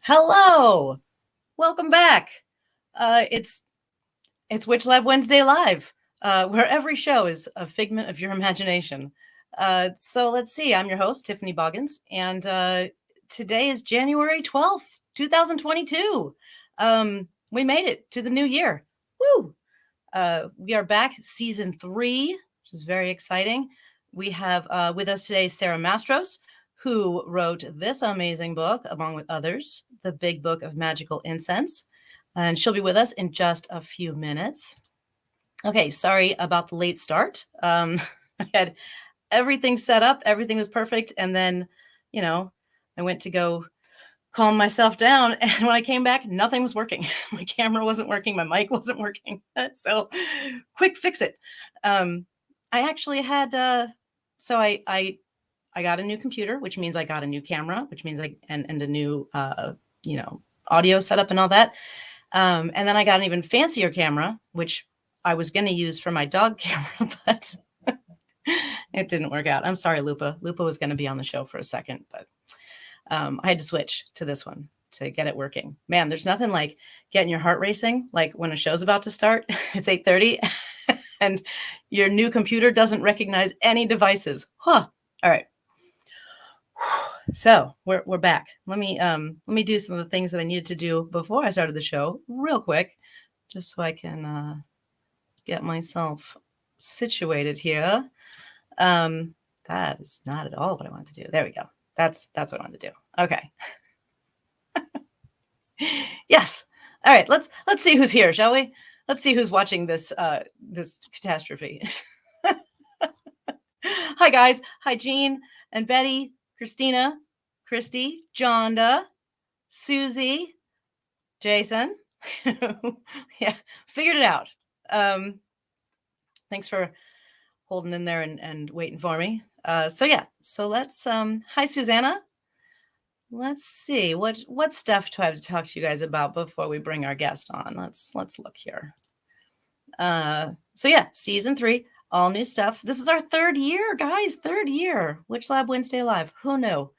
Hello, welcome back. It's WitchLab Wednesday Live, where every show is a figment of your imagination. So let's see. I'm your host, Tiffany Boggins, and today is January 12th, 2022. We made it to the new year. Woo! We are back, season 3, which is very exciting. We have with us today Sara Mastros, who wrote this amazing book, along with others, The Big Book of Magical Incense. And she'll be with us in just a few minutes. Okay, sorry about the late start. I had everything set up, everything was perfect. And then, I went to go calm myself down. And when I came back, nothing was working. My camera wasn't working. My mic wasn't working. So quick fix it. I actually had, I got a new computer, which means I got a new camera, which means and a new, audio setup and all that. And then I got an even fancier camera, which I was going to use for my dog camera, but it didn't work out. I'm sorry, Lupa. Lupa was going to be on the show for a second, but I had to switch to this one to get it working. Man, there's nothing like getting your heart racing, like when a show's about to start. It's 8:30 and your new computer doesn't recognize any devices. Huh. All right. So we're back. Let me do some of the things that I needed to do before I started the show real quick, just so I can get myself situated here. That is not at all what I wanted to do. There we go. That's what I wanted to do. Okay. Yes. All right. Let's see who's here, shall we? Let's see who's watching this catastrophe. Hi guys. Hi Jean and Betty, Christina, Christy, Jonda, Susie, Jason. Yeah, figured it out. Thanks for holding in there and waiting for me. So let's hi Susanna. Let's see what stuff do I have to talk to you guys about before we bring our guest on. Let's look here. Season 3, all new stuff. This is our 3rd year, guys. 3rd year. WitchLab Wednesday Live. Who knew?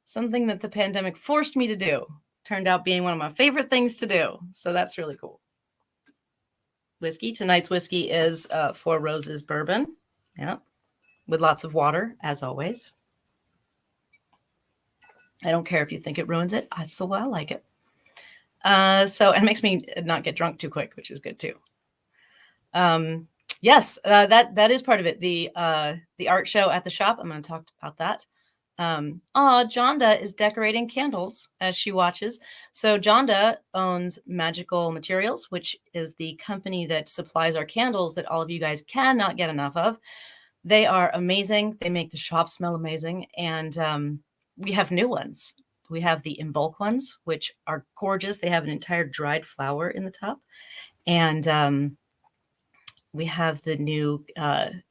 Something that the pandemic forced me to do turned out being one of my favorite things to do. So that's really cool. Whiskey. Tonight's whiskey is 4 Roses bourbon. Yeah. With lots of water, as always. I don't care if you think it ruins it. That's the way I like it. So it makes me not get drunk too quick, which is good too. Yes, that is part of it. The art show at the shop. I'm going to talk about that. Jonda is decorating candles as she watches. So Jonda owns Magical Materials, which is the company that supplies our candles that all of you guys cannot get enough of. They are amazing. They make the shop smell amazing. And we have new ones. We have the in bulk ones, which are gorgeous. They have an entire dried flower in the top. And we have the new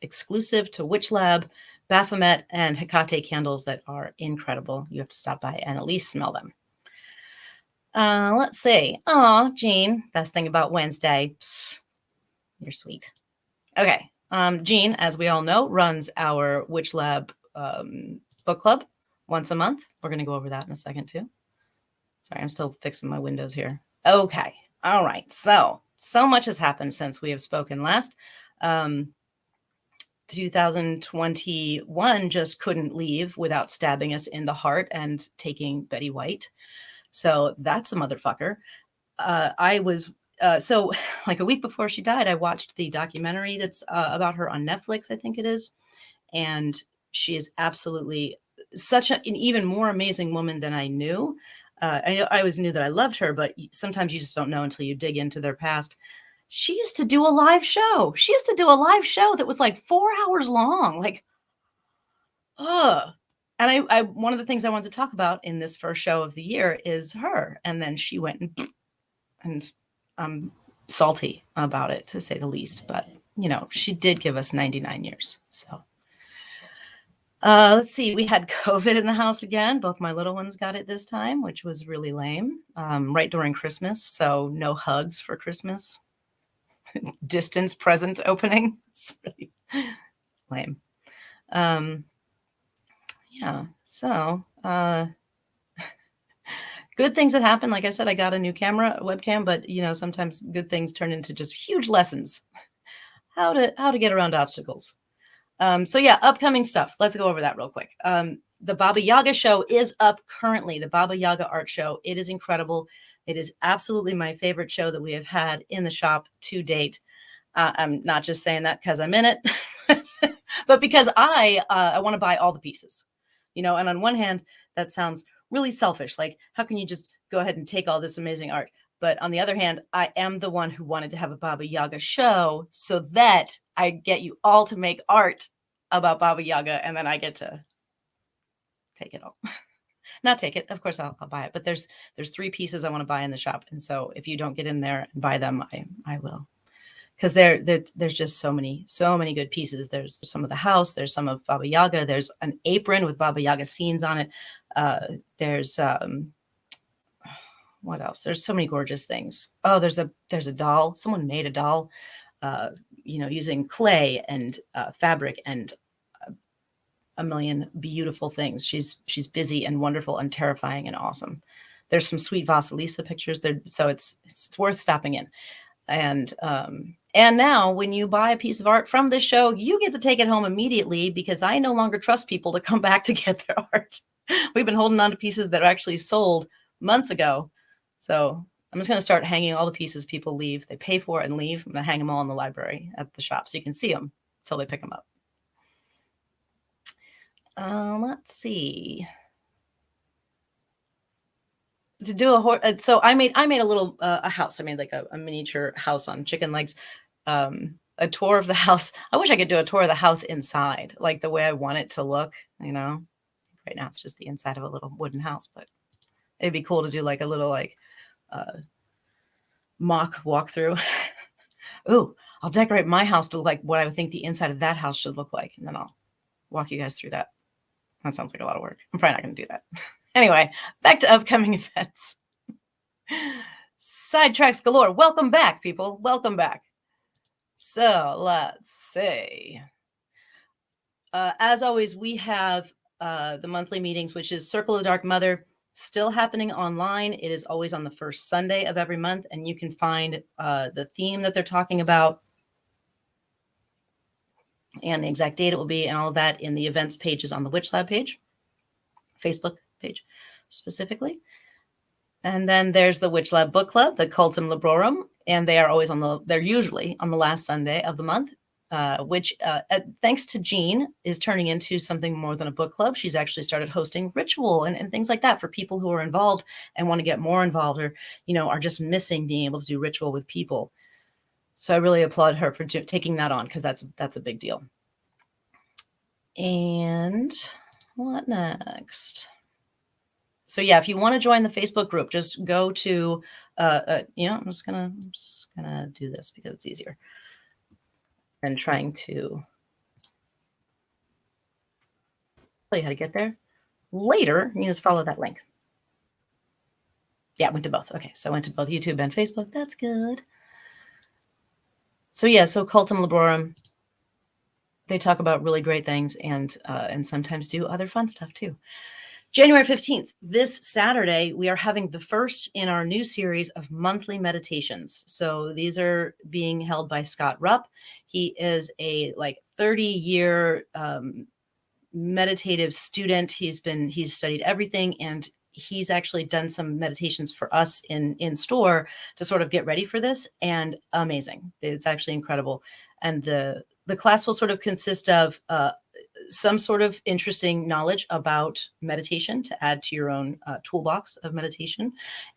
exclusive to WitchLab Baphomet and Hecate candles that are incredible. You have to stop by and at least smell them. Let's see. Oh, Jean, best thing about Wednesday. Psst, you're sweet. Okay. Jean, as we all know, runs our WitchLab book club once a month. We're going to go over that in a second too. Sorry, I'm still fixing my windows here. Okay. All right. So much has happened since we have spoken last. 2021 just couldn't leave without stabbing us in the heart and taking Betty White. So that's a motherfucker. I was, so like a week before she died, I watched the documentary that's about her on Netflix, I think it is. And she is absolutely such an even more amazing woman than I knew. I always knew that I loved her, but sometimes you just don't know until you dig into their past. She used to do a live show. She used to do a live show that was like 4 hours long. Like, ugh. And I one of the things I wanted to talk about in this first show of the year is her. And then she went and I'm salty about it, to say the least. But, she did give us 99 years. So let's see. We had COVID in the house again. Both my little ones got it this time, which was really lame. Right during Christmas. So no hugs for Christmas. Distance present opening. It's really lame. Yeah. So good things that happen. Like I said, I got a new camera, webcam, but sometimes good things turn into just huge lessons. How to get around obstacles. So yeah, upcoming stuff. Let's go over that real quick. The Baba Yaga show is up currently. The Baba Yaga art show. It is incredible. It is absolutely my favorite show that we have had in the shop to date. I'm not just saying that because I'm in it, but because I want to buy all the pieces, and on one hand, that sounds really selfish. Like, how can you just go ahead and take all this amazing art? But on the other hand, I am the one who wanted to have a Baba Yaga show so that I get you all to make art about Baba Yaga, and then I get to take it all. Not take it, of course I'll buy it, but there's 3 pieces I want to buy in the shop, and so if you don't get in there and buy them, I will, because there's just so many good pieces. There's some of the house, there's some of Baba Yaga, there's an apron with Baba Yaga scenes on it. There's what else? There's so many gorgeous things. Oh, there's a doll. Someone made a doll, using clay and fabric and a million beautiful things. She's busy and wonderful and terrifying and awesome. There's some sweet Vasilisa pictures there, so it's worth stopping in. And now when you buy a piece of art from this show, you get to take it home immediately, because I no longer trust people to come back to get their art. We've been holding on to pieces that are actually sold months ago. So I'm just going to start hanging all the pieces people leave. They pay for it and leave. I'm going to hang them all in the library at the shop so you can see them until they pick them up. Let's see. To do so I made a little a house. I made like a miniature house on chicken legs. A tour of the house. I wish I could do a tour of the house inside, like the way I want it to look. Right now it's just the inside of a little wooden house, but it'd be cool to do like a little mock walkthrough. Ooh, I'll decorate my house to look like what I would think the inside of that house should look like, and then I'll walk you guys through that. That sounds like a lot of work. I'm probably not going to do that. Anyway, back to upcoming events. Sidetracks galore. Welcome back, people. Welcome back. So let's see. As always, we have the monthly meetings, which is Circle of the Dark Mother, still happening online. It is always on the first Sunday of every month, and you can find the theme that they're talking about and the exact date it will be and all of that in the events pages on the WitchLab page, Facebook page specifically. And then there's the WitchLab Book Club, the Cultum Librorum, and they are always they're usually on the last Sunday of the month, which thanks to Jean is turning into something more than a book club. She's actually started hosting ritual and things like that for people who are involved and want to get more involved, or, are just missing being able to do ritual with people. So I really applaud her for taking that on, because that's a big deal. And what next? So yeah, if you want to join the Facebook group, just go to, I'm just gonna do this because it's easier than trying to tell you how to get there later. You just follow that link. Yeah, I went to both. Okay, so I went to both YouTube and Facebook. That's good. So yeah, so Cultum Librorum, they talk about really great things and sometimes do other fun stuff too. January 15th, this Saturday, we are having the first in our new series of monthly meditations. So these are being held by Scott Rupp. He is a 30-year meditative student. He's studied everything, and he's actually done some meditations for us in store to sort of get ready for this, and amazing. It's actually incredible. And the class will sort of consist of some sort of interesting knowledge about meditation to add to your own toolbox of meditation,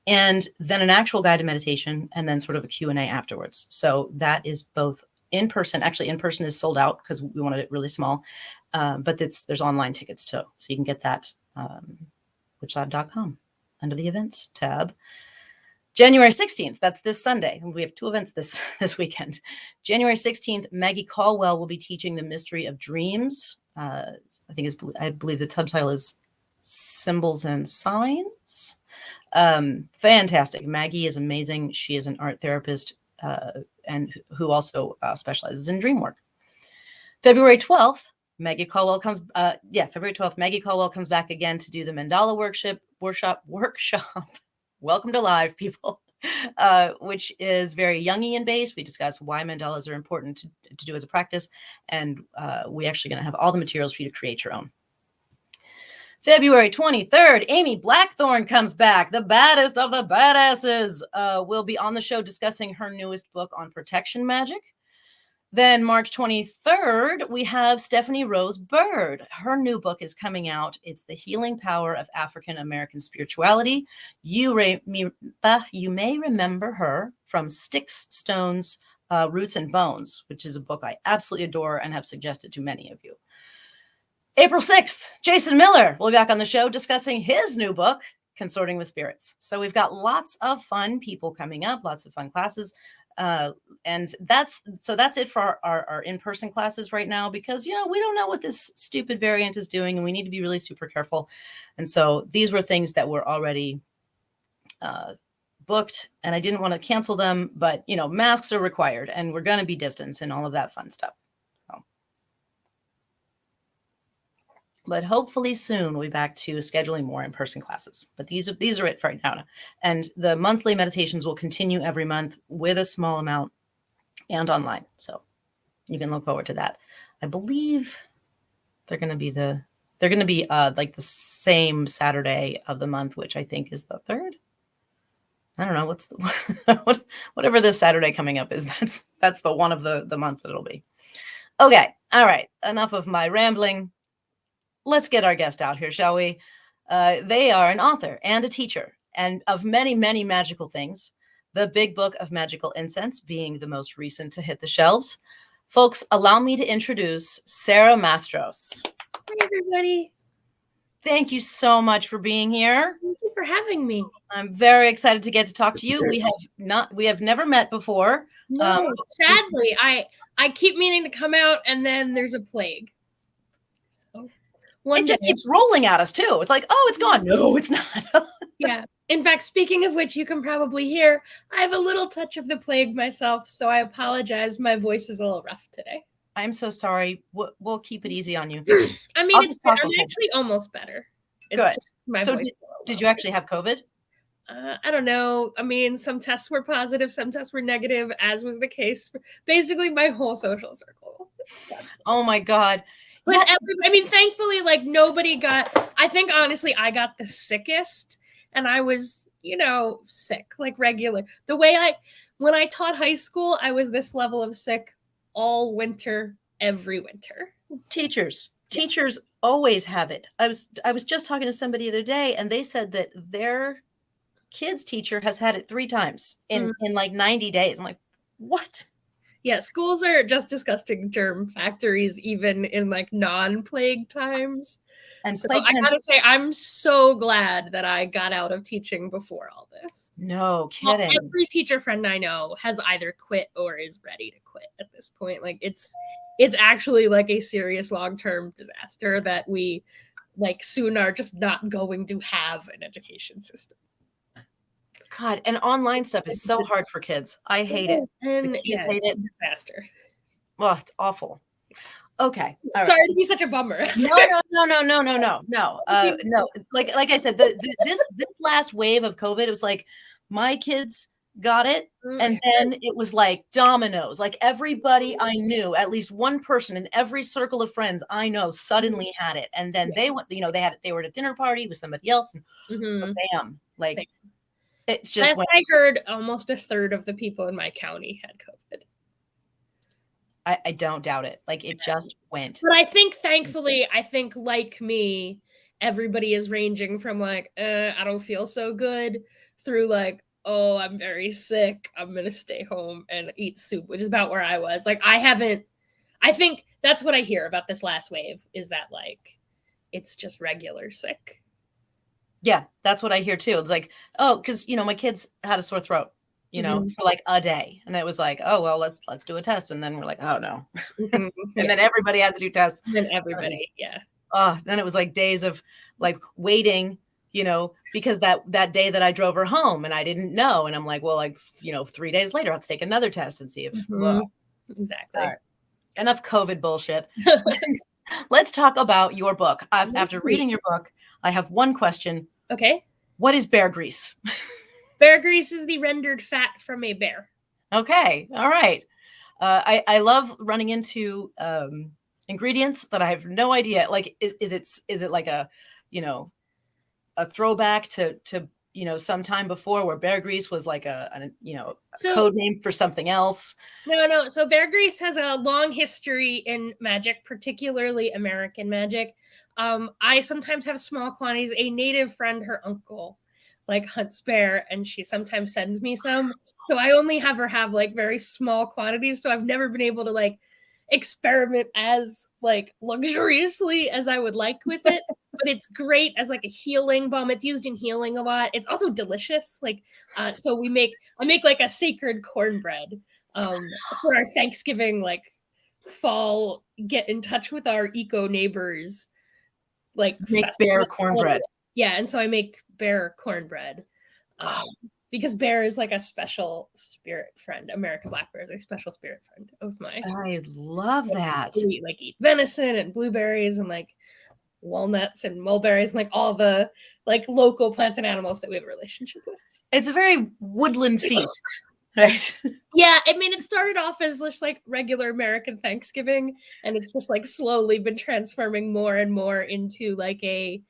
and then an actual guided meditation, and then sort of a Q&A afterwards. So that is both in person. Actually, in person is sold out because we wanted it really small, but there's online tickets too. So you can get that witchlab.com under the events tab. January 16th, that's this Sunday. We have 2 events this weekend. January 16th, Maggie Caldwell will be teaching the mystery of dreams. I believe the subtitle is Symbols and Signs. Fantastic. Maggie is amazing. She is an art therapist and who also specializes in dream work. February 12th, Maggie Caldwell comes back again to do the mandala workshop. welcome to live, people, which is very Jungian based. We discuss why mandalas are important to do as a practice, and we're actually going to have all the materials for you to create your own. February 23rd, Amy Blackthorne comes back. The baddest of the badasses will be on the show discussing her newest book on protection magic. Then March 23rd, we have Stephanie Rose Bird. Her new book is coming out. It's The Healing Power of African American Spirituality. You may remember her from Sticks, Stones, Roots and Bones, which is a book I absolutely adore and have suggested to many of you. April 6th, Jason Miller will be back on the show discussing his new book, Consorting with Spirits. So we've got lots of fun people coming up, lots of fun classes. And that's it for our in-person classes right now, because, we don't know what this stupid variant is doing and we need to be really super careful. And so these were things that were already booked, and I didn't want to cancel them, but, masks are required and we're going to be distanced and all of that fun stuff. But hopefully soon we'll be back to scheduling more in-person classes. But these are it for right now. And the monthly meditations will continue every month with a small amount and online. So you can look forward to that. I believe they're going to be like the same Saturday of the month, which I think is the 3rd. I don't know whatever this Saturday coming up is. That's the one of the month that it'll be. Okay. All right. Enough of my rambling. Let's get our guest out here, shall we? They are an author and a teacher, and of many, many magical things, the Big Book of Magical Incense being the most recent to hit the shelves. Folks, allow me to introduce Sara Mastros. Hi, everybody. Thank you so much for being here. Thank you for having me. I'm very excited to get to talk to you. We have never met before. No, sadly, I keep meaning to come out, and then there's a plague. It just keeps rolling at us too. It's like, oh, it's gone. No, it's not. Yeah. In fact, speaking of which, you can probably hear, I have a little touch of the plague myself, so I apologize. My voice is a little rough today. I'm so sorry. We'll keep it easy on you. I mean, I'm actually almost better. Good. So did you actually have COVID? I don't know. I mean, some tests were positive, some tests were negative, as was the case for basically my whole social circle. Oh my God. But thankfully, like, nobody got, I think, honestly, I got the sickest, and I was, sick, like regular. The way when I taught high school, I was this level of sick all winter, every winter. Teachers always have it. I was just talking to somebody the other day, and they said that their kid's teacher has had it 3 times in like 90 days. I'm like, what? Yeah, schools are just disgusting germ factories, even in like non-plague times. And so I gotta say, I'm so glad that I got out of teaching before all this. No kidding. Well, every teacher friend I know has either quit or is ready to quit at this point. Like it's actually like a serious long-term disaster that we like soon are just not going to have an education system. God, and online stuff is so hard for kids. I hate it. And the kids hate it. Faster. Well, it's awful. Okay. Sorry to be such a bummer. No. No. Like I said, this last wave of COVID, it was like my kids got it, and then it was like dominoes. Like everybody I knew, at least one person in every circle of friends I know suddenly had it, and then they went. They were at a dinner party with somebody else, and bam, like. Same. It's just I heard almost a third of the people in my county had COVID. I don't doubt it. Like it just went. But I think thankfully, like me, everybody is ranging from like, I don't feel so good through like, oh, I'm very sick. I'm going to stay home and eat soup, which is about where I was. Like I think that's what I hear about this last wave is that like, it's just regular sick. Yeah, that's what I hear too. It's like, oh, because my kids had a sore throat, for like a day, and it was like, oh well, let's do a test, and then we're like, oh no, and then everybody had to do tests. And then everybody, then it was like days of like waiting, because that day that I drove her home and I didn't know, and I'm like, well, like 3 days later, I'll have to take another test and see if exactly. Right. Enough COVID bullshit. Let's talk about your book. After reading your book, I have one question. Okay. What is bear grease? Bear grease is the rendered fat from a bear. Okay. All right. I love running into ingredients that I have no idea. Like, is it like a, you know, a throwback to some time before where bear grease was like a code name for something else? No. So bear grease has a long history in magic, particularly American magic. I sometimes have small quantities. A native friend, her uncle, like hunts bear, and she sometimes sends me some. So I only have her have like very small quantities. So I've never been able to like experiment as like luxuriously as I would like with it. But it's great as like a healing balm. It's used in healing a lot. It's also delicious. Like, so I make like a sacred cornbread for our Thanksgiving like fall get in touch with our eco neighbors like Make bear cornbread. Yeah, and so I make bear cornbread because bear is like a special spirit friend. American black bear is a special spirit friend of mine. I love that. We like eat venison and blueberries and like walnuts and mulberries and like all the like local plants and animals that we have a relationship with. It's a very woodland feast, right? Yeah, I mean, it started off as just like regular American Thanksgiving, and it's just like slowly been transforming more and more into like a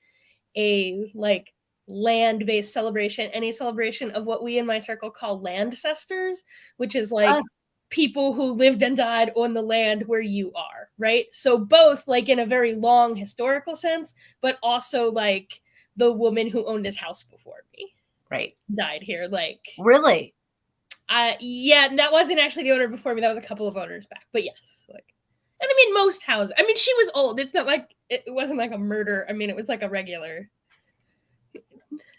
like land-based celebration, and a celebration of what we in my circle call land sesters, which is like people who lived and died on the land where you are, right? So both like in a very long historical sense, but also like the woman who owned this house before me, right, died here. Like really? Yeah, and that wasn't actually the owner before me. That was a couple of owners back. But yes, like, and I mean, most houses. I mean, she was old. It's not like it wasn't like a murder. I mean, it was like a regular,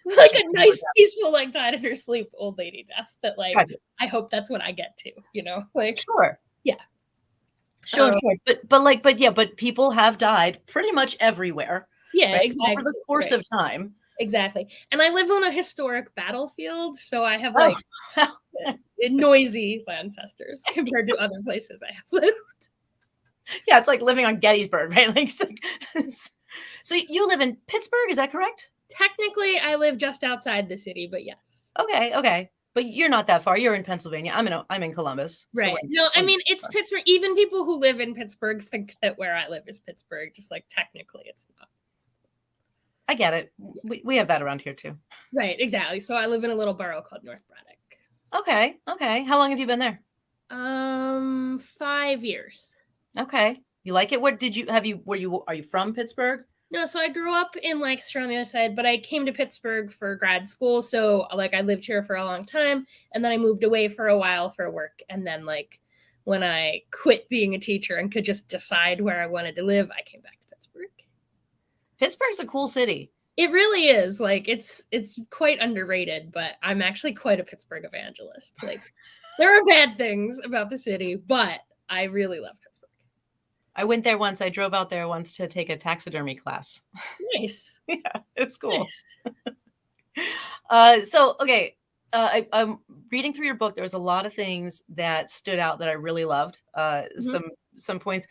like a nice, peaceful, like died in her sleep old lady death. That like, gotcha. I hope that's what I get to. You know, like sure, yeah, sure. But people have died pretty much everywhere. Yeah, right? Exactly. Over the course of time. Exactly. And I live on a historic battlefield, so I have like noisy ancestors compared to other places I have lived. Yeah, it's like living on Gettysburg, right? Like, so you live in Pittsburgh, is that correct? Technically, I live just outside the city, but yes. Okay. But you're not that far. You're in Pennsylvania. I'm in Columbus. Right. So no, I mean, it's Pittsburgh. Even people who live in Pittsburgh think that where I live is Pittsburgh. Just like technically it's not. I get it. We have that around here too. Right, exactly. So I live in a little borough called North Braddock. Okay. How long have you been there? 5 years. Okay. You like it? Are you from Pittsburgh? No, so I grew up in Lancaster on the other side, but I came to Pittsburgh for grad school. So like I lived here for a long time, and then I moved away for a while for work. And then like when I quit being a teacher and could just decide where I wanted to live, I came back to Pittsburgh. Pittsburgh's a cool city. It really is. Like it's quite underrated, but I'm actually quite a Pittsburgh evangelist. Like there are bad things about the city, but I really love Pittsburgh. I went there once. I drove out there once to take a taxidermy class. Nice. Yeah, it's cool. Nice. I'm reading through your book. There was a lot of things that stood out that I really loved. Some points.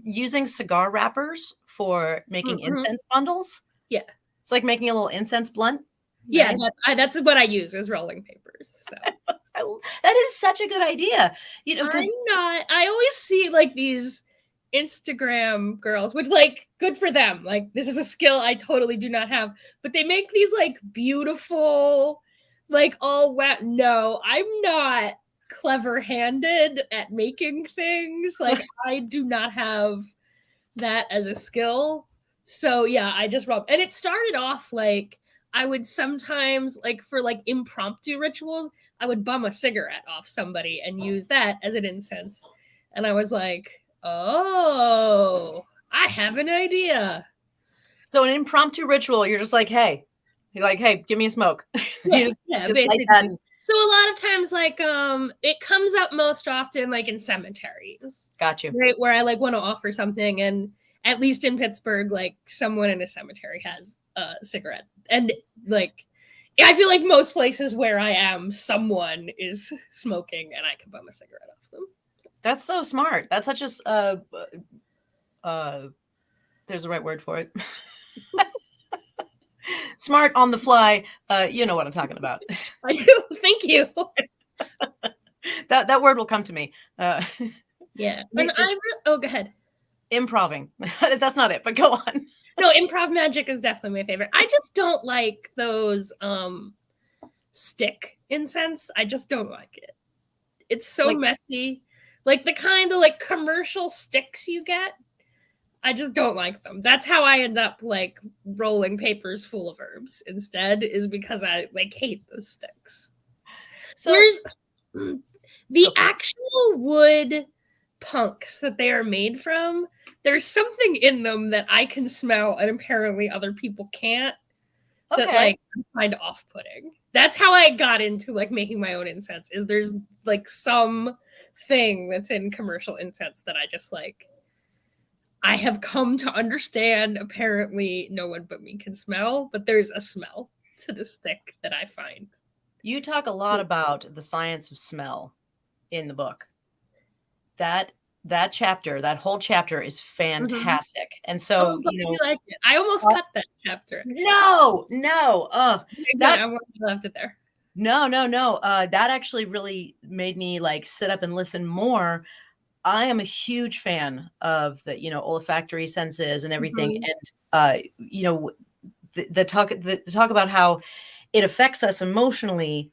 Using cigar wrappers for making incense bundles. Yeah. It's like making a little incense blunt. Yeah, right? that's what I use is rolling papers. So that is such a good idea. You know, I always see like these Instagram girls, which like good for them. Like this is a skill I totally do not have, but they make these like beautiful, like all wet. No, I'm not clever-handed at making things. Like I do not have that as a skill. So yeah, I just rub. And it started off like I would sometimes like for like impromptu rituals, I would bum a cigarette off somebody and use that as an incense. And I was like, oh, I have an idea. So an impromptu ritual, you're just like, hey, give me a smoke. Yeah, basically. So a lot of times, like, it comes up most often, like, in cemeteries. Got you. Right, where I, like, want to offer something, and at least in Pittsburgh, like, someone in a cemetery has a cigarette. And, like, I feel like most places where I am, someone is smoking, and I can bum a cigarette off them. That's so smart. That's such a, there's a right word for it. Smart on the fly. You know what I'm talking about. I do. Thank you. That word will come to me. Yeah. And oh, go ahead. Improving. That's not it, but go on. No, improv magic is definitely my favorite. I just don't like those stick incense. I just don't like it. It's so Like- messy. Like the kind of like commercial sticks you get. I just don't like them. That's how I end up like rolling papers full of herbs instead, is because I like hate those sticks. So There's the actual wood punks that they are made from. There's something in them that I can smell and apparently other people can't. That like I find off-putting. That's how I got into like making my own incense. Is there's like some thing that's in commercial incense that I just like. I have come to understand. Apparently, no one but me can smell, but there's a smell to the stick that I find. You talk a lot about the science of smell in the book. That chapter, that whole chapter is fantastic. Mm-hmm. And so, you like it. I almost cut that chapter. No. That I left it there. No. That actually really made me like sit up and listen more. I am a huge fan of the, olfactory senses and everything. Mm-hmm. And, the talk about how it affects us emotionally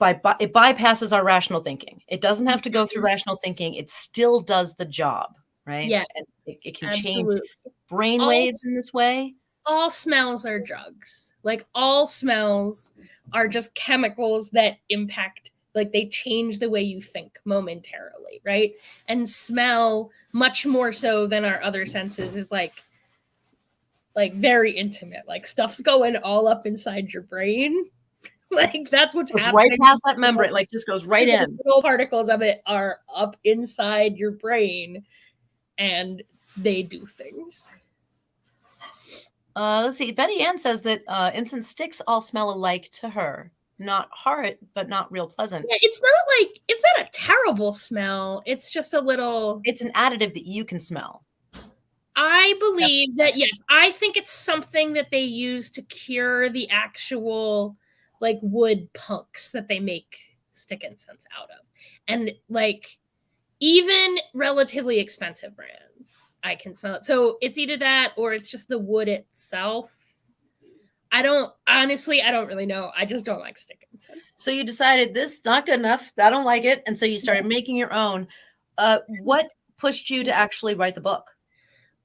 it bypasses our rational thinking. It doesn't have to go through rational thinking. It still does the job, right? Yeah. And it can change brain waves in this way. All smells are drugs. Like all smells are just chemicals that impact, like they change the way you think momentarily, right? And smell, much more so than our other senses, is like very intimate. Like stuff's going all up inside your brain. Like that's what's happening. Right past that membrane, like just goes right in. Little particles of it are up inside your brain, and they do things. Let's see. Betty Ann says that incense sticks all smell alike to her. Not horrid, but not real pleasant. Yeah, it's not a terrible smell. It's just a little. It's an additive that you can smell. I believe that, yes. I think it's something that they use to cure the actual like wood punks that they make stick incense out of. And like even relatively expensive brands, I can smell it. So it's either that or it's just the wood itself. I don't really know. I just don't like stick incense. So you decided this is not good enough. I don't like it. And so you started making your own. What pushed you to actually write the book?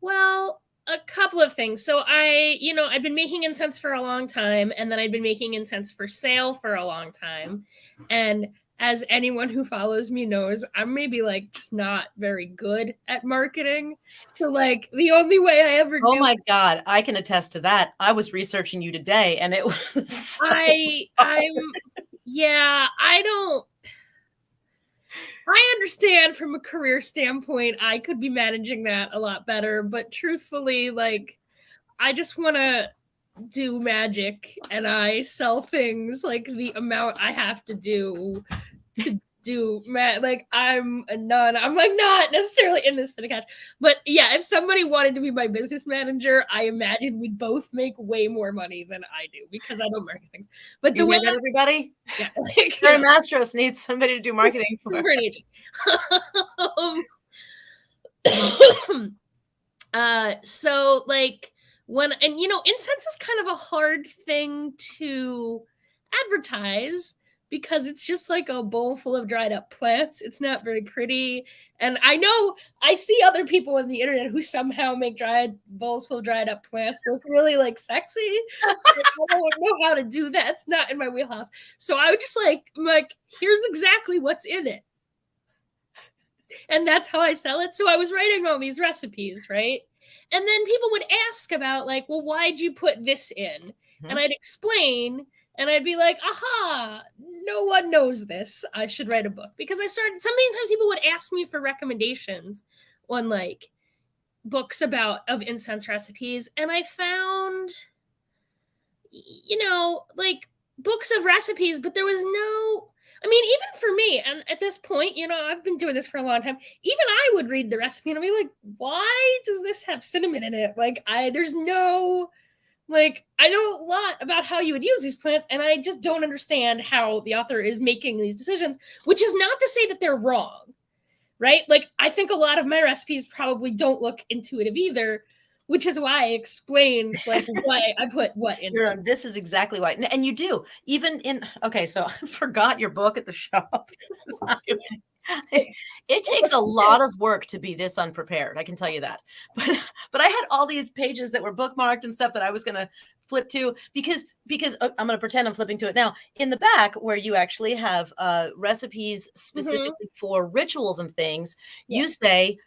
Well, a couple of things. So I've been making incense for a long time, and then I've been making incense for sale for a long time. And as anyone who follows me knows, I'm maybe like just not very good at marketing. So like the only way I ever Oh my God, I can attest to that. I was researching you today and it was so I understand from a career standpoint, I could be managing that a lot better, but truthfully, like, I just want to do magic and I sell things like the amount I have to do to do like I'm a nun. I'm like not necessarily in this for the cash, but yeah, if somebody wanted to be my business manager, I imagine we'd both make way more money than I do because I don't market things. But the way that everybody, yeah, like, Sara Mastros needs somebody to do marketing for an agent. So like incense is kind of a hard thing to advertise because it's just like a bowl full of dried up plants. It's not very pretty. And I know I see other people on the internet who somehow make bowls full of dried up plants look really like sexy. I don't know how to do that. It's not in my wheelhouse. So I would just I'm like, here's exactly what's in it. And that's how I sell it. So I was writing all these recipes, right? And then people would ask about like, well, why'd you put this in? Mm-hmm. And I'd explain and I'd be like, aha, no one knows this. I should write a book. Because sometimes people would ask me for recommendations on like books of incense recipes. And I found, like books of recipes, but there was no, even for me, and at this point, I've been doing this for a long time, even I would read the recipe and I'd be like, why does this have cinnamon in it? Like there's no Like, I know a lot about how you would use these plants, and I just don't understand how the author is making these decisions, which is not to say that they're wrong, right? Like, I think a lot of my recipes probably don't look intuitive either, which is why I explained, like, why I put what in. This is exactly why. And you do. Even in, okay, so I forgot your book at the shop. It takes a lot of work to be this unprepared. I can tell you that. But I had all these pages that were bookmarked and stuff that I was going to flip to because I'm going to pretend I'm flipping to it now. In the back where you actually have recipes specifically for rituals and things, you say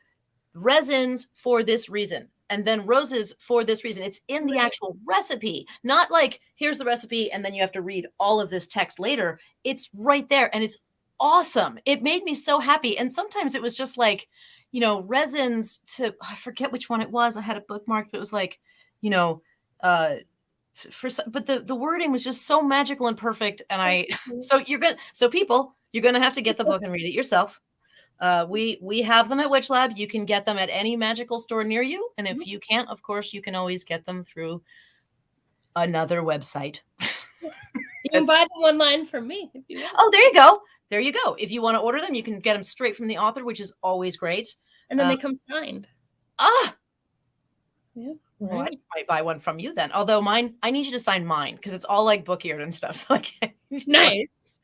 resins for this reason and then roses for this reason. It's in the actual recipe, not like here's the recipe and then you have to read all of this text later. It's right there and it's awesome. It made me so happy. And sometimes it was just like, you know, resins to, I forget which one it was. I had a bookmark, but it was like, you know, but the wording was just so magical and perfect. And so people, you're going to have to get the book and read it yourself. We have them at WitchLab. You can get them at any magical store near you. And if you can't, of course, you can always get them through another website. You can buy them online from me if you want. Oh, there you go. There you go. If you want to order them, you can get them straight from the author, which is always great. And then they come signed. Yeah. Well, I might buy one from you then. Although mine, I need you to sign mine because it's all like book-eared and stuff. So like, nice.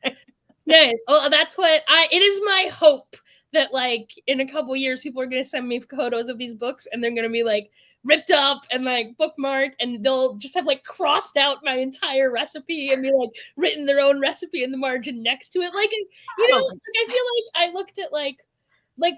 Nice. Oh, that's what it is my hope that like in a couple years, people are going to send me photos of these books and they're going to be like ripped up and like bookmarked and they'll just have like crossed out my entire recipe and be like written their own recipe in the margin next to it. Like, you know, like, I feel like I looked at like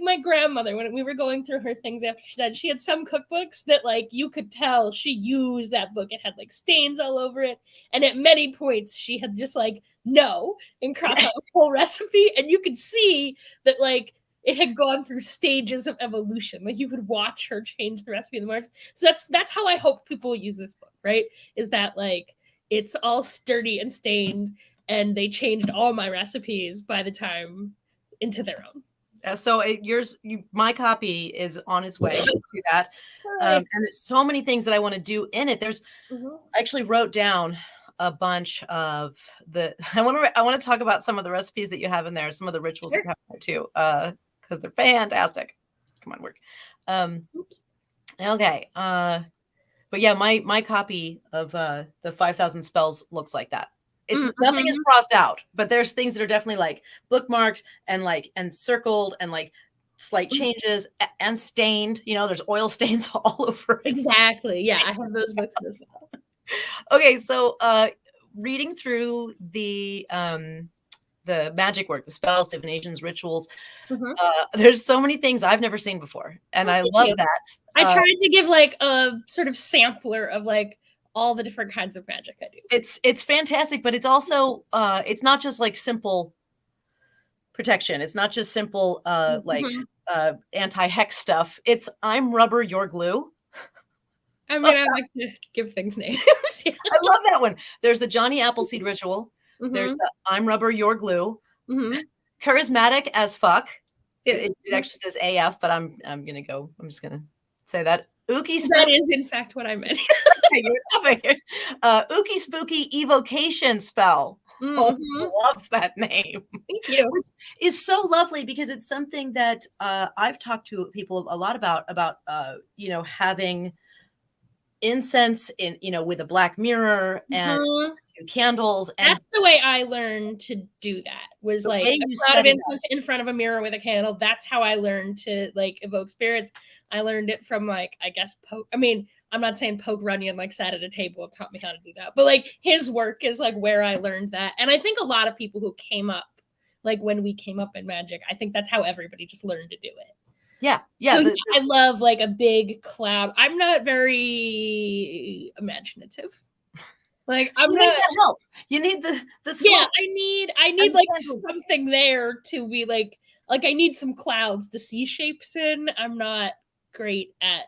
my grandmother, when we were going through her things after she died, she had some cookbooks that like you could tell she used that book. It had like stains all over it. And at many points she had just like, no, and crossed out the whole recipe. And you could see that like it had gone through stages of evolution. Like you could watch her change the recipe in the margin. So that's how I hope people use this book, right? Is that like it's all sturdy and stained and they changed all my recipes by the time into their own. So my copy is on its way to that. And there's so many things that I want to do in it. I actually wrote down a bunch of I want to talk about some of the recipes that you have in there, some of the rituals that you have in there too, because they're fantastic. Come on, work. Okay. But yeah, my copy of the 5,000 spells looks like that. It's nothing is crossed out, but there's things that are definitely like bookmarked and circled and like slight changes and stained. You know, there's oil stains all over it. Exactly. Yeah, I have those books as well. Okay, so reading through the magic work, the spells, divinations, rituals, there's so many things I've never seen before, and I love that. I tried to give like a sort of sampler of like all the different kinds of magic I do. It's fantastic, but it's also it's not just like simple protection. It's not just simple anti-hex stuff. It's I'm rubber, you're glue. I mean, I like to give things names. Yeah. I love that one. There's the Johnny Appleseed ritual. There's the I'm rubber, you're glue. Charismatic as fuck. It actually says AF, but I'm just gonna say that. Ookie spooky. That is in fact what I meant. Ookie spooky evocation spell. I love that name. Thank you. Which is so lovely because it's something that I've talked to people a lot about having incense in with a black mirror and 2 candles. And that's the way I learned to do that. Was like a cloud of incense in front of a mirror with a candle. That's how I learned to like evoke spirits. I learned it from like, I guess, I'm not saying Poke Runyon like sat at a table and taught me how to do that, but like his work is like where I learned that. And I think a lot of people who came up, like when we came up in magic, I think that's how everybody just learned to do it. Yeah. Yeah. So I love like a big cloud. I'm not very imaginative. Like I'm not help. You need the smoke. Yeah, I need like something there to be like I need some clouds to see shapes in. I'm not great at,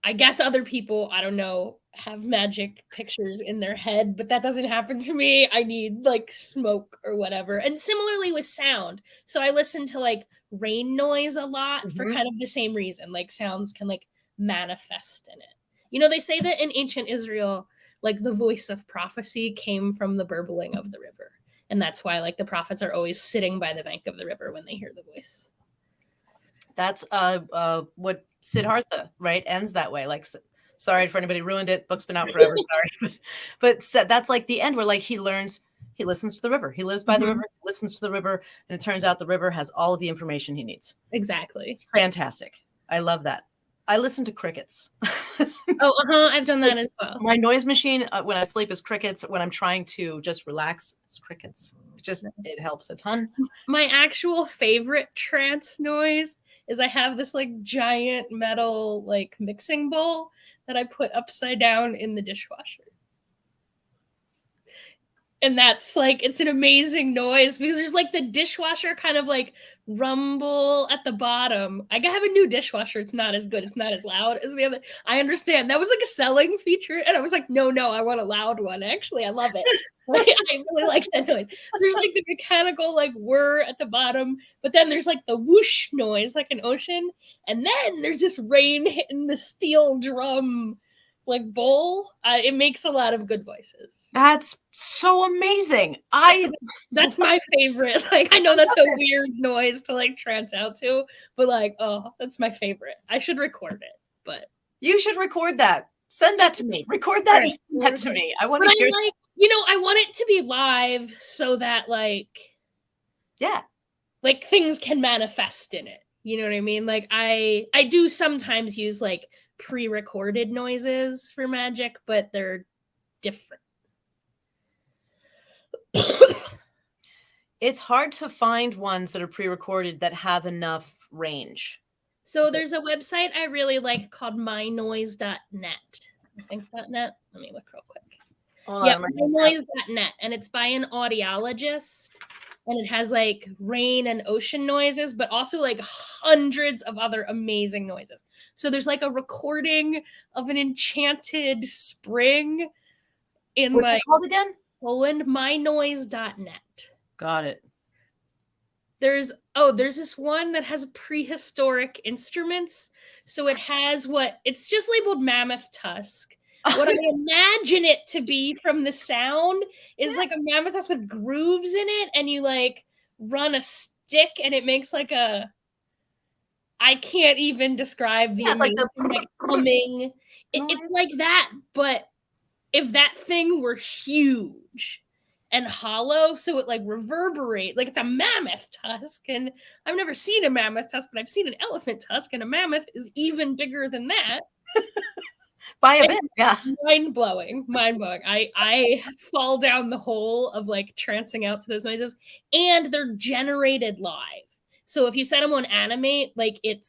I guess other people, I don't know, have magic pictures in their head, but that doesn't happen to me. I need like smoke or whatever. And similarly with sound. So I listen to like rain noise a lot for kind of the same reason. Like sounds can like manifest in it. You know, they say that in ancient Israel, like the voice of prophecy came from the burbling of the river. And that's why like the prophets are always sitting by the bank of the river when they hear the voice. That's what Siddhartha, right, ends that way. Like, sorry for anybody who ruined it. Book's been out forever. Sorry, but that's like the end where like he listens to the river. He lives by the river, listens to the river, and it turns out the river has all of the information he needs. Exactly. Fantastic. I love that. I listen to crickets. I've done that as well. My noise machine when I sleep is crickets. When I'm trying to just relax, it's crickets. It helps a ton. My actual favorite trance noise is I have this like giant metal like mixing bowl that I put upside down in the dishwasher. And that's like, it's an amazing noise because there's like the dishwasher kind of like rumble at the bottom. I have a new dishwasher. It's not as good. It's not as loud as the other. I understand. That was like a selling feature. And I was like, no, I want a loud one. Actually, I love it. Like, I really like that noise. So there's like the mechanical like whir at the bottom, but then there's like the whoosh noise, like an ocean. And then there's this rain hitting the steel drum like bowl. It makes a lot of good voices. That's so amazing. That's my favorite. Like, I know that's a weird noise to like trance out to, but like, oh, that's my favorite. I should record it, but you should record that. Send that to me. Record that and send that to me. I want to hear. Like, I want it to be live so that like, yeah, like things can manifest in it. You know what I mean? Like I do sometimes use like pre-recorded noises for magic, but they're different. It's hard to find ones that are pre-recorded that have enough range. So there's a website I really like called Mynoisenet. I think .net. Let me look real quick. Mynoisenet, and it's by an audiologist, and it has like rain and ocean noises, but also like hundreds of other amazing noises. So there's like a recording of an enchanted spring in What's like it called again? Poland, mynoise.net. Got it. There's this one that has prehistoric instruments. So it has it's just labeled Mammoth Tusk. What I imagine it to be from the sound is like a mammoth tusk with grooves in it, and you like run a stick and it makes like I can't even describe the it's like the like humming. It's like that, but if that thing were huge and hollow, so it like reverberate, like it's a mammoth tusk, and I've never seen a mammoth tusk, but I've seen an elephant tusk, and a mammoth is even bigger than that. By a bit, yeah. Mind-blowing. I fall down the hole of like trancing out to those noises, and they're generated live. So if you set them on animate, like it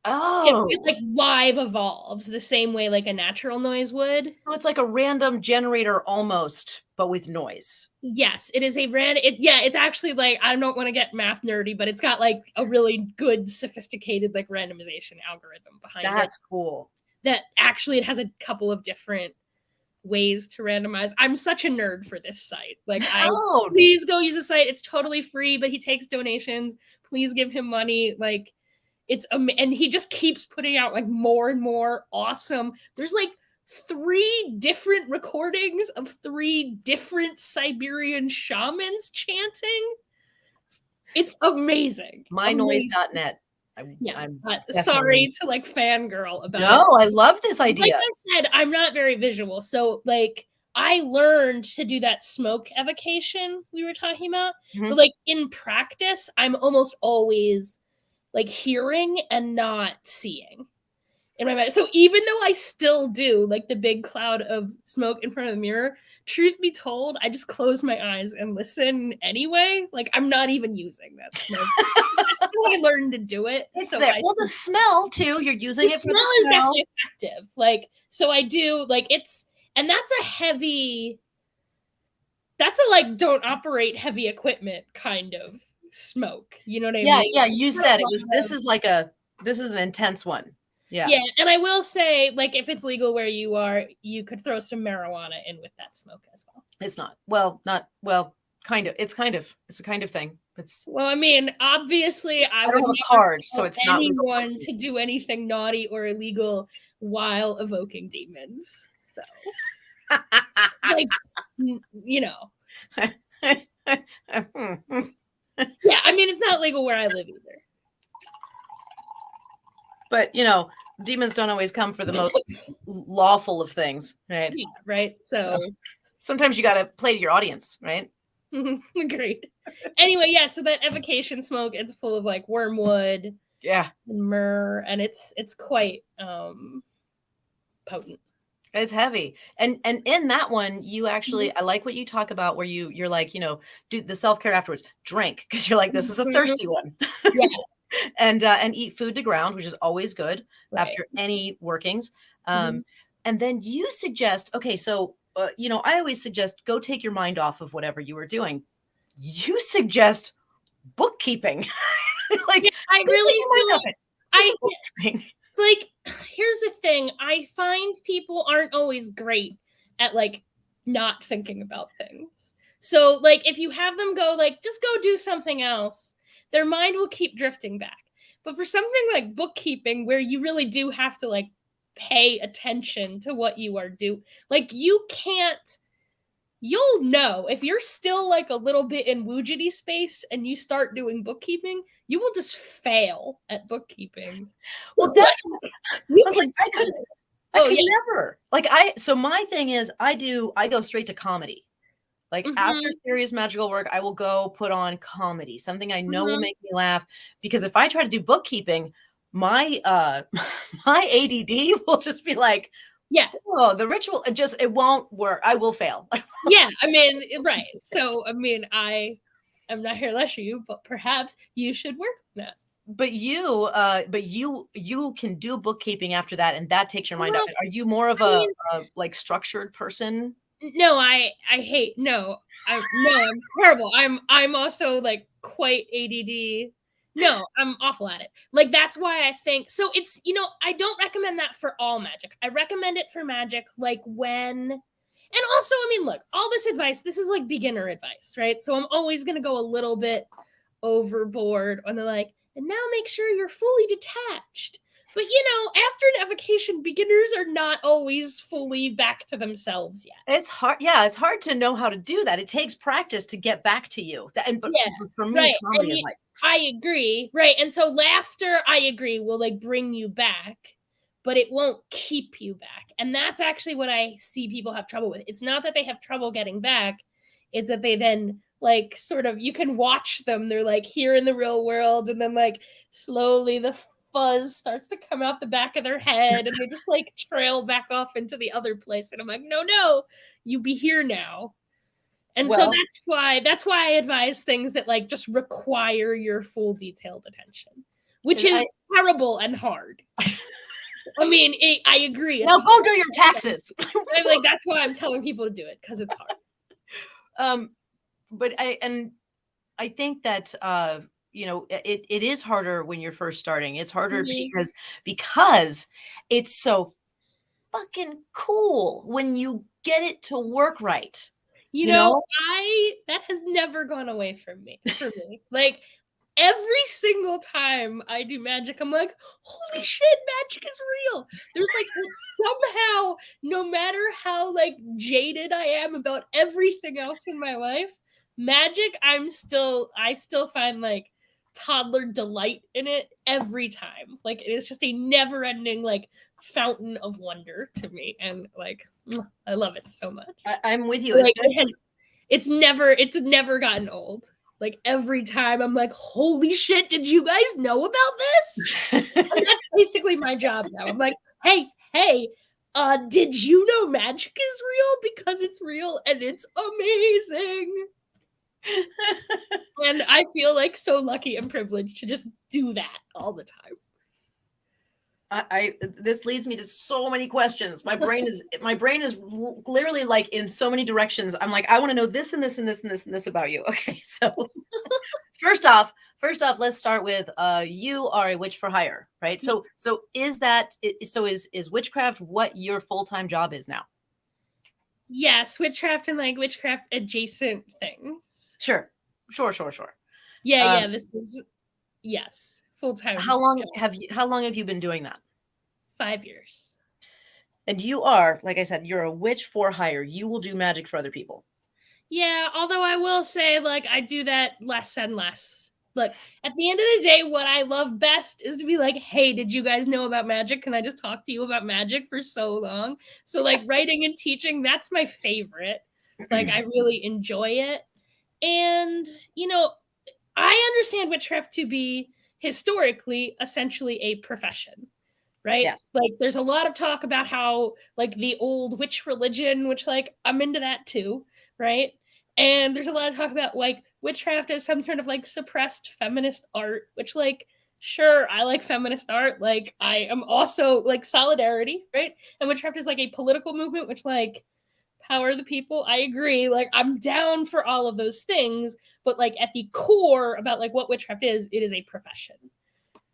like live evolves the same way like a natural noise would. So it's like a random generator almost, but with noise. Yes, it is a it's actually like, I don't want to get math nerdy, but it's got like a really good sophisticated like randomization algorithm behind it. That's cool. That actually it has a couple of different ways to randomize. I'm such a nerd for this site. Like, please go use the site. It's totally free, but he takes donations. Please give him money. Like, and he just keeps putting out like more and more awesome. There's like 3 different recordings of 3 different Siberian shamans chanting. It's amazing. Mynoise.net. I'm sorry to like fangirl about it. No, I love this idea. Like I said, I'm not very visual. So like I learned to do that smoke evocation we were talking about. Mm-hmm. But like in practice, I'm almost always like hearing and not seeing in my mind. So even though I still do like the big cloud of smoke in front of the mirror, truth be told, I just close my eyes and listen anyway. Like I'm not even using that smoke. That's how I learned to do it. It's so there. Well, the smell too. You're using it for the smell. Is definitely effective. Like, so I do like and that's a like don't operate heavy equipment kind of smoke. You know what I mean? Yeah. You said it was. This is an intense one. Yeah. Yeah, and I will say, like, if it's legal where you are, you could throw some marijuana in with that smoke as well. It's not. Well, kind of. It's a kind of thing. It's Well, I mean, obviously, I don't would have a never card, so tell it's not legal. anyone to do anything naughty or illegal while evoking demons. So, like, you know, yeah, I mean, it's not legal where I live either. But, demons don't always come for the most lawful of things, right? Yeah, right. So sometimes you got to play to your audience, right? Great. Anyway, yeah, so that evocation smoke, it's full of like wormwood, Yeah, and myrrh, and it's quite potent. it's heavy. And in that one, you actually, I like what you talk about where you're like, do the self-care afterwards, drink, because you're like, this is a thirsty one. Yeah. And eat food to ground, which is always good after any workings. And then you suggest, okay, so I always suggest go take your mind off of whatever you were doing. You suggest bookkeeping. Like, yeah, I really feel like here's the thing. I find people aren't always great at like not thinking about things. So like if you have them go like just go do something else, their mind will keep drifting back. But for something like bookkeeping where you really do have to like pay attention to what you are doing, like you'll know if you're still like a little bit in woojity space and you start doing bookkeeping, you will just fail at bookkeeping. Well, that's you I was like, I could never. Like so my thing is I go straight to comedy. Like after serious magical work, I will go put on comedy, something I know will make me laugh. Because if I try to do bookkeeping, my my ADD will just be like, yeah, oh, the ritual, it won't work. I will fail. Yeah, I mean, right. So I mean, I'm not here to lecture you, but perhaps you should work on that. But you can do bookkeeping after that, and that takes your mind off it. Are you more of a like structured person? No, I hate I'm terrible. I'm also like quite ADD. No, I'm awful at it. Like that's why I think so. It's I don't recommend that for all magic. I recommend it for magic like when. And also, I mean, look, all this advice, this is like beginner advice, right? So I'm always going to go a little bit overboard on the like, and now make sure you're fully detached. But after an evocation, beginners are not always fully back to themselves yet. It's hard. Yeah, it's hard to know how to do that. It takes practice to get back to you. But for me, right. comedy is like. I agree. Right. And so laughter, I agree, will like bring you back, but it won't keep you back. And that's actually what I see people have trouble with. It's not that they have trouble getting back. It's that they then like sort of, you can watch them. They're like here in the real world. And then like slowly the fuzz starts to come out the back of their head and they just like trail back off into the other place. And I'm like, no, you be here now. And so that's why I advise things that like just require your full detailed attention, which is terrible and hard. I mean, I agree. Now go do your taxes. I'm like, that's why I'm telling people to do it, because it's hard. But I think that it is harder when you're first starting. It's harder because it's so fucking cool when you get it to work right. That has never gone away from me. Like every single time I do magic, I'm like, holy shit, magic is real. There's like somehow, no matter how like jaded I am about everything else in my life, magic, I still find like toddler delight in it every time. Like it is just a never-ending like fountain of wonder to me, and like I love it so much. I'm with you. Like it's never gotten old. Like every time I'm like, holy shit, did you guys know about this? And that's basically my job now. I'm like, hey, did you know magic is real? Because it's real and it's amazing. And I feel like so lucky and privileged to just do that all the time. This leads me to so many questions. My brain is literally like in so many directions. I'm like, I want to know this and this and this and this and this about you. Okay, so first off, let's start with you are a witch for hire, right? So is Witchcraft what your full-time job is now? Yes, Witchcraft and like Witchcraft adjacent things. Sure. Yeah, this is, yes, full-time How long job. have you been doing that? 5 years. And you are, like I said, you're a witch for hire. You will do magic for other people. Yeah, although I will say, like, I do that less and less. Look, at the end of the day, what I love best is to be like, hey, did you guys know about magic? Can I just talk to you about magic for so long? So, like, writing and teaching, that's my favorite. Like, I really enjoy it. And, you know, I understand witchcraft to be historically essentially a profession, right? Yes. Like there's a lot of talk about how like the old witch religion, which like I'm into that too, right? And there's a lot of talk about like witchcraft as some sort of like suppressed feminist art, which like sure, I like feminist art. Like I am also like solidarity, right? And witchcraft is like a political movement, which like power the people. I agree. Like I'm down for all of those things, but like at the core about like what witchcraft is, it is a profession,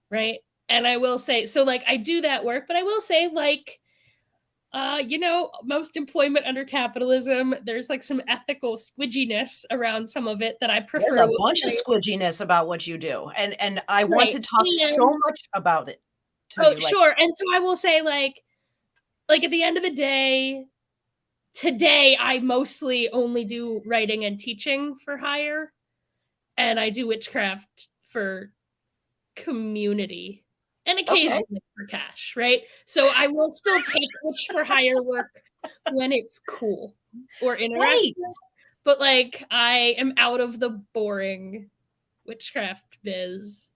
right? And I will say, so like I do that work, but I will say like you know, most employment under capitalism, there's like some ethical squidginess around some of it that I There's prefer. a bunch of squidginess about what you do. And I want Right. to talk so And much about it to oh, you. Like, sure. And so I will say like at the end of the day, today I mostly only do writing and teaching for hire, and I do witchcraft for community and occasionally okay. for cash, right? So I will still take witch for hire work when it's cool or Right. interesting, but like I am out of the boring witchcraft biz.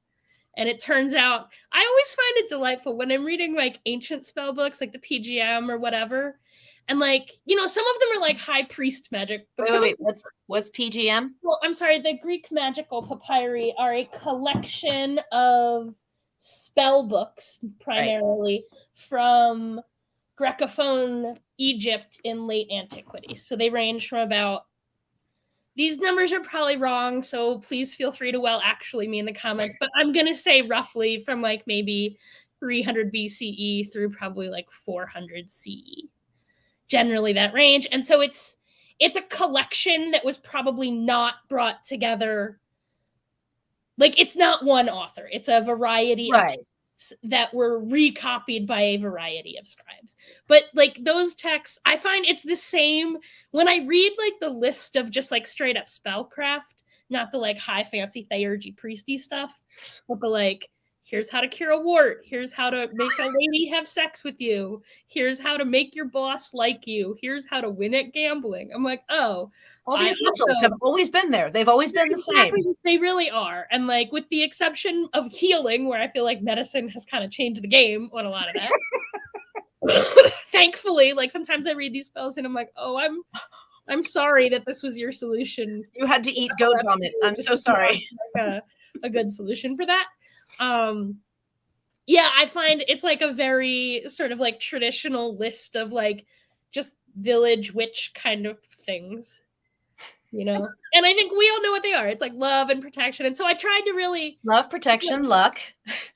And it turns out I always find it delightful when I'm reading like ancient spell books, like the PGM or whatever. And like, you know, some of them are like high priest magic, but some of them, What's PGM? well, I'm sorry, the Greek magical papyri are a collection of spell books primarily from Grecophone Egypt in late antiquity. So they range from about, these numbers are probably wrong, so please feel free to actually me in the comments, but I'm going to say roughly from like maybe 300 BCE through probably like 400 CE. Generally that range. And so it's a collection that was probably not brought together, like it's not one author, it's a variety of texts that were recopied by a variety of scribes. But like those texts, I find it's the same when I read like the list of just like straight up spellcraft, not the like high fancy theurgy priesty stuff, but the like, here's how to cure a wart, here's how to make a lady have sex with you, here's how to make your boss like you, here's how to win at gambling. I'm like, oh, All the I essentials also, have always been there. They've always been the same. exactly, they really are. And like with the exception of healing, where I feel like medicine has kind of changed the game on a lot of that. Thankfully, like sometimes I read these spells and I'm like, oh, I'm sorry that this was your solution. You had to eat goat vomit. I'm so sorry. Like a good solution for that. Yeah, I find it's like a very sort of like traditional list of like just village witch kind of things, you know? And I think we all know what they are. It's like love and protection. And so I tried to really Love, protection, luck.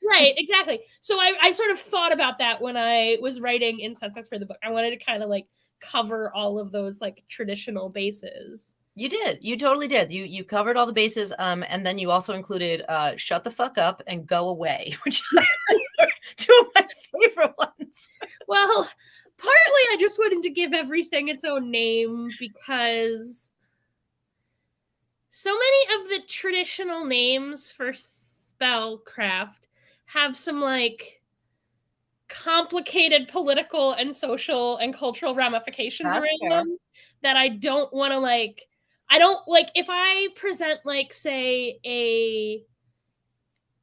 right, exactly. So I sort of thought about that when I was writing Incense for the book. I wanted to kind of like cover all of those like traditional bases. You did. You totally did. You covered all the bases. And then you also included shut the fuck up and go away, which are two of my favorite ones. Well, partly I just wanted to give everything its own name because so many of the traditional names for spellcraft have some like complicated political and social and cultural ramifications That's around fair. them that I don't want to like. I don't like if I present like say a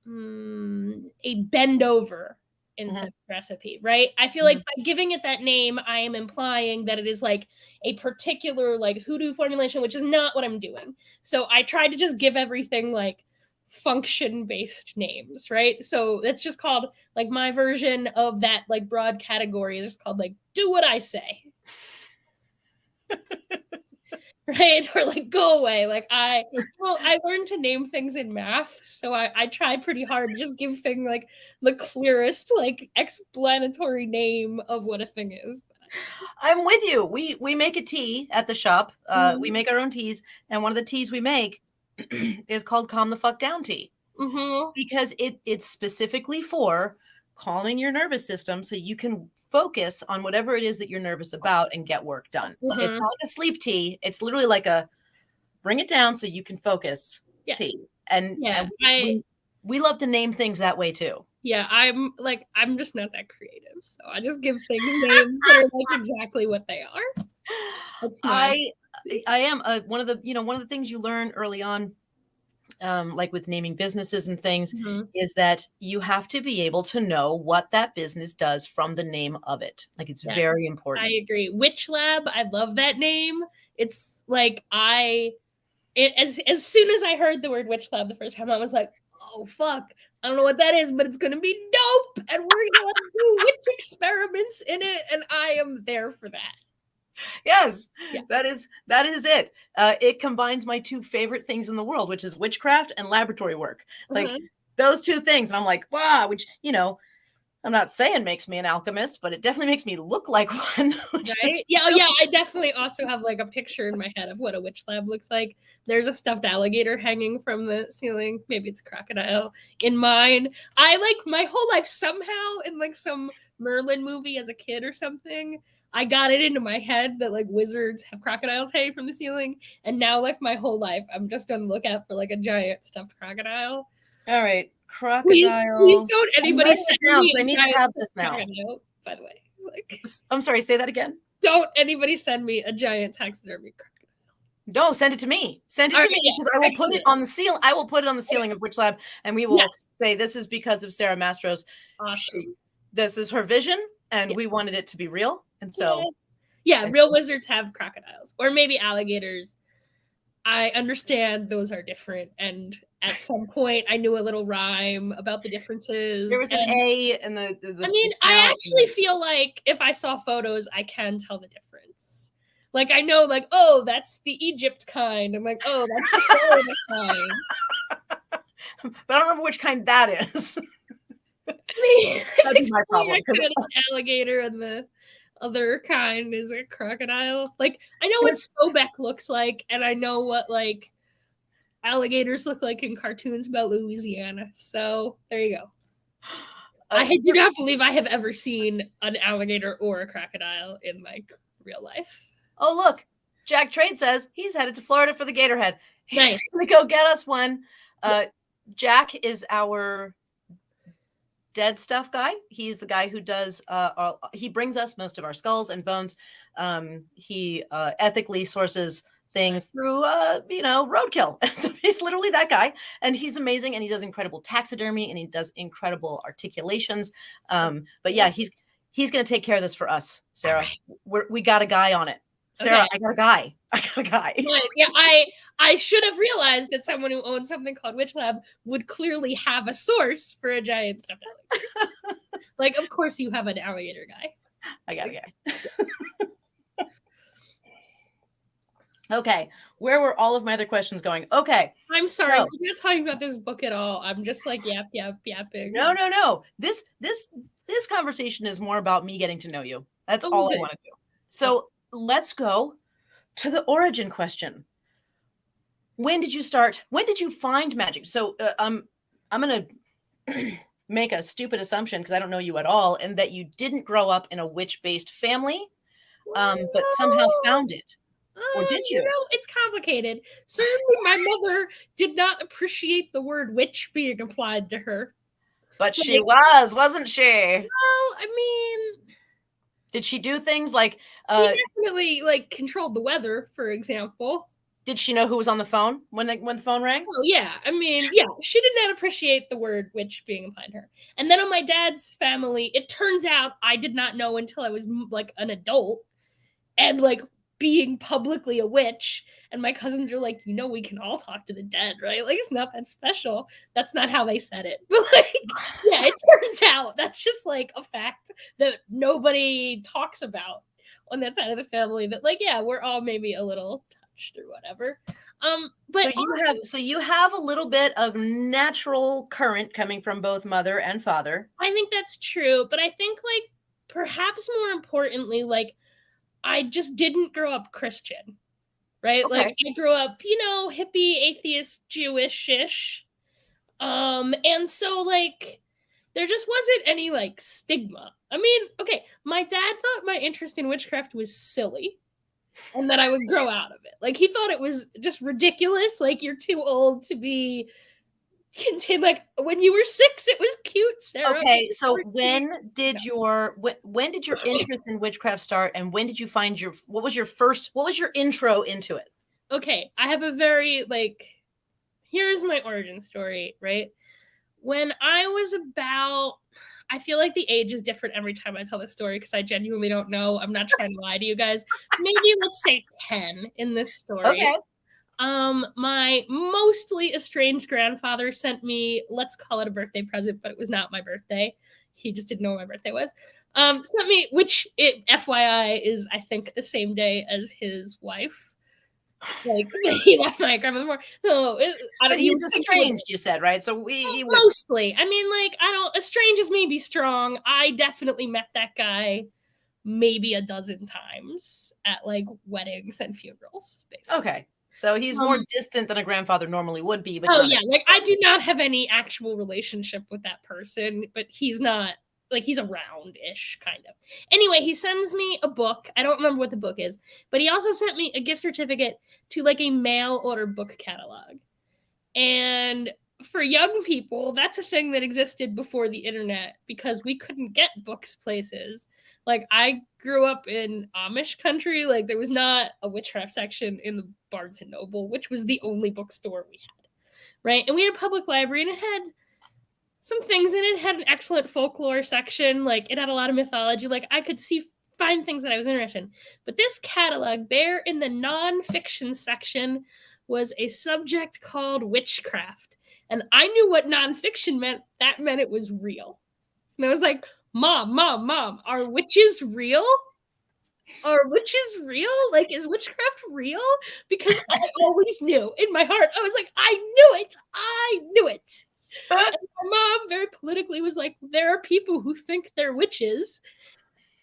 bend over incense recipe, right? I feel like by giving it that name, I am implying that it is like a particular like hoodoo formulation, which is not what I'm doing. So I try to just give everything like function-based names, right? So it's just called like my version of that like broad category is just called like do what I say. Right? Or like go away. Like I learned to name things in math, so I try pretty hard to just give thing like the clearest like explanatory name of what a thing is. I'm with you. We make a tea at the shop. We make our own teas, and one of the teas we make is called Calm the Fuck Down tea. Mm-hmm. Because it's specifically for calming your nervous system so you can focus on whatever it is that you're nervous about and get work done. Mm-hmm. It's not like a sleep tea. It's literally like a bring it down so you can focus tea. And, we love to name things that way too. Yeah, I'm just not that creative, so I just give things names that are like exactly what they are. That's I am one of the things you learn early on, like with naming businesses and things, is that you have to be able to know what that business does from the name of it. Like it's very important. I agree. WitchLab, I love that name. It's like as soon as I heard the word WitchLab the first time, I was like, oh fuck, I don't know what that is, but it's gonna be dope, and we're gonna do witch experiments in it, and I am there for that. Yes, that is it. It combines my two favorite things in the world, which is witchcraft and laboratory work. Like those two things, and I'm like, wow, which I'm not saying makes me an alchemist, but it definitely makes me look like one. Right? Yeah, I definitely also have like a picture in my head of what a witch lab looks like. There's a stuffed alligator hanging from the ceiling. Maybe it's crocodile in mine. I like my whole life somehow in like some Merlin movie as a kid or something, I got it into my head that like wizards have crocodiles hanging from the ceiling. And now like my whole life, I'm just on the lookout for like a giant stuffed crocodile. All right. Crocodile. Please don't anybody send me I need to have this now. By the way, like, I'm sorry, say that again. Don't anybody send me a giant taxidermy crocodile. No, send it to me. Send it to me because I will put it on the ceiling. I will put it on the ceiling of WitchLab, and we will say this is because of Sara Mastros. Awesome. This is her vision, and we wanted it to be real, and so real wizards have crocodiles or maybe alligators. I understand those are different, and at some point I knew a little rhyme about the differences. There was an A and the I mean, I actually feel like if I saw photos, I can tell the difference. Like I know, like, oh, that's the Egypt kind. I'm like, oh, that's the Florida kind. But I don't remember which kind that is. I mean, that'd be my problem. An alligator and the other kind is a crocodile. Like I know what Sobek looks like, and I know what like alligators look like in cartoons about Louisiana. So there you go. I do not believe I have ever seen an alligator or a crocodile in like real life. Oh look, Jack Trade says he's headed to Florida for the Gatorhead. Nice. He's gonna go get us one. Jack is our dead stuff guy. He's the guy who does he brings us most of our skulls and bones. He ethically sources things through roadkill. So he's literally that guy, and he's amazing, and he does incredible taxidermy, and he does incredible articulations. But yeah, he's gonna take care of this for us, Sarah. Right. We got a guy on it. Sarah, I got a guy. Nice. Yeah, I should have realized that someone who owns something called WitchLab would clearly have a source for a giant stuffed alligator. Like, of course you have an alligator guy. I got a guy. Okay, where were all of my other questions going? Okay. I'm sorry, we're not talking about this book at all. I'm just like yapping. No. This conversation is more about me getting to know you. That's all I want to do. So let's go to the origin question. When did you start? When did you find magic? So I'm going to make a stupid assumption because I don't know you at all, and that you didn't grow up in a witch-based family, but somehow found it. Or did you? It's complicated. Certainly my mother did not appreciate the word witch being applied to her. But she wasn't she? Well, I mean... Did she do things like... she definitely, like, controlled the weather, for example. Did she know who was on the phone when the phone rang? Oh, yeah. I mean, yeah. She did not appreciate the word witch being applied to her. And then on my dad's family, it turns out I did not know until I was, like, an adult. And, like, being publicly a witch, and my cousins are like, we can all talk to the dead, right? Like, it's not that special. That's not how they said it. But like, yeah, it turns out that's just like a fact that nobody talks about on that side of the family, that like, yeah, we're all maybe a little touched or whatever. But so you have a little bit of natural current coming from both mother and father. I think that's true, but I think like perhaps more importantly, like I just didn't grow up Christian, right? Okay. Like I grew up, hippie, atheist, Jewish-ish. And so like there just wasn't any like stigma. I mean, okay, my dad thought my interest in witchcraft was silly and that I would grow out of it. Like he thought it was just ridiculous. Like you're too old to be content. Like when you were 6, it was cute, Sarah. Okay, so 14. when did your interest in witchcraft start, and when did you find what was your intro into it? Okay, I have a very here's my origin story, right? When I was about, I feel like the age is different every time I tell this story because I genuinely don't know. I'm not trying to lie to you guys. Maybe let's say 10 in this story. Okay. My mostly estranged grandfather sent me, let's call it a birthday present, but it was not my birthday. He just didn't know what my birthday was. Sent me, which it FYI is I think the same day as his wife. Like he left my grandmother more. So but he's estranged, you said, right? So mostly. I mean, like estranged is maybe strong. I definitely met that guy maybe a dozen times at like weddings and funerals, basically. Okay. So he's more distant than a grandfather normally would be. But yeah, like I do not have any actual relationship with that person, but he's not like he's around-ish kind of. Anyway, he sends me a book. I don't remember what the book is, but he also sent me a gift certificate to like a mail order book catalog. And for young people, that's a thing that existed before the internet because we couldn't get books places. Like I grew up in Amish country, like there was not a witchcraft section in the Barnes and Noble, which was the only bookstore we had, right? And we had a public library and it had some things in it. It had an excellent folklore section, like it had a lot of mythology. Like I could find things that I was interested in. But this catalog, there in the nonfiction section, was a subject called witchcraft. And I knew what nonfiction meant. That meant it was real. And I was like, Mom, are witches real? Are witches real? Like, is witchcraft real? Because I always knew in my heart, I was like, I knew it. And my mom very politically was like, there are people who think they're witches.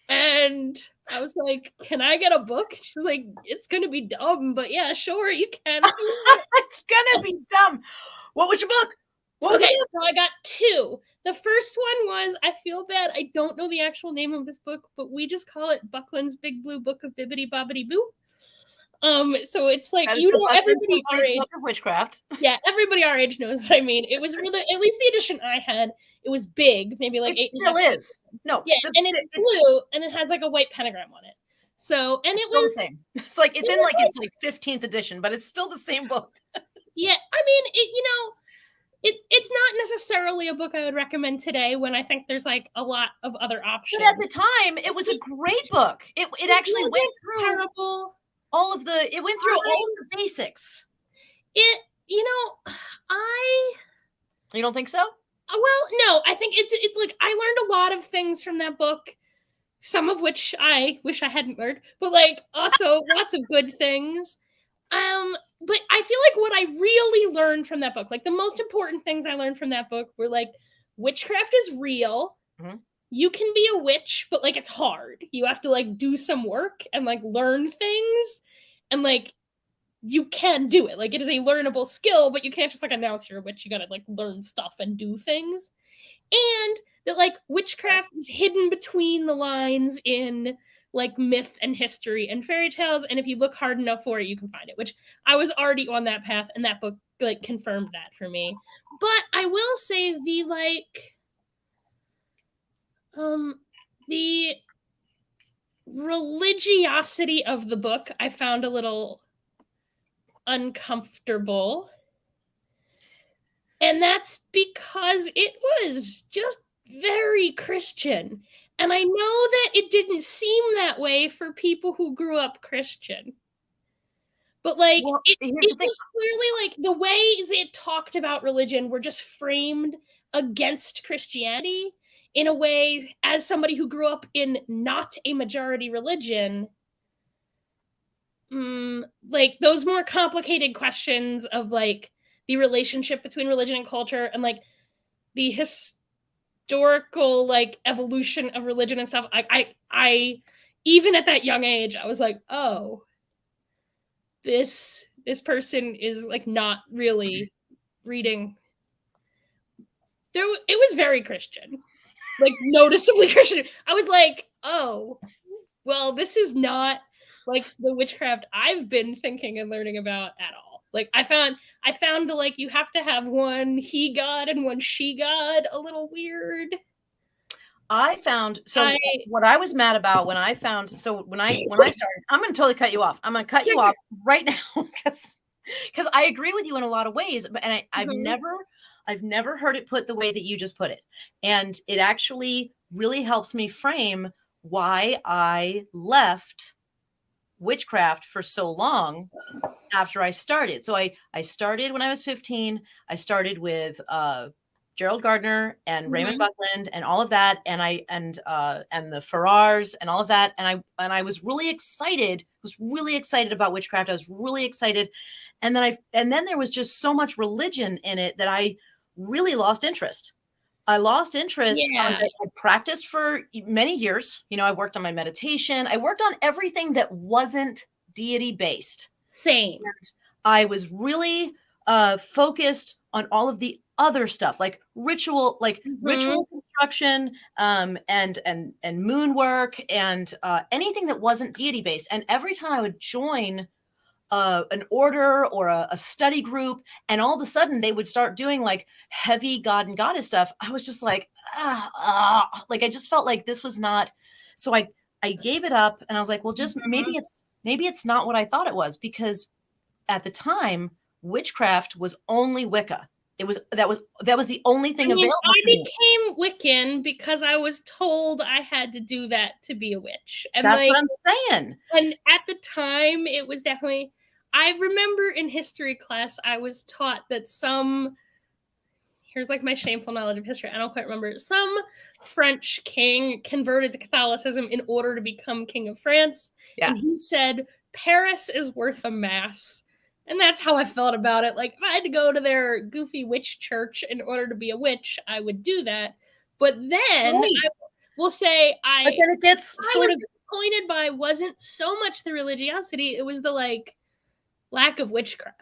And I was like, can I get a book? She was like, it's going to be dumb, but yeah, sure, you can. It's going to be dumb. What was your book? Okay, so I got 2. The first one was, I feel bad, I don't know the actual name of this book, but we just call it Buckland's Big Blue Book of Bibbidi Bobbidi Boo. So it's like, everybody our age. Book of Witchcraft. Yeah, everybody our age knows what I mean. It was really, at least the edition I had, it was big, maybe like 8. It still is. No. Yeah, and it's blue, and it has like a white pentagram on it. So, and it was the same. It's like it's in like its like 15th edition, but it's still the same book. Yeah, I mean, it's not necessarily a book I would recommend today when I think there's like a lot of other options. But at the time, it was a great book. It actually went through terrible. All of the basics. You don't think so? Well, no, I think it's like I learned a lot of things from that book, some of which I wish I hadn't learned, but like also lots of good things. But I feel like what I really learned from that book, like the most important things I learned from that book were like witchcraft is real. Mm-hmm. You can be a witch, but like it's hard. You have to like do some work and like learn things, and like you can do it. Like it is a learnable skill, but you can't just like announce you're a witch. You gotta like learn stuff and do things. And that like witchcraft is hidden between the lines in like myth and history and fairy tales, and if you look hard enough for it, you can find it, which I was already on that path, and that book like confirmed that for me. But I will say the religiosity of the book I found a little uncomfortable, and that's because it was just very Christian. And I know that it didn't seem that way for people who grew up Christian. But like it was clearly like the ways it talked about religion were just framed against Christianity in a way, as somebody who grew up in not a majority religion, like those more complicated questions of like the relationship between religion and culture and like the historical like evolution of religion and stuff. I even at that young age, I was like, oh, this person is like not really reading. It was very Christian, like noticeably Christian. I was like, oh, well, this is not like the witchcraft I've been thinking and learning about at all. Like I found the like you have to have one he god and one she god a little weird. I found what I was mad about when I found when I started, I'm going to totally cut you off. I'm going to cut you off right now because I agree with you in a lot of ways, but I've never heard it put the way that you just put it, and it actually really helps me frame why I left witchcraft for so long after I started. So I started when I was 15. I started with Gerald Gardner and Raymond Buckland and all of that, and the Farrars and all of that, and I was really excited. About witchcraft. I was really excited, and then there was just so much religion in it that I really lost interest. I lost interest. Yeah. I practiced for many years. You know, I worked on my meditation. I worked on everything that wasn't deity based. Same. And I was really focused on all of the other stuff, like ritual construction, and moon work, and anything that wasn't deity based. And every time I would join an order or a study group, and all of a sudden they would start doing like heavy god and goddess stuff, I was just like, like I just felt like this was not. So I gave it up, and I was like, well, just maybe it's not what I thought it was, because at the time witchcraft was only Wicca. That was the only thing available. I became Wiccan because I was told I had to do that to be a witch. And that's what I'm saying. And at the time, it was definitely. I remember in history class, I was taught that here's like my shameful knowledge of history. I don't quite remember. Some French king converted to Catholicism in order to become king of France. Yeah. And he said, Paris is worth a mass. And that's how I felt about it. Like, if I had to go to their goofy witch church in order to be a witch, I would do that. But then I will say but then it gets sort of disappointed by wasn't so much the religiosity, it was the like lack of witchcraft.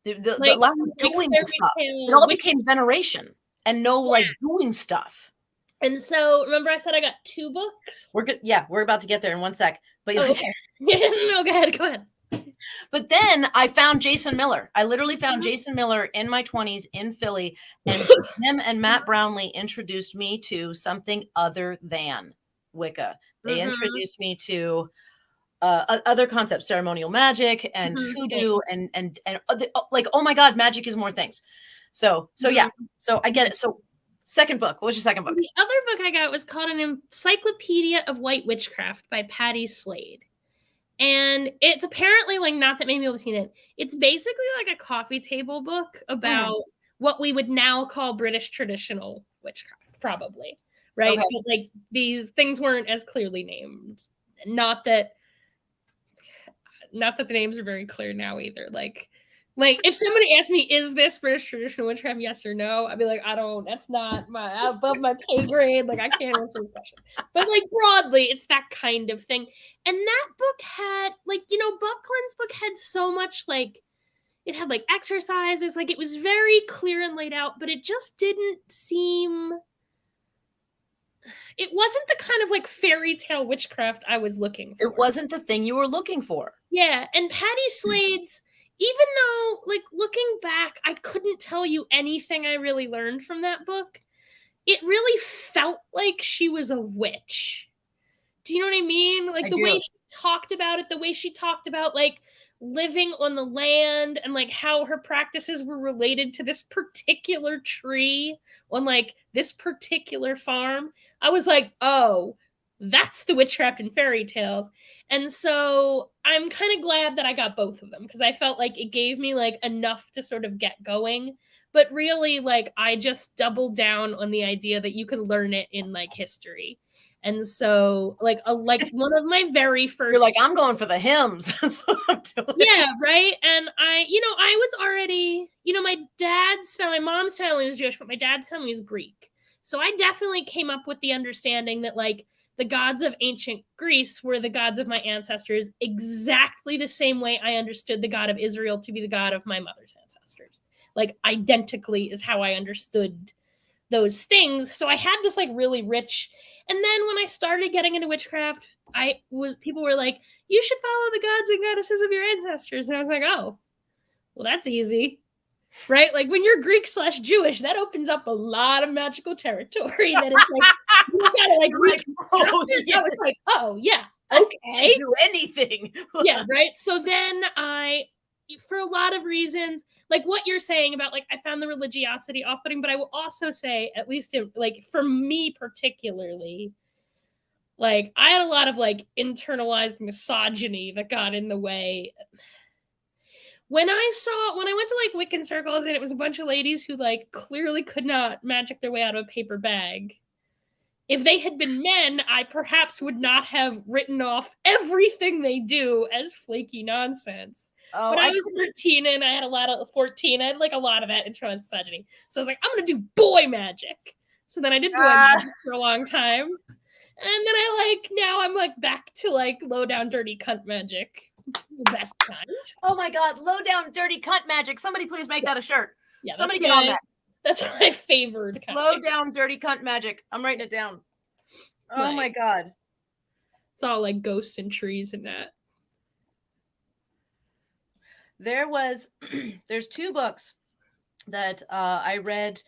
Yeah. The lack of doing stuff. It all became veneration and no like doing stuff. And so remember I said I got 2 books? We're about to get there in one sec. But okay. No, go ahead. But then I found Jason Miller. I literally found Jason Miller in my 20s in Philly, and him and Matt Brownlee introduced me to something other than Wicca. They introduced me to other concepts, ceremonial magic and hoodoo, and like, oh my God, magic is more things. So yeah, so I get it. So second book, what was your second book? The other book I got was called An Encyclopedia of White Witchcraft by Patty Slade. And it's apparently like not that many people have seen it. It's basically like a coffee table book about what we would now call British traditional witchcraft, probably, right? Okay. But like these things weren't as clearly named. Not that the names are very clear now either. Like if somebody asked me, is this British traditional witchcraft, yes or no? I'd be like, that's not above my pay grade. Like I can't answer the question. But like broadly, it's that kind of thing. And that book had like, Buckland's book had so much like, it had like exercises, like it was very clear and laid out, but it just didn't seem, it wasn't the kind of like fairy tale witchcraft I was looking for. It wasn't the thing you were looking for. Yeah. And Patty Slade's, even though, like, looking back, I couldn't tell you anything I really learned from that book, it really felt like she was a witch. Do you know what I mean? Like, the way she talked about it, the way she talked about, like, living on the land and, like, how her practices were related to this particular tree on, like, this particular farm. I was like, oh, that's the witchcraft and fairy tales. And so I'm kind of glad that I got both of them because I felt like it gave me like enough to sort of get going. But really, like, I just doubled down on the idea that you could learn it in like history. And so like one of my very first, you're like, I'm going for the hymns. That's what I'm doing. Yeah, right. And I was already, my mom's family was Jewish, but my dad's family was Greek. So I definitely came up with the understanding that like the gods of ancient Greece were the gods of my ancestors, exactly the same way I understood the god of Israel to be the god of my mother's ancestors. Like, identically is how I understood those things. So I had this like really rich, and then when I started getting into witchcraft, people were like, you should follow the gods and goddesses of your ancestors. And I was like, oh, well, that's easy. Right? Like, when you're Greek/Jewish, that opens up a lot of magical territory that is like, you gotta like, oh, yes. I was like, oh yeah, okay. Do anything. Yeah, right. So then for a lot of reasons, like what you're saying about like I found the religiosity off-putting, but I will also say, at least like for me particularly, like I had a lot of like internalized misogyny that got in the way. When I went to like Wiccan circles and it was a bunch of ladies who like clearly could not magic their way out of a paper bag. If they had been men, I perhaps would not have written off everything they do as flaky nonsense. Oh, but I was 13 and I had 14. I had like a lot of that internalized misogyny. So I was like, I'm going to do boy magic. So then I did boy magic for a long time. And then now I'm like back to like low down dirty cunt magic. The best kind. Oh my God, low down dirty cunt magic. Somebody please make that a shirt. Yeah, somebody get on that. That's my favorite kind. Low down dirty cunt magic. I'm writing it down. Oh my God. It's all like ghosts and trees and that. There's 2 books that I read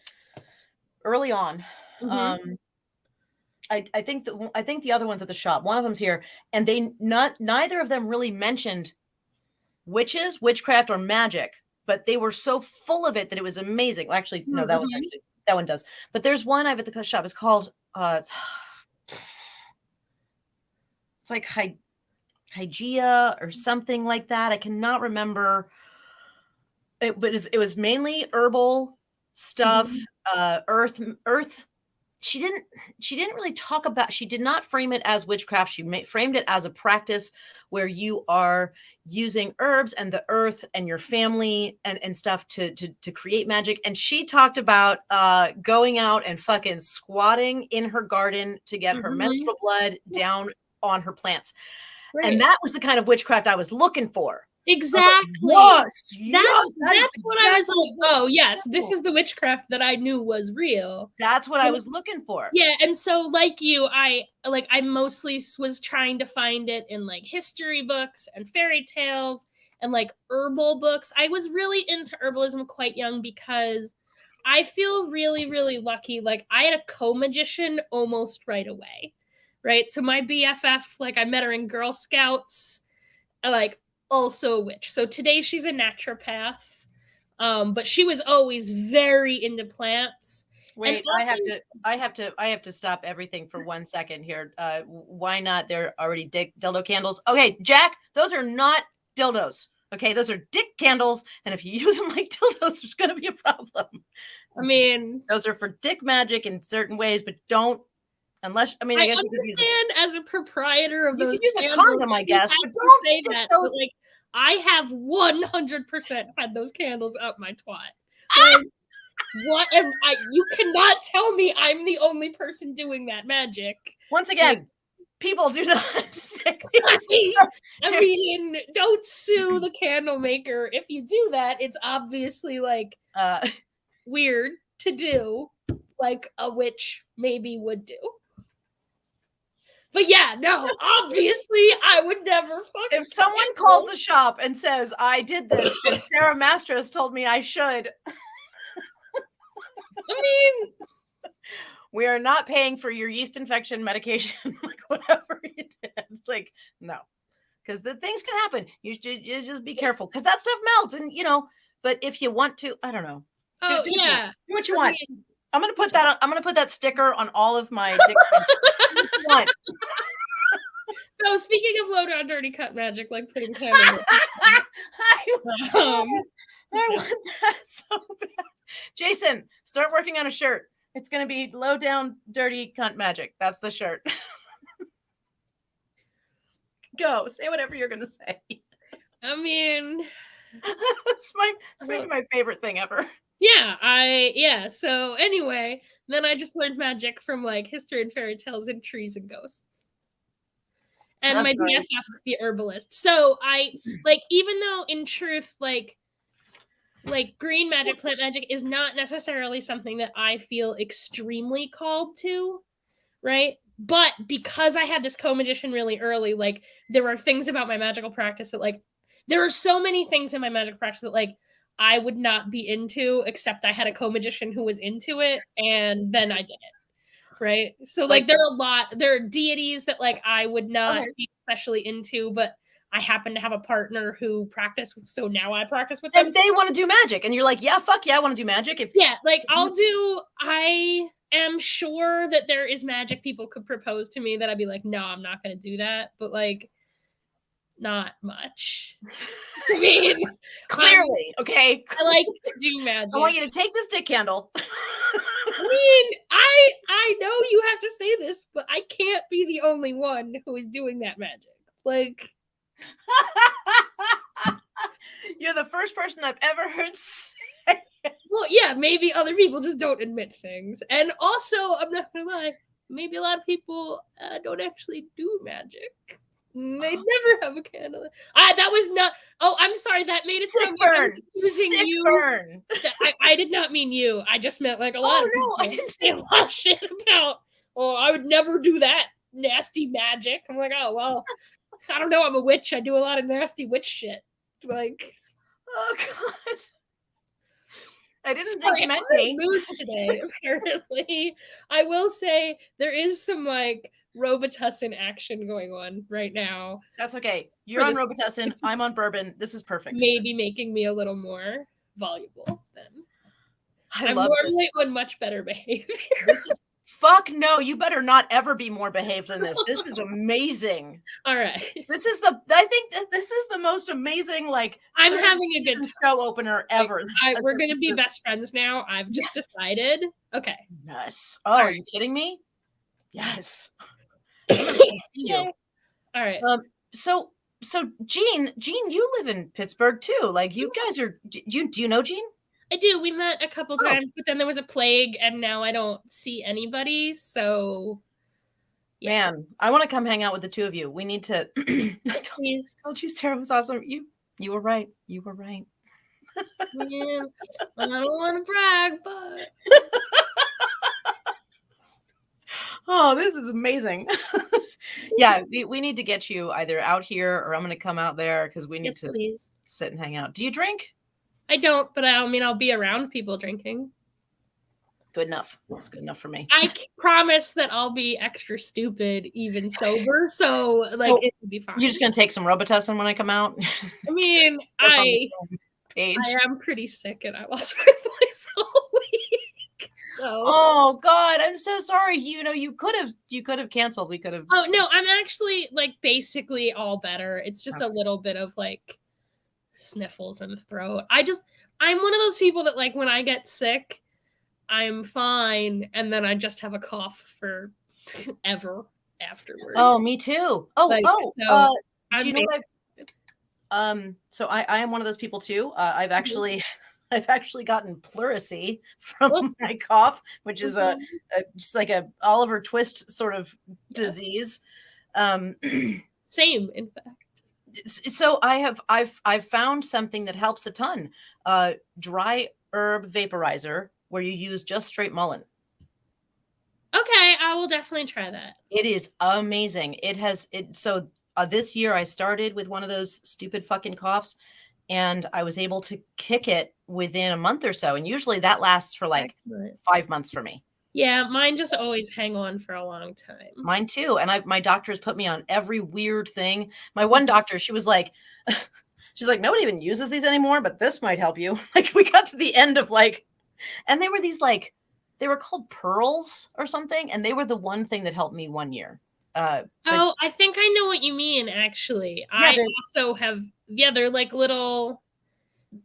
early on. Mm-hmm. I think the other one's at the shop. One of them's here, and neither of them really mentioned witches, witchcraft, or magic, but they were so full of it that it was amazing. Well, actually, no, that one does. But there's one I have at the shop. It's called it's like Hygeia or something like that. I cannot remember. But it was mainly herbal stuff, earth. She didn't really talk about. She did not frame it as witchcraft. She framed it as a practice where you are using herbs and the earth and your family and stuff to create magic. And she talked about going out and fucking squatting in her garden to get her menstrual blood down on her plants. Right. And that was the kind of witchcraft I was looking for. Exactly. That's what I was like, oh yes, this is the witchcraft that I knew was real. That's what I was looking for. Yeah, and so like you, I mostly was trying to find it in like history books and fairy tales and like herbal books. I was really into herbalism quite young because I feel really, really lucky. Like I had a co-magician almost right away. Right? So my BFF, like I met her in Girl Scouts, like also a witch. So today she's a naturopath. But she was always very into plants. Wait, also, I have to stop everything for 1 second here. Why not? They're already dildo candles. Okay, Jack, those are not dildos. Okay, those are dick candles, and if you use them like dildos, there's going to be a problem. I mean, those are for dick magic in certain ways, but don't. Unless, I mean, I understand as a proprietor of those. You could use a condom, I guess, but don't stick that. Those. Like, I have 100% had those candles up my twat. Like, what? And you cannot tell me I'm the only person doing that magic. Once again, people do not say. I mean, don't sue the candle maker. If you do that, it's obviously like weird to do, like a witch maybe would do. But yeah, no, obviously I would never fucking. If someone calls the shop and says, I did this and Sara Mastros told me I should. I mean, we are not paying for your yeast infection medication, like whatever you did. Like, no. Because the things can happen. You just be careful. Because that stuff melts and, but if you want to, I don't know. Oh, do what you want. I'm gonna put that sticker on all of my dick. So speaking of low down dirty cut magic, like putting candles. I want that so bad. Jason, start working on a shirt. It's gonna be low down dirty cunt magic. That's the shirt. Go say whatever you're gonna say. I mean, it's maybe my favorite thing ever. Yeah, so anyway, then I just learned magic from like history and fairy tales and trees and ghosts. and my BFF is the herbalist. So I like, even though in truth, like green magic, plant magic is not necessarily something that I feel extremely called to, right? But because I had this co-magician really early, like there are things about my magical practice that like, there are so many things in my magic practice that like I would not be into except I had a co-magician who was into it, and then I did it. Right. So like there are deities that like I would not be especially into, but I happen to have a partner who practice, so now I practice with them. And they want to do magic, and you're like, yeah, fuck yeah, I want to do magic. I am sure that there is magic people could propose to me that I'd be like, no, I'm not going to do that. But like, not much. I mean, clearly, okay. I like to do magic. I want you to take the stick candle. I mean, I know you have to say this, but I can't be the only one who is doing that magic. Like, you're the first person I've ever heard say. Well, yeah, maybe other people just don't admit things. And also, I'm not gonna lie, maybe a lot of people don't actually do magic. They never have a candle. That was not. Oh, I'm sorry. That made it sound like I was accusing you. Burn. I did not mean you. I just meant like a lot of people. I didn't say a lot of shit about. Oh, I would never do that nasty magic. I'm like, oh well, I don't know. I'm a witch. I do a lot of nasty witch shit. Like, oh god. I didn't think you meant me. Mood today. Apparently, I will say there is some like Robitussin action going on right now. That's okay. You're on Robitussin. I'm on bourbon. This is perfect. Maybe making me a little more voluble then. I'm normally on much better behavior. This is fuck no. You better not ever be more behaved than this. This is amazing. All right. I think that this is the most amazing, like, I'm having a good show opener ever. We're gonna be best friends now. I've just decided. Okay. Yes. Oh, are you kidding me? Yes. You. All right. So Jean, you live in Pittsburgh too. Like, you guys are. Do you know Jean? I do. We met a couple times, but then there was a plague, and now I don't see anybody. So, yeah. Man, I want to come hang out with the two of you. We need to. Please. Told you Sarah was awesome. You were right. You were right. Man, I don't want to brag, but. Oh, this is amazing. Yeah, we need to get you either out here, or I'm going to come out there because we need to sit and hang out. Do you drink? I don't, but I mean, I'll be around people drinking. Good enough. That's good enough for me. I promise that I'll be extra stupid, even sober. So it will be fine. You're just going to take some Robitussin when I come out? I mean, I am pretty sick and I lost my voice all week. So. Oh God, I'm so sorry. You could have canceled. We could have. Oh no, I'm actually like basically all better. It's just a little bit of like sniffles in the throat. I'm one of those people that like when I get sick, I'm fine, and then I just have a cough for ever afterwards. Oh, me too. Do you know what so I am one of those people too. I've actually gotten pleurisy from my cough, which is just like a Oliver Twist sort of disease. Same, in fact. So I've found something that helps a ton. Dry herb vaporizer where you use just straight mullein. Okay, I will definitely try that. It is amazing. This year I started with one of those stupid fucking coughs, and I was able to kick it within a month or so. And usually that lasts for like 5 months for me. Yeah, mine just always hang on for a long time. Mine too. And my doctors put me on every weird thing. My one doctor, she's like, nobody even uses these anymore, but this might help you. Like, we got to the end of and they were these they were called pearls or something. And they were the one thing that helped me 1 year. I think I know what you mean, actually. Yeah, I also have, they're like little...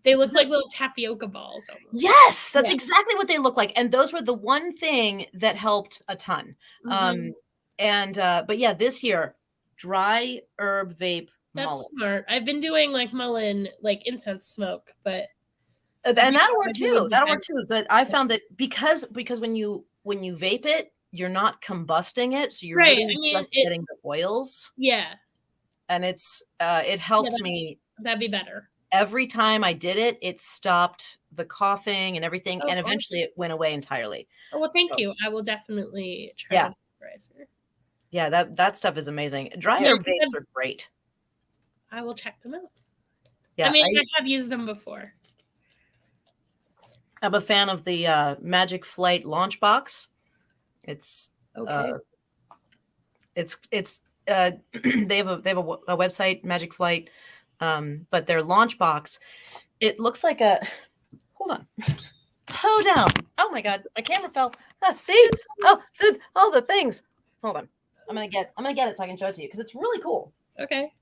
They look like little tapioca balls. Almost. Yes, that's exactly what they look like. And those were the one thing that helped a ton. Mm-hmm. But yeah, this year, dry herb vape That's mullein. Smart. I've been doing like mullein, like incense smoke, but and that'll work too. That'll work too. But I found that because when you vape it, you're not combusting it, so you're really just getting the oils. Yeah. and it helped me. That'd be better. Every time I did it, it stopped the coughing and everything, and awesome. eventually it went away entirely. Oh, well, thank you. I will definitely try Yeah. the vaporizer. Yeah, that stuff is amazing. Dry Yeah, herb vapes are great. I will check them out. Yeah, I mean, I have used them before. I'm a fan of the Magic Flight launch box. It's okay. They have a website, Magic Flight, but their launch box, it looks like a. Hold on. Hold down. Oh my god, my camera fell. See? Oh, the things. Hold on. I'm gonna get it so I can show it to you because it's really cool. Okay.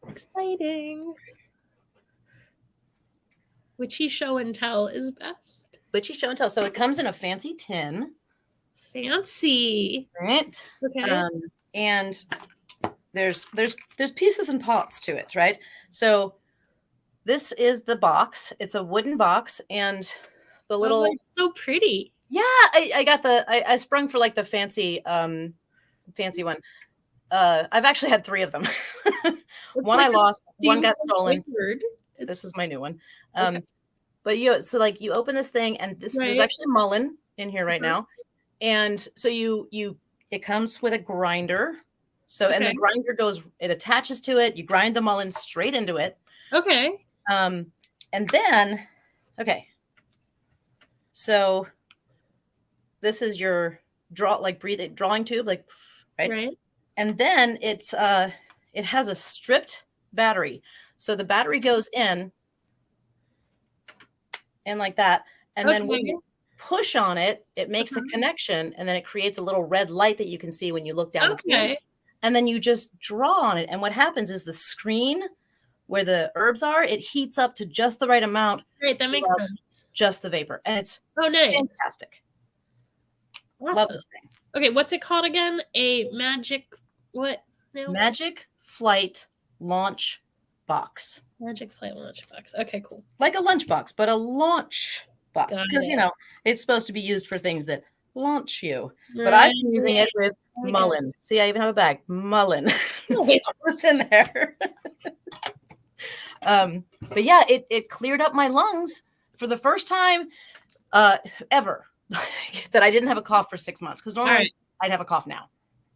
Exciting. Witchy show and tell is best. Witchy show and tell. So it comes in a fancy tin. Fancy. Right. Okay. And there's pieces and parts to it, right? So this is the box. It's a wooden box, and the little. Oh, it's so pretty. Yeah, I got I sprung for like the fancy one. I've actually had 3 of them. One like I lost, one got stolen. This is my new one. Okay. But you open this thing, and there's actually mullein in here right now. And so it comes with a grinder. So, and the grinder it attaches to it. You grind the mullein straight into it. Okay. And then, so this is your drawing tube, right? And then it has a stripped battery. So the battery goes in and like that. And then when you push on it, it makes a connection, and then it creates a little red light that you can see when you look down. Okay. And then you just draw on it. And what happens is the screen where the herbs are, it heats up to just the right amount. Right, that makes sense. Just the vapor. And it's nice. Fantastic. Awesome. Love this thing. Okay, what's it called again? A magic what? No? Magic Flight launch box. Magic Flight launch box. Okay, cool. Like a lunch box, but a launch box. Because, it's supposed to be used for things that launch you. Right. But I've been using it with mullein. See, I even have a bag. Mullein. What's in there? But yeah, it cleared up my lungs for the first time ever that I didn't have a cough for 6 months. Because normally I'd have a cough now.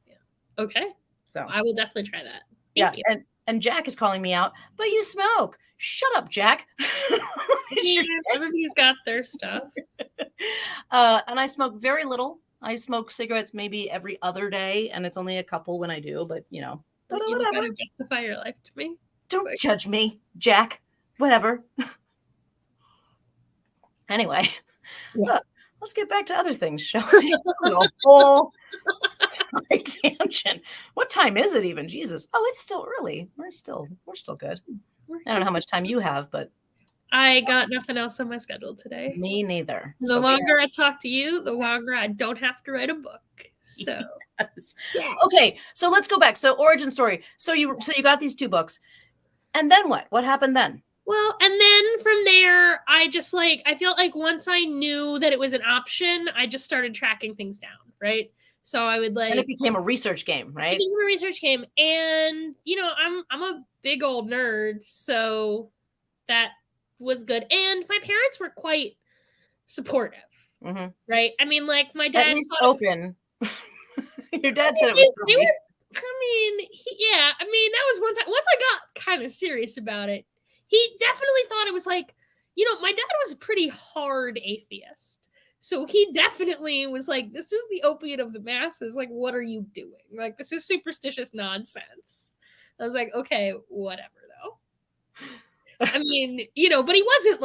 Yeah. Okay. So I will definitely try that. Thank you. And Jack is calling me out, but you smoke. Shut up, Jack. Everybody's got their stuff. And I smoke very little. I smoke cigarettes maybe every other day, and it's only a couple when I do, but But you gotta justify your life to me. Don't judge me, Jack. Whatever. Anyway, let's get back to other things, shall we? A whole tangent. What time is it even? Jesus. Oh, it's still early. We're still good. I don't know how much time you have, but I got nothing else on my schedule today. Me neither. The longer I talk to you, the longer I don't have to write a book. So yes. Okay, so let's go back. So origin story. So you got these 2 books. And then what? What happened then? Well, and then from there, I just I felt like once I knew that it was an option, I just started tracking things down, right? So I would and it became a research game, right? It became a research game, and I'm a big old nerd, so that was good. And my parents were quite supportive, right? I mean, my dad at least open. Your dad said it was silly. That was once I got kind of serious about it. He definitely thought it was my dad was a pretty hard atheist. So he definitely was like, this is the opiate of the masses. Like, what are you doing? This is superstitious nonsense. I was like, okay, whatever, though. I mean, but he wasn't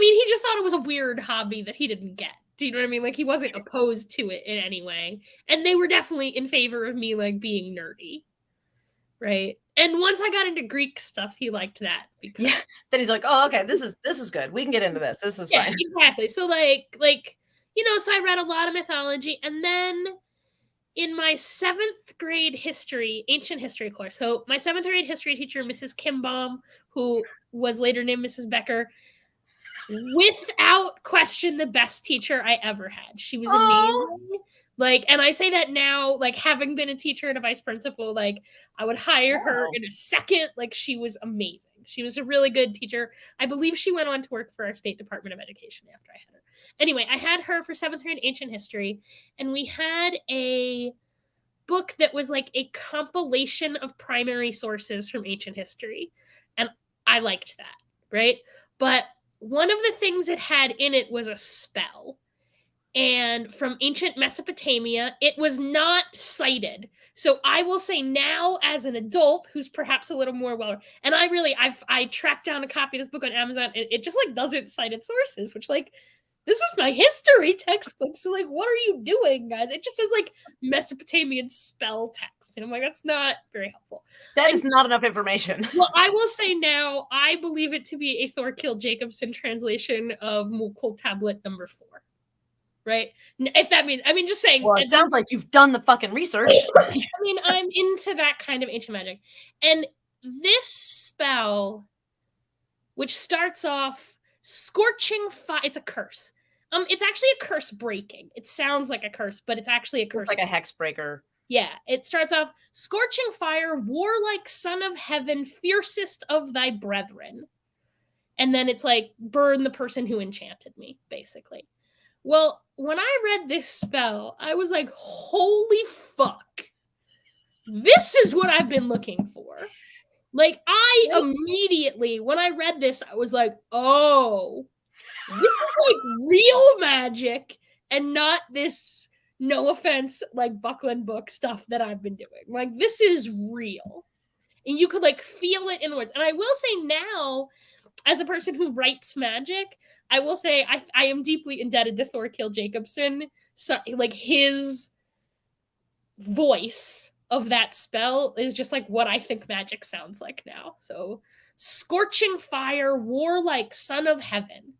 he just thought it was a weird hobby that he didn't get. Do you know what I mean? He wasn't opposed to it in any way. And they were definitely in favor of me, being nerdy. Right? And once I got into Greek stuff, he liked that. Then he's like, oh, okay, this is good. We can get into this. This is fine. Exactly. So so I read a lot of mythology. And then in my 7th grade ancient history course, so my 7th grade history teacher, Mrs. Kimbaum, who was later named Mrs. Becker, without question the best teacher I ever had. She was Oh, amazing. Like, and I say that now, like, having been a teacher and a vice principal, like, I would hire her in a second. Like, she was amazing. She was a really good teacher. I believe she went on to work for our state Department of Education after I had her. Anyway, I had her for 7th grade ancient history, and we had a book that was like a compilation of primary sources from ancient history. And I liked that, right? But one of the things it had in it was a spell. And from ancient Mesopotamia, it was not cited. So I will say now, as an adult who's perhaps a little more well, and I tracked down a copy of this book on Amazon, and it just like doesn't cite its sources, which like this was my history textbook. So like, what are you doing, guys? It just says like Mesopotamian spell text, and I'm like, that's not very helpful. that is not enough information. Well, I will say now, I believe it to be a Thorkild Jacobson translation of Mughal Tablet number 4. Right? If that means, I mean, just saying. Well, it sounds like you've done the fucking research. I mean, I'm into that kind of ancient magic. And this spell, which starts off scorching fire, it's a curse. It's actually a curse breaking. It sounds like a curse, but it's actually a curse. It's like a hex breaker. Yeah, it starts off scorching fire, warlike son of heaven, fiercest of thy brethren. And then it's like, burn the person who enchanted me, basically. Well, when I read this spell, I was like, holy fuck. This is what I've been looking for. Like, I immediately, when I read this, I was like, oh, this is like real magic and not this, no offense, like Buckland book stuff that I've been doing. Like, this is real. And you could like feel it in the words. And I will say now, as a person who writes magic, I will say I am deeply indebted to Thorkild Jacobson. So, like, his voice of that spell is just like what I think magic sounds like now. So, scorching fire, warlike son of heaven.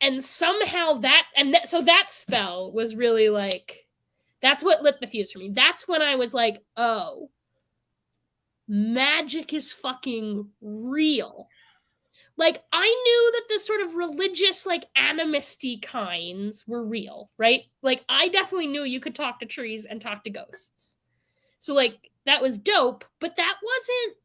And somehow so that spell was really like, that's what lit the fuse for me. That's when I was like, oh, magic is fucking real. Like, I knew that the sort of religious, like, animisty kinds were real, right? Like, I definitely knew you could talk to trees and talk to ghosts. So, like, that was dope, but that wasn't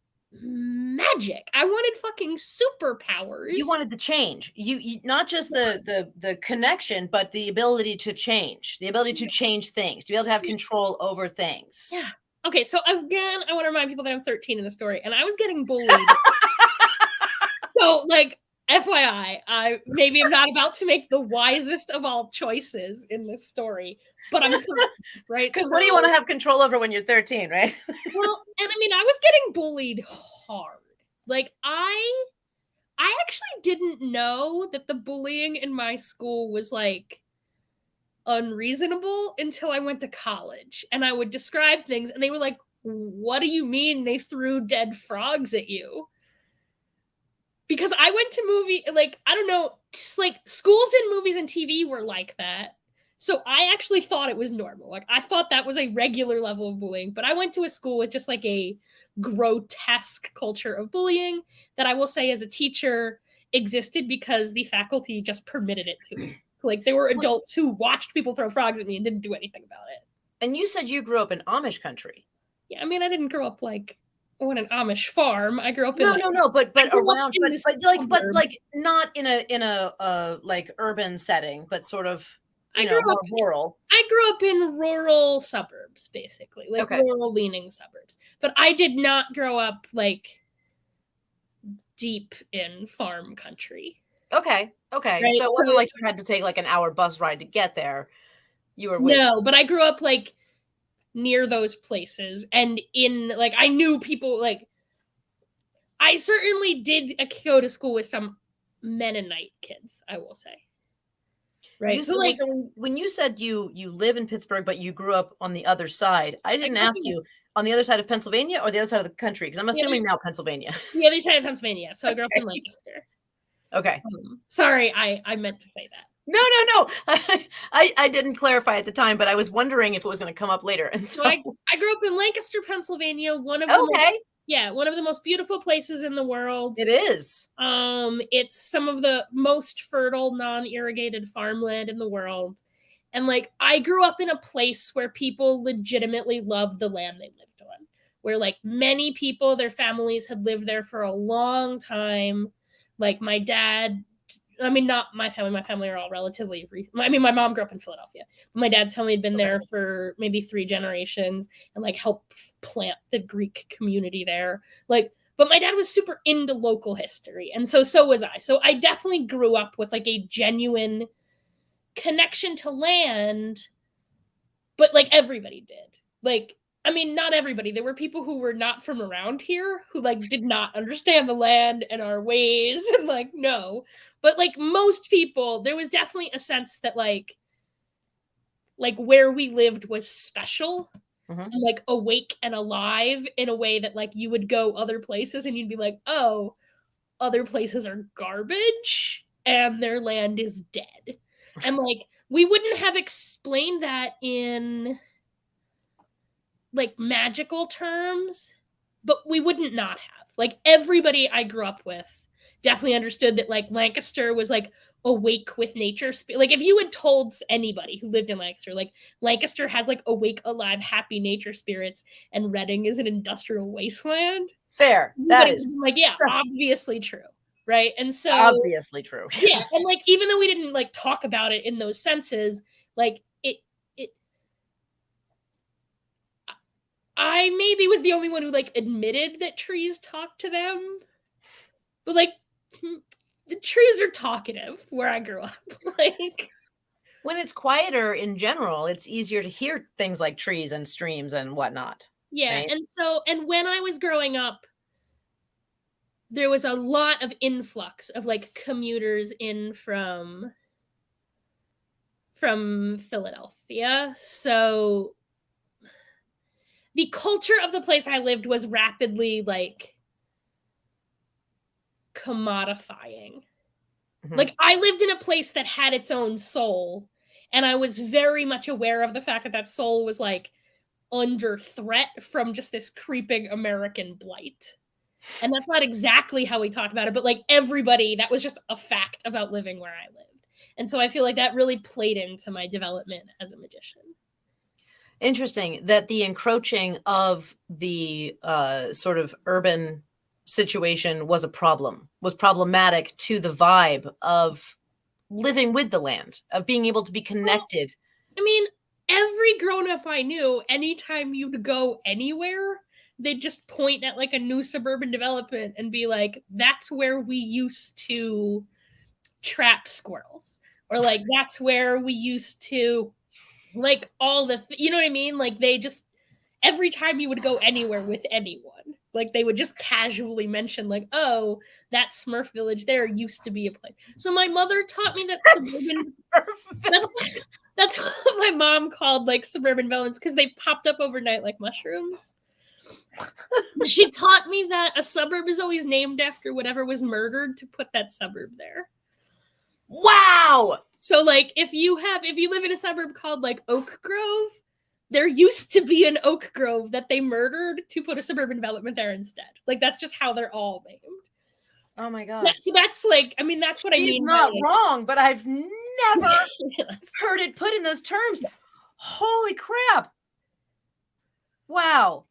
magic. I wanted fucking superpowers. You wanted the change. You not just the connection, but the ability to change. The ability to change things. To be able to have control over things. Yeah. Okay, so again, I want to remind people that I'm 13 in the story, and I was getting bullied. So, like, FYI, I maybe am not about to make the wisest of all choices in this story, but I'm 13, right? Because what do you want to have control over when you're 13, right? Well, and I mean, I was getting bullied hard. Like, I actually didn't know that the bullying in my school was, like, unreasonable until I went to college. And I would describe things, and they were like, what do you mean they threw dead frogs at you? Because I went to like, I don't know, like, schools and movies and TV were like that. So I actually thought it was normal. Like, I thought that was a regular level of bullying, but I went to a school with just like a grotesque culture of bullying that I will say as a teacher existed because the faculty just permitted it to. Like, there were adults who watched people throw frogs at me and didn't do anything about it. And you said you grew up in Amish country. Yeah, I mean, I didn't grow up like on an Amish farm. I grew up in but around, but not in a like urban setting, but sort of more rural. I grew up in rural suburbs, basically, like rural leaning suburbs. But I did not grow up like deep in farm country. Okay. Right? So it wasn't like you had to take like an hour bus ride to get there. You were no, but I grew up like near those places, and in like I knew people. Like, I certainly did go to school with some Mennonite kids, I will say. Right. So when you said you live in Pittsburgh, but you grew up on the other side, I didn't ask you on the other side of Pennsylvania or the other side of the country, because I'm assuming now Pennsylvania. The other side of Pennsylvania. So I grew up in Lancaster. Okay. Sorry, I meant to say that. No. I didn't clarify at the time, but I was wondering if it was going to come up later. And so I grew up in Lancaster, Pennsylvania. One of Yeah, one of the most beautiful places in the world. It is. It's some of the most fertile non-irrigated farmland in the world. And like I grew up in a place where people legitimately loved the land they lived on. Where like many people, their families had lived there for a long time. Like my dad, I mean, not my family are all relatively recent. I mean, my mom grew up in Philadelphia. But my dad's family had been there for maybe 3 generations and like helped plant the Greek community there. Like, but my dad was super into local history. And so was I. So I definitely grew up with like a genuine connection to land, but like everybody did. Like, I mean, not everybody. There were people who were not from around here who like did not understand the land and our ways and like no. But like most people, there was definitely a sense that like where we lived was special and like awake and alive in a way that like you would go other places and you'd be like, "Oh, other places are garbage and their land is dead." And like we wouldn't have explained that in like magical terms, but we wouldn't not have. Like everybody I grew up with definitely understood that like Lancaster was like awake with nature. Like if you had told anybody who lived in Lancaster, like Lancaster has like awake, alive, happy nature spirits, and Reading is an industrial wasteland. Fair. That is like, yeah, obviously true, right? And so obviously true. yeah, and like even though we didn't like talk about it in those senses, like I maybe was the only one who like admitted that trees talk to them. But like the trees are talkative where I grew up. Like when it's quieter in general, it's easier to hear things like trees and streams and whatnot. Yeah, right? and when I was growing up, there was a lot of influx of like commuters in from Philadelphia. So the culture of the place I lived was rapidly like commodifying. Like I lived in a place that had its own soul, and I was very much aware of the fact that that soul was like under threat from just this creeping American blight. And that's not exactly how we talked about it, but like everybody, that was just a fact about living where I lived. And so I feel like that really played into my development as a magician. Interesting that the encroaching of the sort of urban situation was problematic to the vibe of living with the land, of being able to be connected. Well, I mean, every grown-up I knew, anytime you'd go anywhere, they'd just point at like a new suburban development and be like, that's where we used to trap squirrels. Or like, that's where we used to like all the, you know what I mean? Like they just, every time you would go anywhere with anyone, like they would just casually mention like, oh, that Smurf village there used to be a place. So my mother taught me that suburban, that's what my mom called like suburban developments because they popped up overnight like mushrooms. She taught me that a suburb is always named after whatever was murdered to put that suburb there. Wow. So like if you live in a suburb called like Oak Grove, there used to be an oak grove that they murdered to put a suburban development there instead. Like that's just how they're all named. Oh my god. So that's like, I mean, that's what I mean. She's not wrong, but I've never heard it put in those terms. Holy crap. Wow.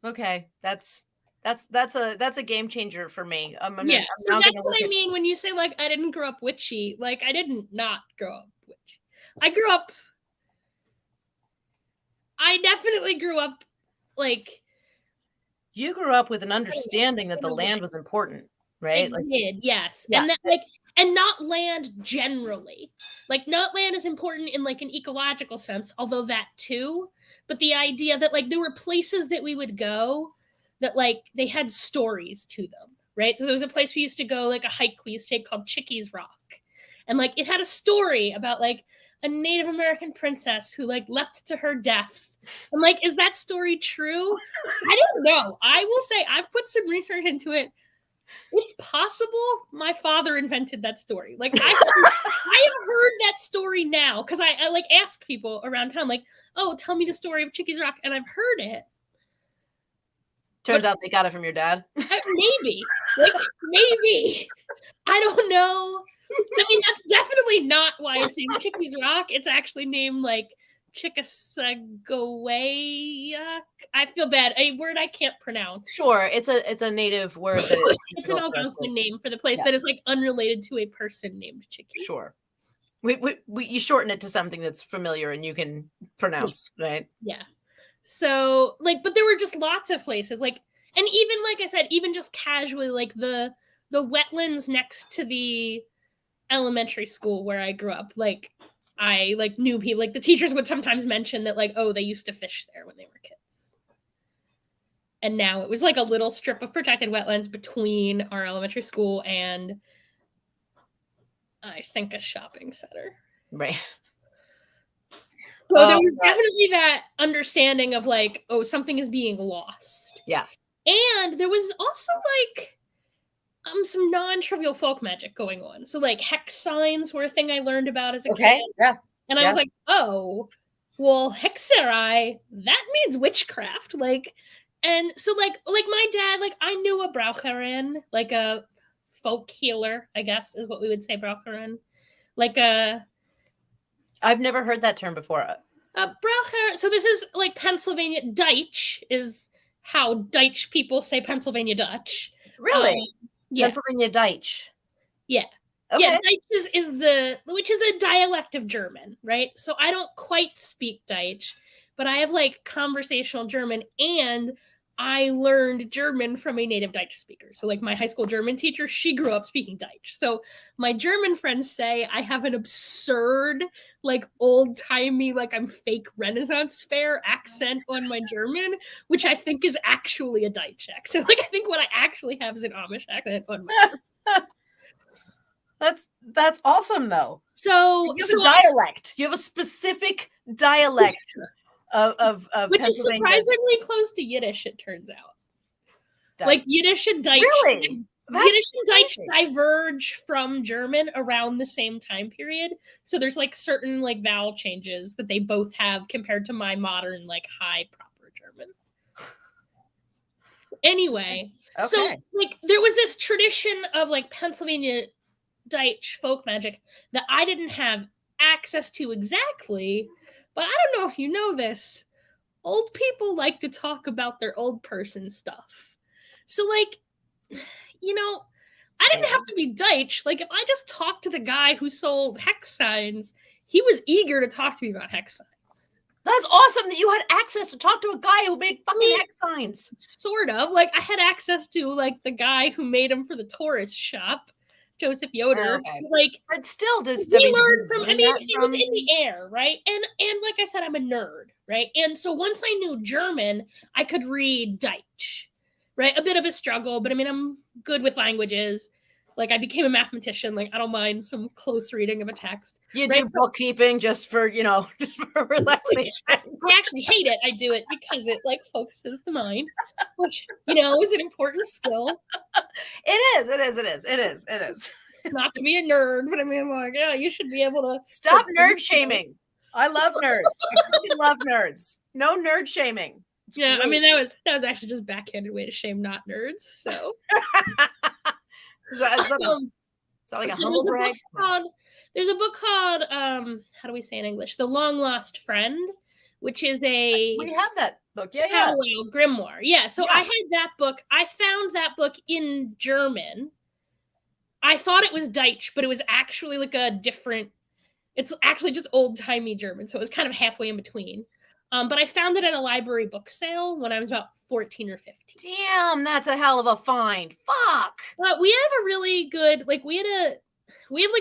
Okay. That's a game changer for me. So that's what I mean when you say like I didn't grow up witchy. Like I didn't not grow up witchy. I definitely grew up like. You grew up with an understanding that the land was important, right? I did, yes. Yeah. And that like, and not land generally. Like not land is important in like an ecological sense, although that too. But the idea that like there were places that we would go that like they had stories to them, right? So there was a place we used to go, like a hike we used to take called Chickies Rock. And like it had a story about like a Native American princess who like leapt to her death. I'm like, is that story true? I don't know. I will say I've put some research into it. It's possible my father invented that story. Like I have heard that story now because I like ask people around town, like, oh, tell me the story of Chickies Rock, and I've heard it. Turns out they got it from your dad. Maybe. Maybe. I don't know. I mean, that's definitely not why it's named Chickies Rock. It's actually named Chickasagowayak. I feel bad. A word I can't pronounce. Sure, it's a native word. It's an Algonquin name for the place that is unrelated to a person named Chicky. Sure. You shorten it to something that's familiar and you can pronounce, right? Yeah. So but there were just lots of places and even I said, even just casually the wetlands next to the elementary school where I grew up, I knew people, the teachers would sometimes mention that they used to fish there when they were kids. And now it was a little strip of protected wetlands between our elementary school and I think a shopping center. Right. So there was definitely that understanding of something is being lost. Yeah. And there was also some non-trivial folk magic going on. So hex signs were a thing I learned about as a kid. Yeah. And I was like, oh, well, hexerai, that means witchcraft. And so my dad, I knew a braucherin, a folk healer, I guess is what we would say, braucherin. I've never heard that term before. Braucher. So this is Pennsylvania Dutch is how Dutch people say Pennsylvania Dutch. Really? Yeah. Pennsylvania Dutch. Yeah. Okay. Yeah, Dutch is which is a dialect of German, right? So I don't quite speak Dutch, but I have conversational German, and I learned German from a native Dutch speaker. So my high school German teacher, she grew up speaking Dutch. So my German friends say I have an absurd, old-timey, I'm fake Renaissance fair accent on my German, which I think is actually a Dutch accent. I think what I actually have is an Amish accent on my German. That's awesome though. So you have a dialect. You have a specific dialect of which is surprisingly close to Yiddish, it turns out. Yiddish and Dutch. Really? Yiddish and Dutch diverge from German around the same time period. So there's certain vowel changes that they both have compared to my modern high proper German. Anyway, so there was this tradition of Pennsylvania Dutch folk magic that I didn't have access to exactly, but I don't know if you know this. Old people like to talk about their old person stuff. So I didn't have to be Dutch. If I just talked to the guy who sold hex signs, he was eager to talk to me about hex signs. That's awesome that you had access to talk to a guy who made fucking hex signs. Sort of. I had access to the guy who made them for the tourist shop, Joseph Yoder. Okay. But still, he learned from. I mean, it was in the air, right? And like I said, I'm a nerd, right? And so once I knew German, I could read Dutch, right? A bit of a struggle, but I mean, I'm good with languages. I became a mathematician. I don't mind some close reading of a text. You do bookkeeping just for, for relaxation. I actually hate it. I do it because it focuses the mind, which, is an important skill. It is. Not to be a nerd, but I mean, you should be able to stop nerd shaming. I love nerds. I love nerds. No nerd shaming. It's great. I mean, that was actually just a backhanded way to shame not nerds. So. Is that a humble brag? There's a book called how do we say in English? The Long Lost Friend, which is we have that book. Yeah. Grimoire. Yeah. So I had that book. I found that book in German. I thought it was Dutch, but it was actually it's actually just old-timey German. So it was kind of halfway in between. But I found it at a library book sale when I was about 14 or 15. Damn, that's a hell of a find. Fuck. We have a really good, we have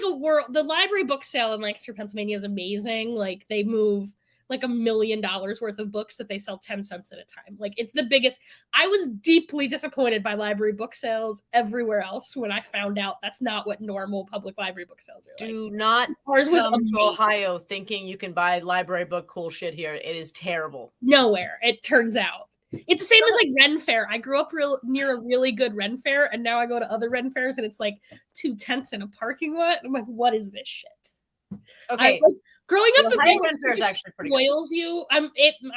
a world, the library book sale in Lancaster, Pennsylvania is amazing. They move $1 million worth of books that they sell 10 cents at a time. It's the biggest. I was deeply disappointed by library book sales everywhere else when I found out that's not what normal public library book sales are like. Do not Ours was come to Ohio thinking you can buy library book cool shit here. It is terrible. Nowhere, it turns out. It's the same as Ren Fair. I grew up near a really good Ren Fair, and now I go to other Ren Fairs and it's 2 tents in a parking lot. I'm what is this shit? Okay. Growing up, The in Ohio Vegas Ren Fair is just actually pretty good. spoils you. I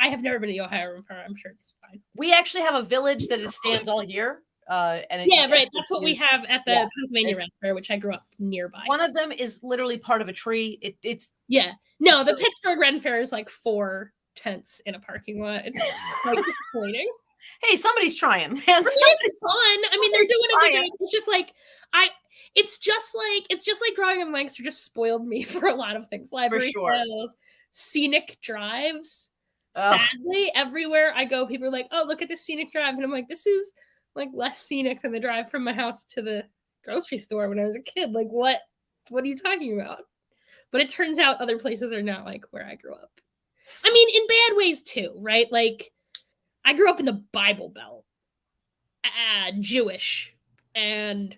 have never been to the Ohio Ren Fair. I'm sure it's fine. We actually have a village that stands all year. And yeah, right. That's what we have at the Pennsylvania Ren Fair, which I grew up nearby. One of them is literally part of a tree. It's no, the Pittsburgh Ren Fair is like 4 tents in a parking lot. It's like disappointing. Hey, somebody's trying, man. It's fun. I mean, they're doing a good job. It's just like it's just like growing up in Lancaster just spoiled me for a lot of things. Library sales, scenic drives. Sadly, everywhere I go, people are like, "Oh, look at this scenic drive," and I'm like, "This is like less scenic than the drive from my house to the grocery store when I was a kid. Like, what are you talking about?" But it turns out other places are not like where I grew up. I mean, in bad ways too, right? Like, I grew up in the Bible Belt, Jewish, and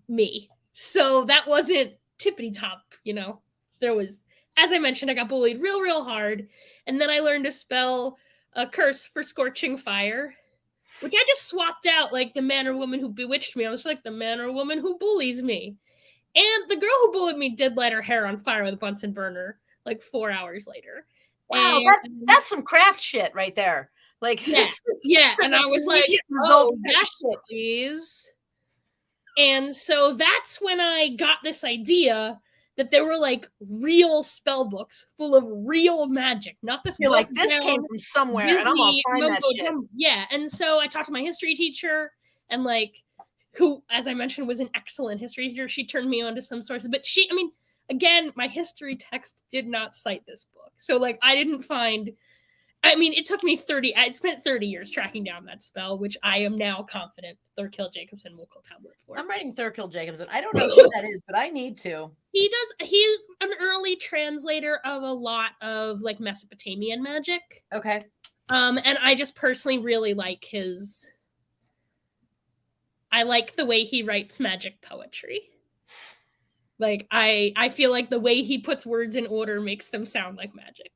me. So that wasn't tippity top, you know. There was, as I mentioned, I got bullied real hard, and then I learned to spell a curse for scorching fire, which I just swapped out like the man or woman who bewitched me. I was like the man or woman who bullies me. And the girl who bullied me did light her hair on fire with a Bunsen burner like 4 hours later. Wow, that's some craft shit right there. Like, yeah, and I was like, "Oh, yes, please." And so that's when I got this idea that there were like real spell books full of real magic, not this. You're like, this came from somewhere, Disney, and I'm gonna find that shit. Yeah, and so I talked to my history teacher, and like, who, as I mentioned, was an excellent history teacher. She turned me on to some sources, but I mean, again, my history text did not cite this book, so like, I didn't find. I mean, it took me I spent 30 years tracking down that spell, which I am now confident Thurkill Jacobson will call tablet for. I'm writing Thurkill Jacobson. I don't know who that is, but I need to. He's an early translator of a lot of like Mesopotamian magic. Okay. And I just personally really like I like the way he writes magic poetry. Like, I feel like the way he puts words in order makes them sound like magic.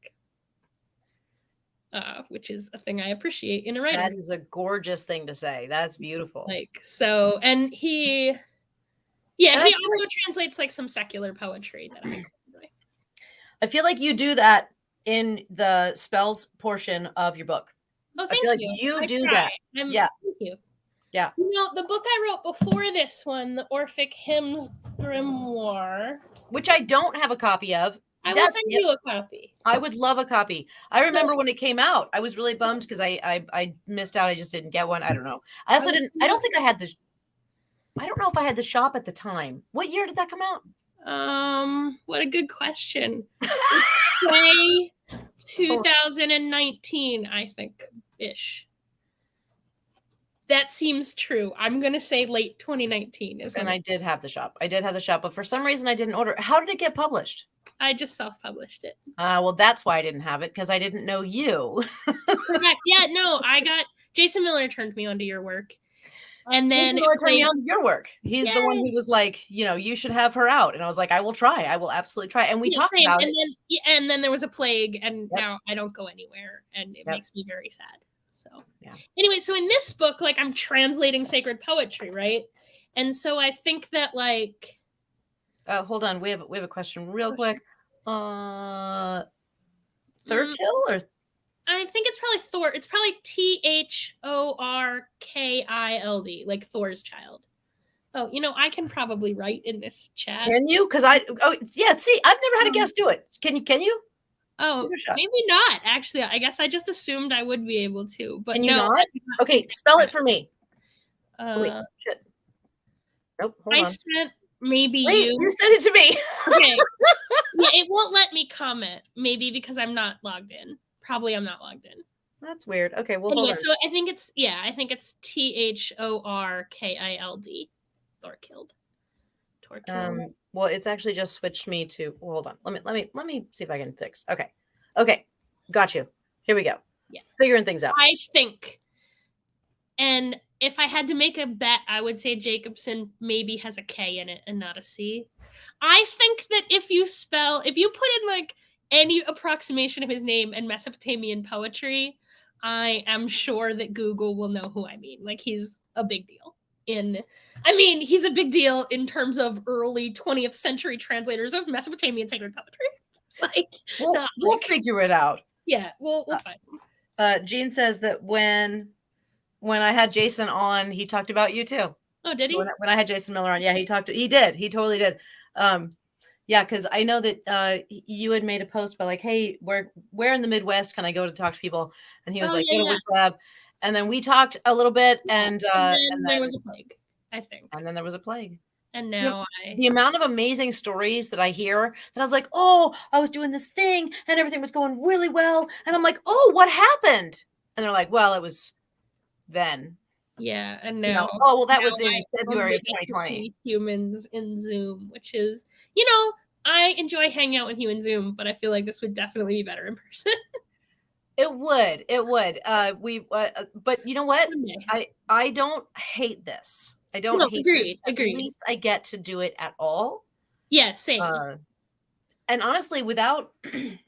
Which is a thing I appreciate in a writer. That is a gorgeous thing to say. That's beautiful. Like, so, and he also translates like some secular poetry that I enjoy. I feel like you do that in the spells portion of your book. Oh, thank you. You do that. Yeah. Thank you. Yeah. You know, the book I wrote before this one, the Orphic Hymns Grimoire, which I don't have a copy of. I will send you a copy. I would love a copy. I remember when it came out, I was really bummed because I missed out. I just didn't get one. I don't know. I also didn't. I don't think I had the. I don't know if I had the shop at the time. What year did that come out? What a good question. Say 2019, I think ish. That seems true. I'm gonna say late 2019 is when. And I did have the shop. But for some reason I didn't order. How did it get published? I just self-published it. Well, that's why I didn't have it, because I didn't know you. Correct. Yeah, no, Jason Miller turned me onto your work. And then Jason Miller turned me on to your work. He's the one who was like, you should have her out. And I was like, I will try. I will absolutely try. And we talked about it. And then there was a plague, and now I don't go anywhere, and it makes me very sad. So anyway, so in this book, like, I'm translating sacred poetry, right? And so I think that like hold on, we have a question real quick. Thurkill or I think it's probably Thor. It's probably Thorkild, like Thor's child. Oh, I can probably write in this chat. Can you? Because see, I've never had a guest do it. Can you? Oh, maybe not. Actually, I guess I just assumed I would be able to. But can you not? Okay, spell it for me. Wait, shit. Nope. Hold on. Sent maybe Wait, you sent it to me. Okay. Yeah, it won't let me comment. Maybe because I'm not logged in. Probably I'm not logged in. That's weird. Okay, well, anyway, hold on. So I think it's Thorkild. Thorkild. Well, it's actually just switched me to. Well, hold on. Let me see if I can fix. Okay, got you. Here we go. Yeah, figuring things out. I think, and if I had to make a bet, I would say Jacobson maybe has a K in it and not a C. I think that if you put in like any approximation of his name and Mesopotamian poetry, I am sure that Google will know who I mean. Like, he's a big deal. He's a big deal in terms of early 20th century translators of Mesopotamian sacred poetry. Like, we'll figure it out. Yeah, we'll find. Jean says that when I had Jason on, he talked about you too. Oh, did he? When I had Jason Miller on, yeah, he did. He totally did. Yeah, because I know that you had made a post about like, hey, where in the Midwest can I go to talk to people? And he was like, go to WitchLab. And then we talked a little bit, and then there was a plague, I think. And then there was a plague. And now the amount of amazing stories that I hear that I was like, oh, I was doing this thing and everything was going really well. And I'm like, oh, what happened? And they're like, well, it was then. Yeah, and now, oh, well, that was in February of 2020. See humans in Zoom, which is, I enjoy hanging out with you in Zoom, but I feel like this would definitely be better in person. It would. But you know what? I don't hate this. I don't hate this. At least I get to do it at all. Yeah, same. And honestly, without the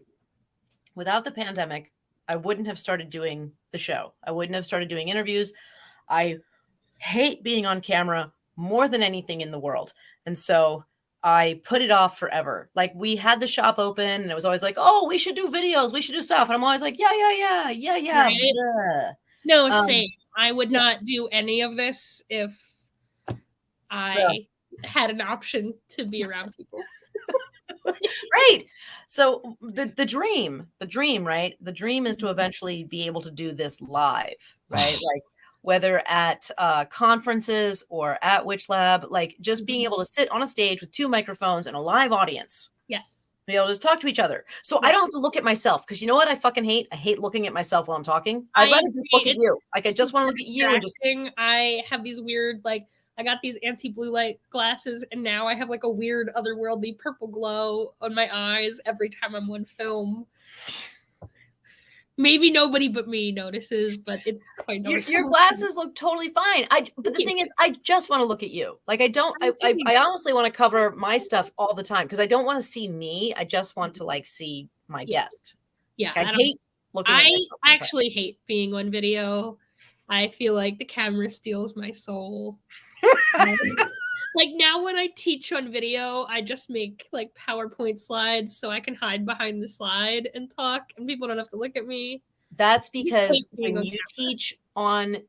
pandemic, I wouldn't have started doing the show. I wouldn't have started doing interviews. I hate being on camera more than anything in the world. And so I put it off forever. Like, we had the shop open and it was always like, oh, we should do videos. We should do stuff. And I'm always like, yeah. Right? No, same. I would not do any of this if I had an option to be around people. Right. So the dream, right? The dream is to eventually be able to do this live, right? Like, whether at conferences or at WitchLab, like just being able to sit on a stage with 2 microphones and a live audience. Yes. Be able to just talk to each other. So I don't have to look at myself, because you know what I fucking hate? I hate looking at myself while I'm talking. I'd rather just look at you. Like, I just want to look at you. And I have these weird, like, I got these anti-blue light glasses, and now I have like a weird otherworldly purple glow on my eyes every time I'm on film. Maybe nobody but me notices, but it's quite noticeable. Your glasses look totally fine. But the thing is, I just want to look at you. Like, I honestly want to cover my stuff all the time, because I don't want to see me. I just want to like see my guest. Yeah. Like, I hate looking at myself. I actually hate being on video. I feel like the camera steals my soul. Like, now when I teach on video, I just make like PowerPoint slides so I can hide behind the slide and talk, and people don't have to look at me. That's because when you teach on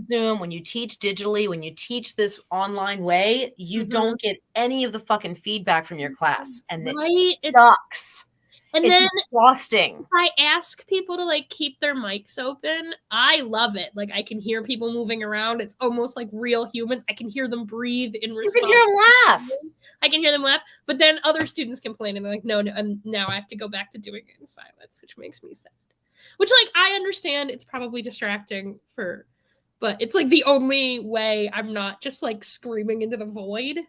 Zoom, when you teach digitally, when you teach this online way, you don't get any of the fucking feedback from your class, and it sucks. And it's exhausting. I ask people to like keep their mics open. I love it. Like, I can hear people moving around. It's almost like real humans. I can hear them breathe in response. You can hear them laugh. I can hear them laugh. But then other students complain, and they're like, no, and now I have to go back to doing it in silence, which makes me sad. Which, like, I understand it's probably distracting but it's like the only way I'm not just like screaming into the void,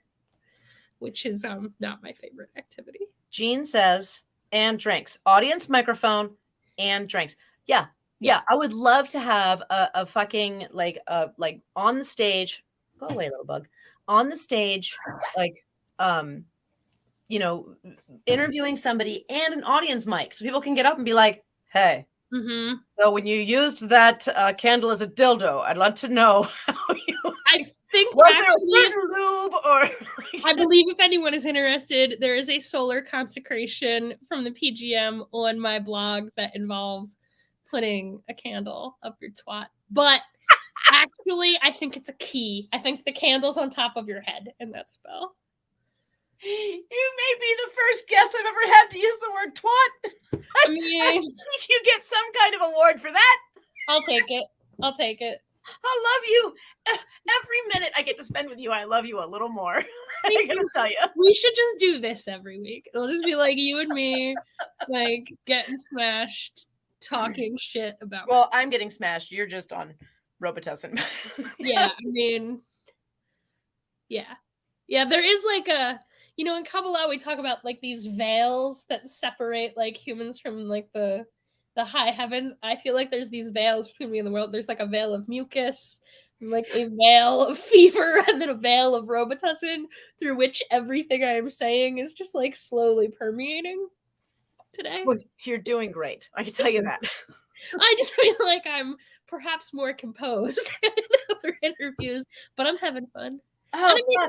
which is not my favorite activity. Jean says, and drinks, audience microphone and drinks. Yeah. I would love to have a fucking like on the stage. Go away, little bug. On the stage, like interviewing somebody and an audience mic, so people can get up and be like, hey. Mm-hmm. So when you used that candle as a dildo, I'd love to know how you. I think was there a certain lube or? I believe if anyone is interested, there is a solar consecration from the PGM on my blog that involves putting a candle up your twat. But actually, I think it's a key. I think the candle's on top of your head in that spell. You may be the first guest I've ever had to use the word twat. I think you get some kind of award for that. I'll take it. I love you. Every minute I get to spend with you, I love you a little more. I gotta tell you. We should just do this every week. It'll just be like you and me, like, getting smashed, talking shit about. Well, I'm getting smashed. You're just on Robitussin. Yeah, I mean, yeah. There is like in Kabbalah we talk about like these veils that separate like humans from like the high heavens. I feel like there's these veils between me and the world. There's like a veil of mucus, like a veil of fever, and then a veil of Robitussin, through which everything I am saying is just like slowly permeating today. Well, you're doing great. I can tell you that. I just feel like I'm perhaps more composed in other interviews, but I'm having fun. Oh, and I mean,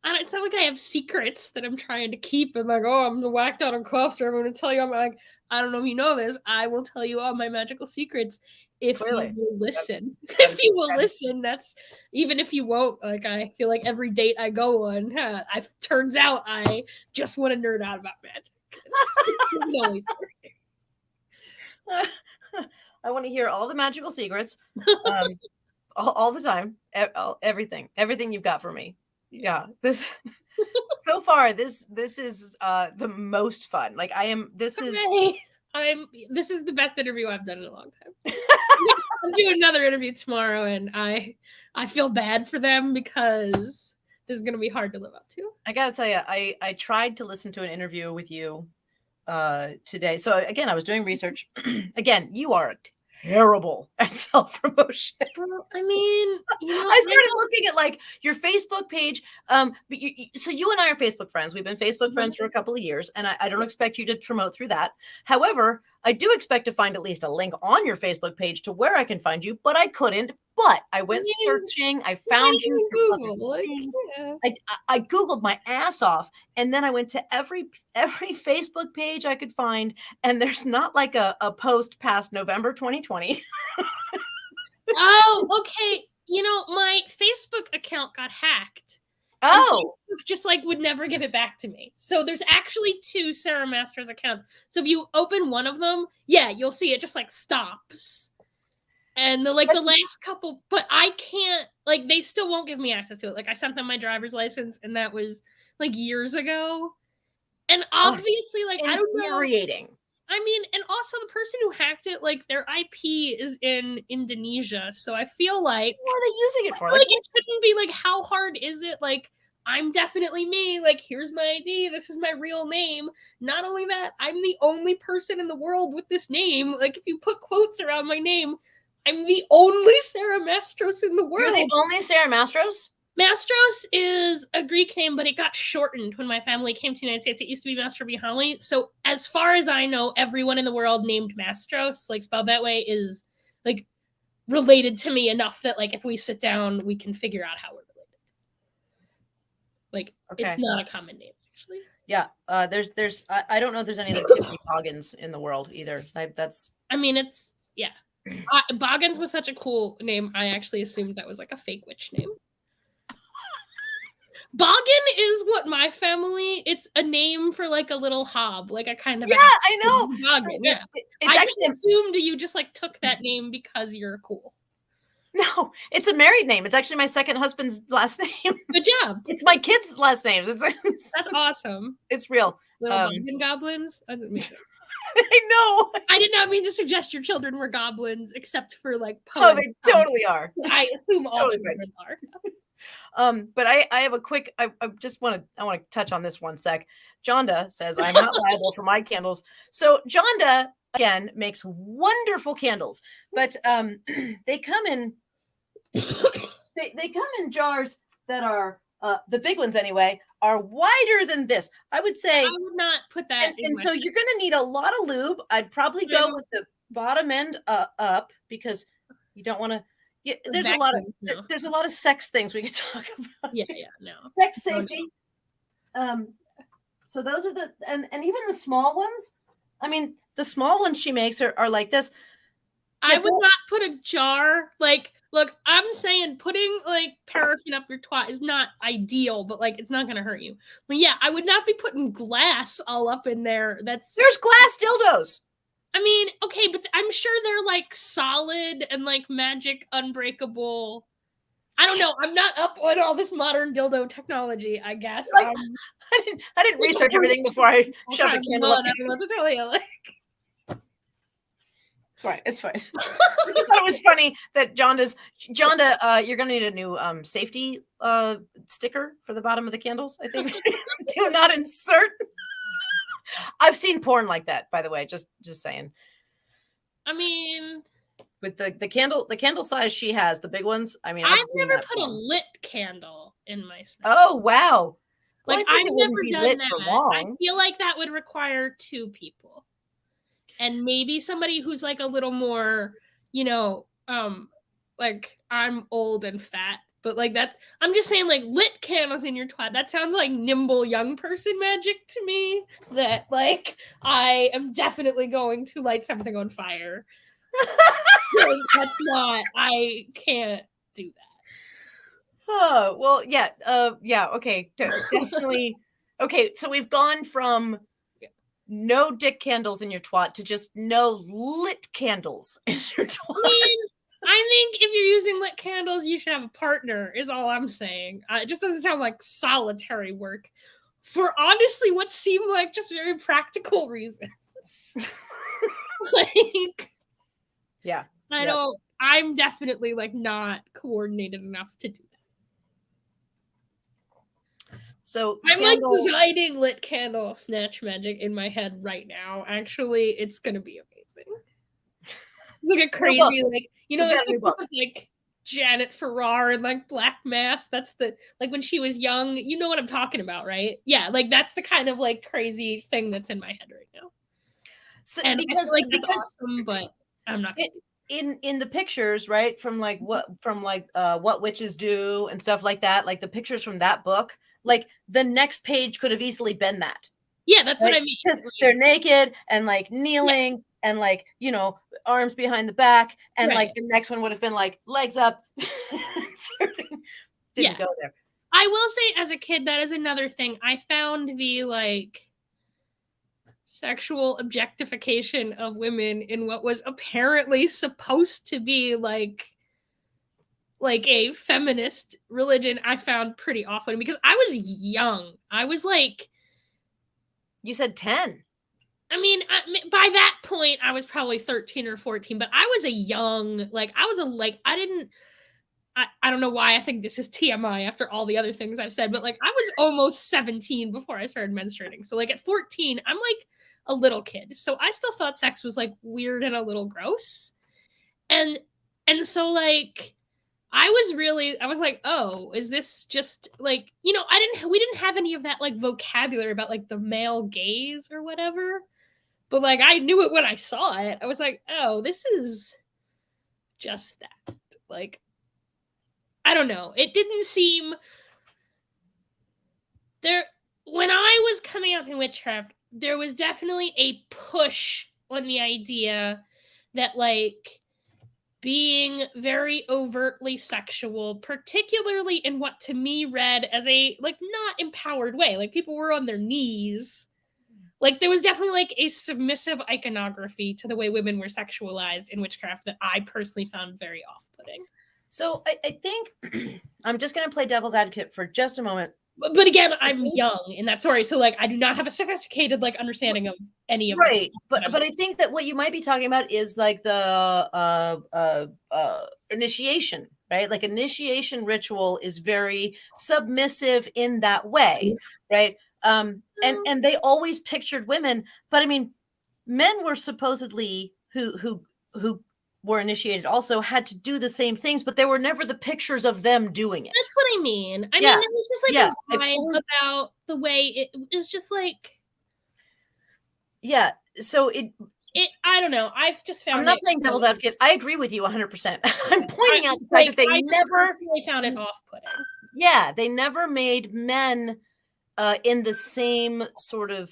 I It's not like I have secrets that I'm trying to keep and like, oh, I'm whacked out on cuffs, or I'm going to tell you. I'm like, I don't know if you know this. I will tell you all my magical secrets if Clearly. you will listen. That's- If you will listen, that's even if you won't. Like, I feel like every date I go on, turns out I just want to nerd out about magic. It's always I want to hear all the magical secrets, all the time, everything you've got for me. Yeah, this so far this is the most fun. Like this is the best interview I've done in a long time. I'm doing another interview tomorrow, and I feel bad for them because this is going to be hard to live up to. I gotta tell you, I tried to listen to an interview with you today. So again, I was doing research. Again, you are terrible at self-promotion. Well, I mean, I started looking at like your Facebook page. But so you and I are Facebook friends. We've been Facebook friends for a couple of years, and I don't expect you to promote through that. However, I do expect to find at least a link on your Facebook page to where I can find you, but I couldn't. But I went searching. I found you through Google. I Googled my ass off, and then I went to every Facebook page I could find, and there's not like a post past November 2020. Oh, okay. My Facebook account got hacked. Oh, just like would never give it back to me. So there's actually 2 Sara Mastros accounts. So if you open one of them, yeah, you'll see it just like stops. And the last couple, but I can't, like, they still won't give me access to it. Like, I sent them my driver's license, and that was like years ago. And obviously, like, I don't know. Infuriating. I mean, and also the person who hacked it, like, their IP is in Indonesia, so I feel like what are they using it for? Like, it shouldn't be like, how hard is it? Like, I'm definitely me. Like, here's my ID. This is my real name. Not only that, I'm the only person in the world with this name. Like, if you put quotes around my name, I'm the only Sara Mastros in the world. You're the only Sara Mastros? Mastros is a Greek name, but it got shortened when my family came to the United States. It used to be Master Bihali. So as far as I know, everyone in the world named Mastros, like spelled that way, is like related to me enough that like if we sit down, we can figure out how we're related. Like It's not a common name, actually. Yeah, there's I don't know if there's any other Tiffany Boggins in the world either. Boggins was such a cool name. I actually assumed that was like a fake witch name. Boggin is what my family, it's a name for like a little hob, like a kind of I know. Boggin, yeah. I just assumed you just like took that name because you're cool. No, it's a married name. It's actually my second husband's last name. Good job. It's my kids' last names. That's awesome. It's real. Little Boggin goblins. I didn't mean to. I know. I did not mean to suggest your children were goblins, except for like poems. Oh, they totally are. I assume all children are. But I have a quick, I want to touch on this one sec. Jonda says, I'm not liable for my candles. So Jonda, again, makes wonderful candles, but they come in, they come in jars that are, the big ones anyway, are wider than this. I would say. I would not put that and so you're going to need a lot of lube. I'd probably go with the bottom end up because you don't want to. Yeah, there's a lot of sex things we could talk about. Yeah, no. Sex safety. So those are and even the small ones. I mean, the small ones she makes are like this. I would not put a jar. Like, look, I'm saying putting like paraffin up your twat is not ideal, but like it's not gonna hurt you. But yeah, I would not be putting glass all up in there. There's glass dildos. I mean, okay, but I'm sure they're like solid and like magic unbreakable. I don't know. I'm not up on all this modern dildo technology, I guess. Like, I didn't research everything before I shoved a candle up. I don't know what to tell you. Like, it's fine. I just thought it was funny that Jonda, you're gonna need a new safety sticker for the bottom of the candles, I think. Do not insert. I've seen porn like that, by the way, just saying. I mean, with the candle size she has, the big ones. I mean, I've never put a lit candle in my stuff. Oh wow! Well, like I've never done that. I feel like that would require 2 people, and maybe somebody who's like a little more, like I'm old and fat, But like I'm just saying, like, lit candles in your twat, that sounds like nimble young person magic to me, that like I am definitely going to light something on fire. Like, that's not, I can't do that. Oh, well, yeah, okay, definitely. Okay, so we've gone from no dick candles in your twat to just no lit candles in your twat. I think if you're using lit candles, you should have a partner, is all I'm saying. It just doesn't sound like solitary work for honestly what seemed like just very practical reasons. Like, yeah. I'm definitely like not coordinated enough to do that. So I'm like designing lit candle snatch magic in my head right now. Actually, it's gonna be amazing. Like a crazy, like, you know, like Janet Farrar and like Black Mass. That's the, like, when she was young, you know what I'm talking about, right? Yeah, like that's the kind of like crazy thing that's in my head right now. So, and because I feel like that's awesome, but I'm not gonna in the pictures, right, from like what witches do and stuff like that, like the pictures from that book, like the next page could have easily been that. Yeah, that's what I mean. Because they're naked and like kneeling and like, you know, arms behind the back, and like the next one would have been like legs up. Didn't go there. I will say, as a kid, that is another thing. I found the like sexual objectification of women in what was apparently supposed to be like a feminist religion, I found pretty off-putting, because I was young. I was like, you said 10. I mean, by that point, I was probably 13 or 14, but I was a young, like, I was a, like, I don't know why I think this is TMI after all the other things I've said, but like, I was almost 17 before I started menstruating. So like at 14, I'm like a little kid. So I still thought sex was like weird and a little gross. And so like, I was like, oh, is this just like, you know, we didn't have any of that like vocabulary about like the male gaze or whatever. But like, I knew it when I saw it. I was like, oh, this is just that. Like, I don't know. It didn't seem there when I was coming up in witchcraft, there was definitely a push on the idea that like being very overtly sexual, particularly in what to me read as a like not empowered way, like people were on their knees. Like there was definitely like a submissive iconography to the way women were sexualized in witchcraft that I personally found very off-putting. So I think I'm just going to play devil's advocate for just a moment. But again, I'm young in that story, so like I do not have a sophisticated like understanding of any of this. But I think that what you might be talking about is like the initiation, right? Like initiation ritual is very submissive in that way, right? And they always pictured women, but I mean, men were supposedly who were initiated also had to do the same things, but there were never the pictures of them doing it. That's what I mean. I mean, it was just like a vibe about the way it was just like. Yeah. So it I don't know. I've just found. I'm not playing devil's advocate. I agree with you 100%. I'm pointing out the fact that they never really found it off-putting. Yeah, they never made men in the same sort of,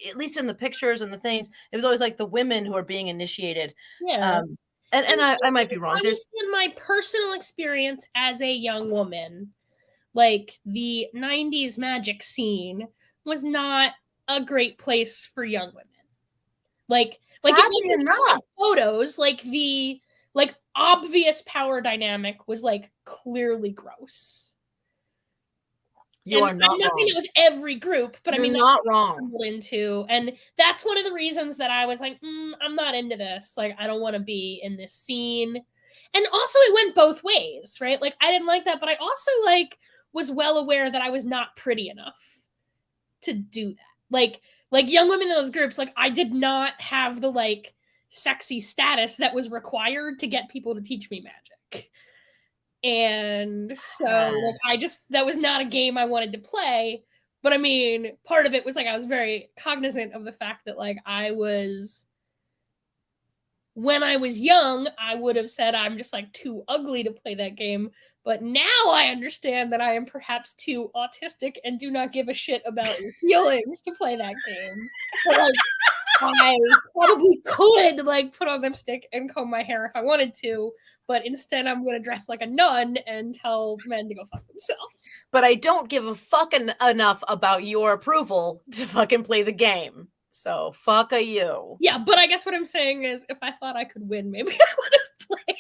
at least in the pictures and the things. It was always like the women who are being initiated. Yeah. And I might be wrong. There's in my personal experience as a young woman, like the 90s magic scene was not a great place for young women. Like if enough photos, like the like obvious power dynamic was like clearly gross. You are not I'm not saying it was every group, but You're I mean, that's not wrong. Into, and that's one of the reasons that I was like, I'm not into this. Like, I don't want to be in this scene. And also, it went both ways, right? Like, I didn't like that, but I also like was well aware that I was not pretty enough to do that. Like young women in those groups, like I did not have the like sexy status that was required to get people to teach me magic. And so like that was not a game I wanted to play. But I mean, part of it was like I was very cognizant of the fact that like I was when I was young, I would have said I'm just like too ugly to play that game. But now I understand that I am perhaps too autistic and do not give a shit about your feelings to play that game. But like, I probably could like put on lipstick and comb my hair if I wanted to, but instead I'm gonna dress like a nun and tell men to go fuck themselves. But I don't give a fucking enough about your approval to fucking play the game. So fuck a you. Yeah, but I guess what I'm saying is if I thought I could win, maybe I would have played.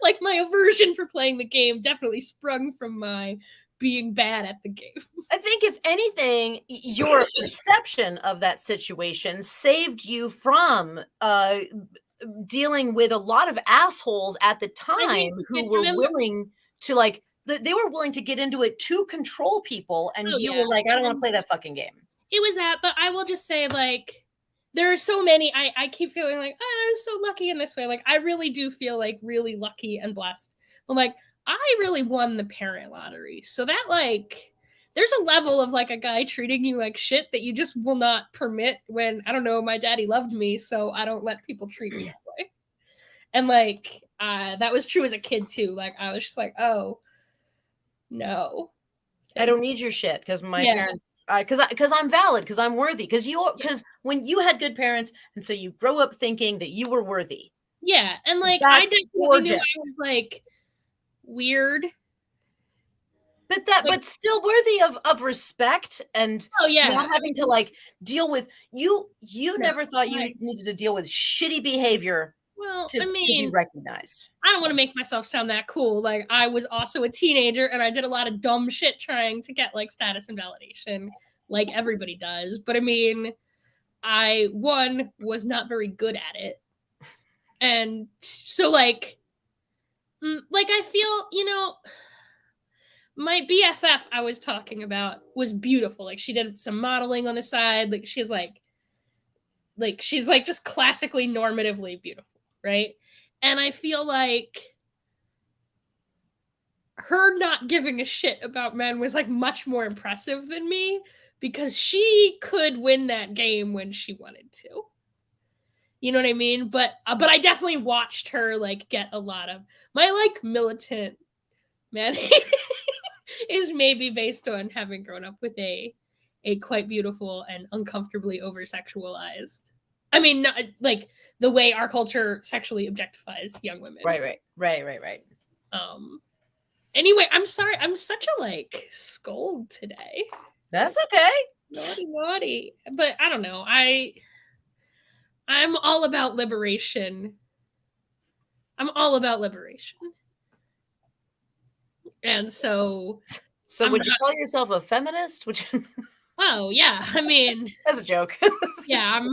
Like my aversion for playing the game definitely sprung from my being bad at the game. I think if anything, your perception of that situation saved you from dealing with a lot of assholes at the time who were willing to like they were willing to get into it to control people, and you were like, I don't want to play that fucking game. It was that, but I will just say, like, there are so many. I keep feeling like, oh, I was so lucky in this way. Like, I really do feel like really lucky and blessed. But like, I really won the parent lottery. So that like, there's a level of like a guy treating you like shit that you just will not permit when, I don't know, my daddy loved me, so I don't let people treat me that way. And like, that was true as a kid too. Like, I was just like, oh, no. I don't need your shit because my parents, because I'm valid, because I'm worthy, because when you had good parents, and so you grow up thinking that you were worthy. Yeah, and like I definitely knew I was like weird, but but still worthy of respect and not having to like deal with you. You never thought you needed to deal with shitty behavior. Well, to be recognized. I don't want to make myself sound that cool. Like, I was also a teenager and I did a lot of dumb shit trying to get like status and validation, like everybody does. But I mean, I was not very good at it. And so like I feel, you know, my BFF I was talking about was beautiful. Like, she did some modeling on the side. Like, she's just classically normatively beautiful. Right. And I feel like her not giving a shit about men was like much more impressive than me, because she could win that game when she wanted to. You know what I mean? But I definitely watched her like get a lot of my like militant man is maybe based on having grown up with a quite beautiful and uncomfortably over sexualized. I mean, not like the way our culture sexually objectifies young women. Right. Anyway, I'm sorry. I'm such a like scold today. That's okay. Naughty. But I don't know. I'm all about liberation. And so would you call yourself a feminist? Oh yeah, I mean, that's a joke. Yeah,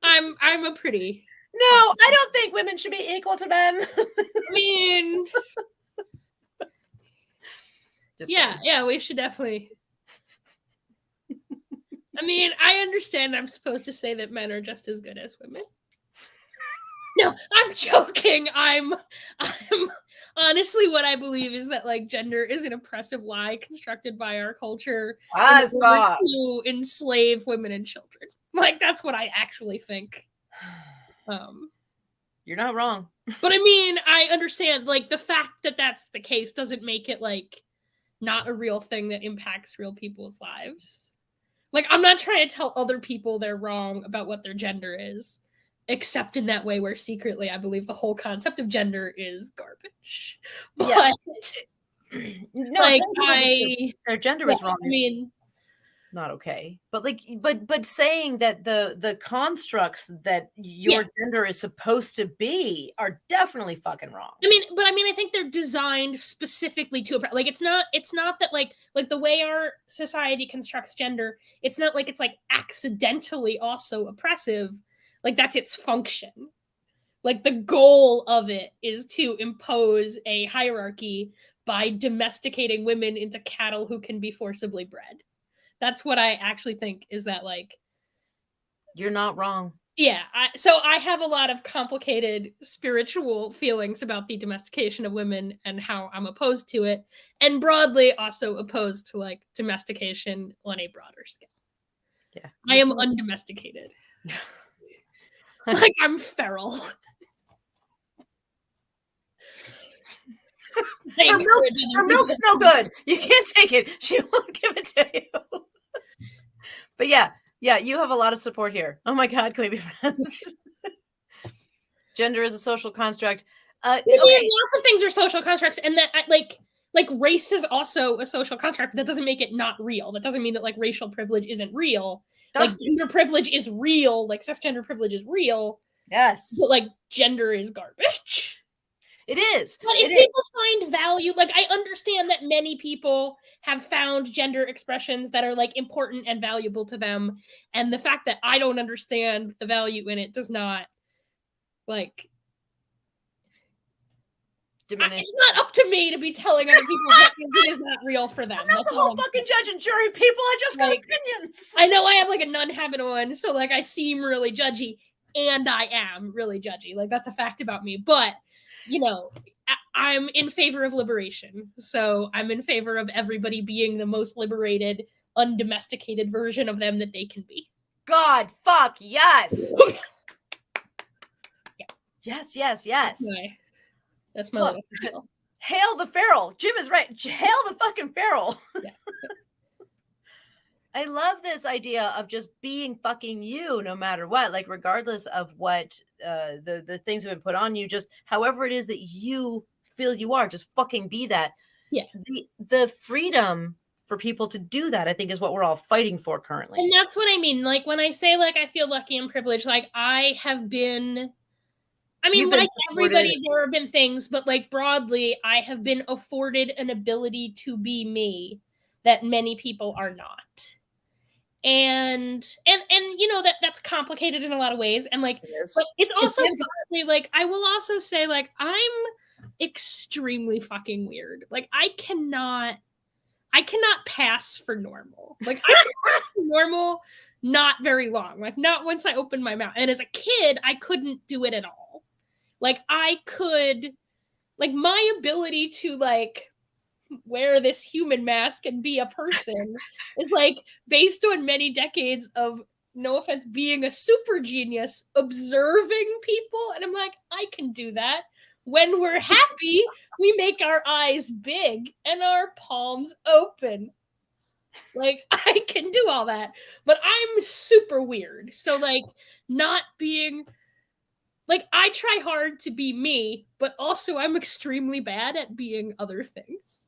I'm a pretty. No, I don't think women should be equal to men. I mean, yeah, we should definitely. I mean, I understand I'm supposed to say that men are just as good as women. No, I'm joking. I'm honestly, what I believe is that like gender is an oppressive lie constructed by our culture to enslave women and children. Like, that's what I actually think. You're not wrong. But I mean, I understand like the fact that that's the case doesn't make it like not a real thing that impacts real people's lives. Like, I'm not trying to tell other people they're wrong about what their gender is. Except in that way where secretly I believe the whole concept of gender is garbage. But no, like their gender is wrong. I mean, not okay. But like but saying that the constructs that your gender is supposed to be are definitely fucking wrong. I mean, I think they're designed specifically to like it's not that like the way our society constructs gender, it's not like it's like accidentally also oppressive. Like, that's its function. Like, the goal of it is to impose a hierarchy by domesticating women into cattle who can be forcibly bred. That's what I actually think is that, like... You're not wrong. Yeah. So I have a lot of complicated spiritual feelings about the domestication of women and how I'm opposed to it. And broadly also opposed to, like, domestication on a broader scale. Yeah. I am undomesticated. Like, I'm feral. Her milk's no good. You can't take it. She won't give it to you. But yeah, you have a lot of support here. Oh my God, can we be friends? Gender is a social construct. Okay. Lots of things are social constructs, and that like race is also a social construct, but that doesn't make it not real. That doesn't mean that like racial privilege isn't real. Like gender privilege is real, like cisgender privilege is real. Yes. But like gender is garbage. It is. But if people find value, like I understand that many people have found gender expressions that are like important and valuable to them, and the fact that I don't understand the value in it does not like diminish. It's not up to me to be telling other people that it is not real for them. I'm not the whole fucking judge and jury, people. I just got opinions. I know I have like a nun habit on, so like I seem really judgy, and I am really judgy. Like that's a fact about me. But you know, I'm in favor of liberation. So I'm in favor of everybody being the most liberated, undomesticated version of them that they can be. God, fuck, yes. Yeah. Yes. That's my little deal. Hail the feral. Jim is right. Hail the fucking feral. Yeah. I love this idea of just being fucking you no matter what, like regardless of what the things have been put on you, just however it is that you feel you are, just fucking be that. Yeah. The freedom for people to do that, I think, is what we're all fighting for currently. And that's what I mean. Like when I say like I feel lucky and privileged, like I have been, I mean, like everybody, there have been things, but like broadly, I have been afforded an ability to be me that many people are not. And you know that's complicated in a lot of ways, and like but it's also partly like I will also say like I'm extremely fucking weird. Like I cannot pass for normal. Like I can pass for normal not very long, like not once I open my mouth. And as a kid I couldn't do it at all. Like I could, like my ability to like wear this human mask and be a person is like based on many decades of, no offense, being a super genius, observing people. And I'm like, I can do that. When we're happy, we make our eyes big and our palms open. Like I can do all that, but I'm super weird. So like not being like, I try hard to be me, but also I'm extremely bad at being other things.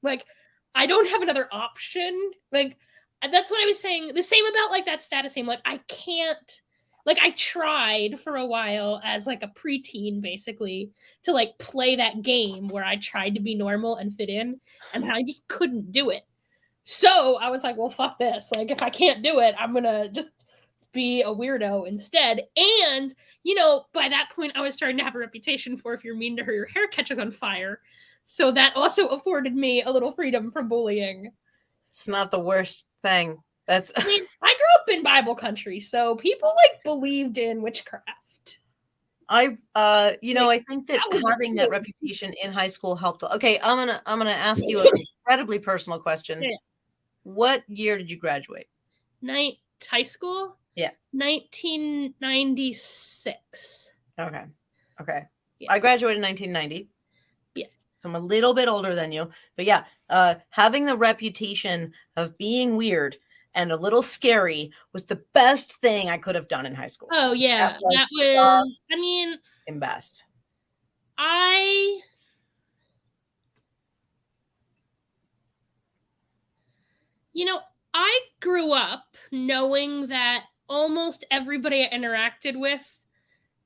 Like, I don't have another option. Like, that's what I was saying. The same about, like, that status name. Like, I can't... Like, I tried for a while as, like, a preteen, basically, to, like, play that game where I tried to be normal and fit in, and I just couldn't do it. So, I was like, well, fuck this. Like, if I can't do it, I'm gonna just be a weirdo instead. And, you know, by that point, I was starting to have a reputation for if you're mean to her, your hair catches on fire. So that also afforded me a little freedom from bullying. It's not the worst thing. That's I mean, I grew up in Bible country, so people like believed in witchcraft. I think that having that reputation in high school helped. Okay, I'm gonna ask you an incredibly personal question. Yeah. What year did you graduate? High school? Yeah. 1996. Okay. Yeah. I graduated in 1990. So I'm a little bit older than you, but yeah, having the reputation of being weird and a little scary was the best thing I could have done in high school. Oh yeah, that was I mean, best. I grew up knowing that almost everybody I interacted with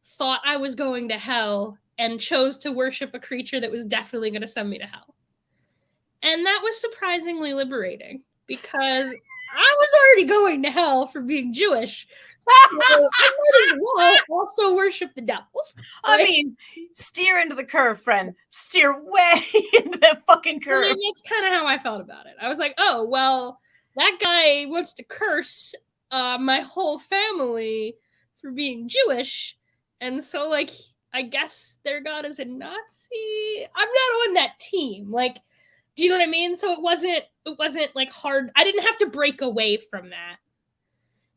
thought I was going to hell and chose to worship a creature that was definitely going to send me to hell. And that was surprisingly liberating because I was already going to hell for being Jewish. So I might as well also worship the devil. Right? I mean, steer into the curve, friend. Steer way into that fucking curve. I mean, that's kind of how I felt about it. I was like, oh, well, that guy wants to curse my whole family for being Jewish. And so, like, I guess their God is a Nazi. I'm not on that team. Like, do you know what I mean? So it wasn't like hard. I didn't have to break away from that.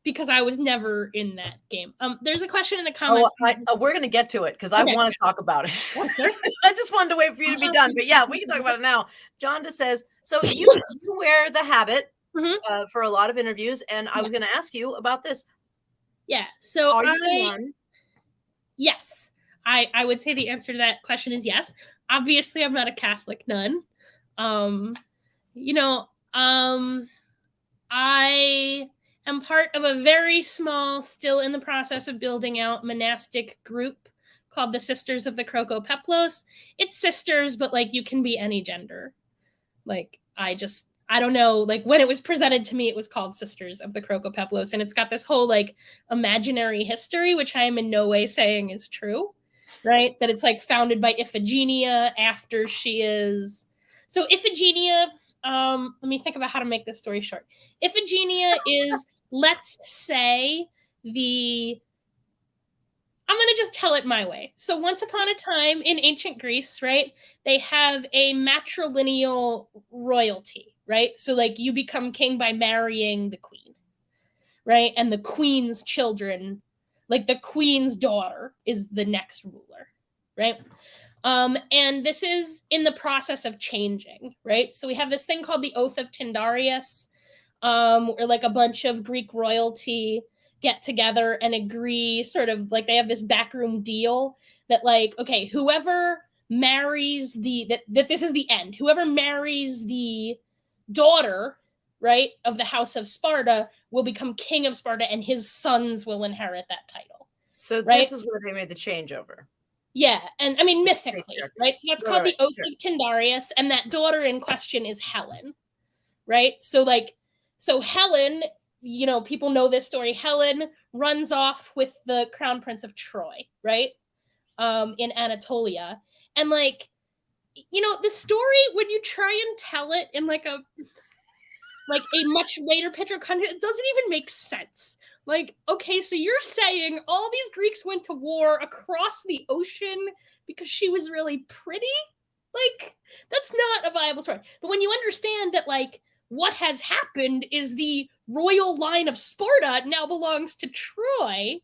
because I was never in that game. There's a question in the comments. We're going to get to it because I want to talk about it. Yeah, sure. I just wanted to wait for you to be done. But yeah, we can talk about it now. Jonda says, so you wear the habit for a lot of interviews. And I was going to ask you about this. Yeah. So are you a nun? Yes. I would say the answer to that question is yes. Obviously, I'm not a Catholic nun. I am part of a very small, still in the process of building out monastic group called the Sisters of the Crocopeplos. It's sisters, but like you can be any gender. Like I don't know, like when it was presented to me, it was called Sisters of the Crocopeplos, and it's got this whole like imaginary history, which I am in no way saying is true, right? That it's like founded by Iphigenia after she is. So Iphigenia, let me think about how to make this story short. Iphigenia is, let's say, I'm going to just tell it my way. So once upon a time in ancient Greece, right, they have a matrilineal royalty, right? So like you become king by marrying the queen, right? And the queen's children, like the queen's daughter is the next ruler, right? And this is in the process of changing, right? So we have this thing called the Oath of Tyndareus, where like a bunch of Greek royalty get together and agree, sort of like they have this backroom deal that like, okay, whoever marries that this is the end. Whoever marries the daughter, right, of the House of Sparta will become king of Sparta, and his sons will inherit that title. So right? This is where they made the changeover. Yeah, and I mean mythically, right? So that's called the Oath of Tyndareus, and that daughter in question is Helen, right? So Helen, people know this story. Helen runs off with the crown prince of Troy, right? In Anatolia. And the story, when you try and tell it in like a much later picture of context, it doesn't even make sense. Like, okay, so you're saying all these Greeks went to war across the ocean because she was really pretty? Like, that's not a viable story. But when you understand that, like, what has happened is the royal line of Sparta now belongs to Troy,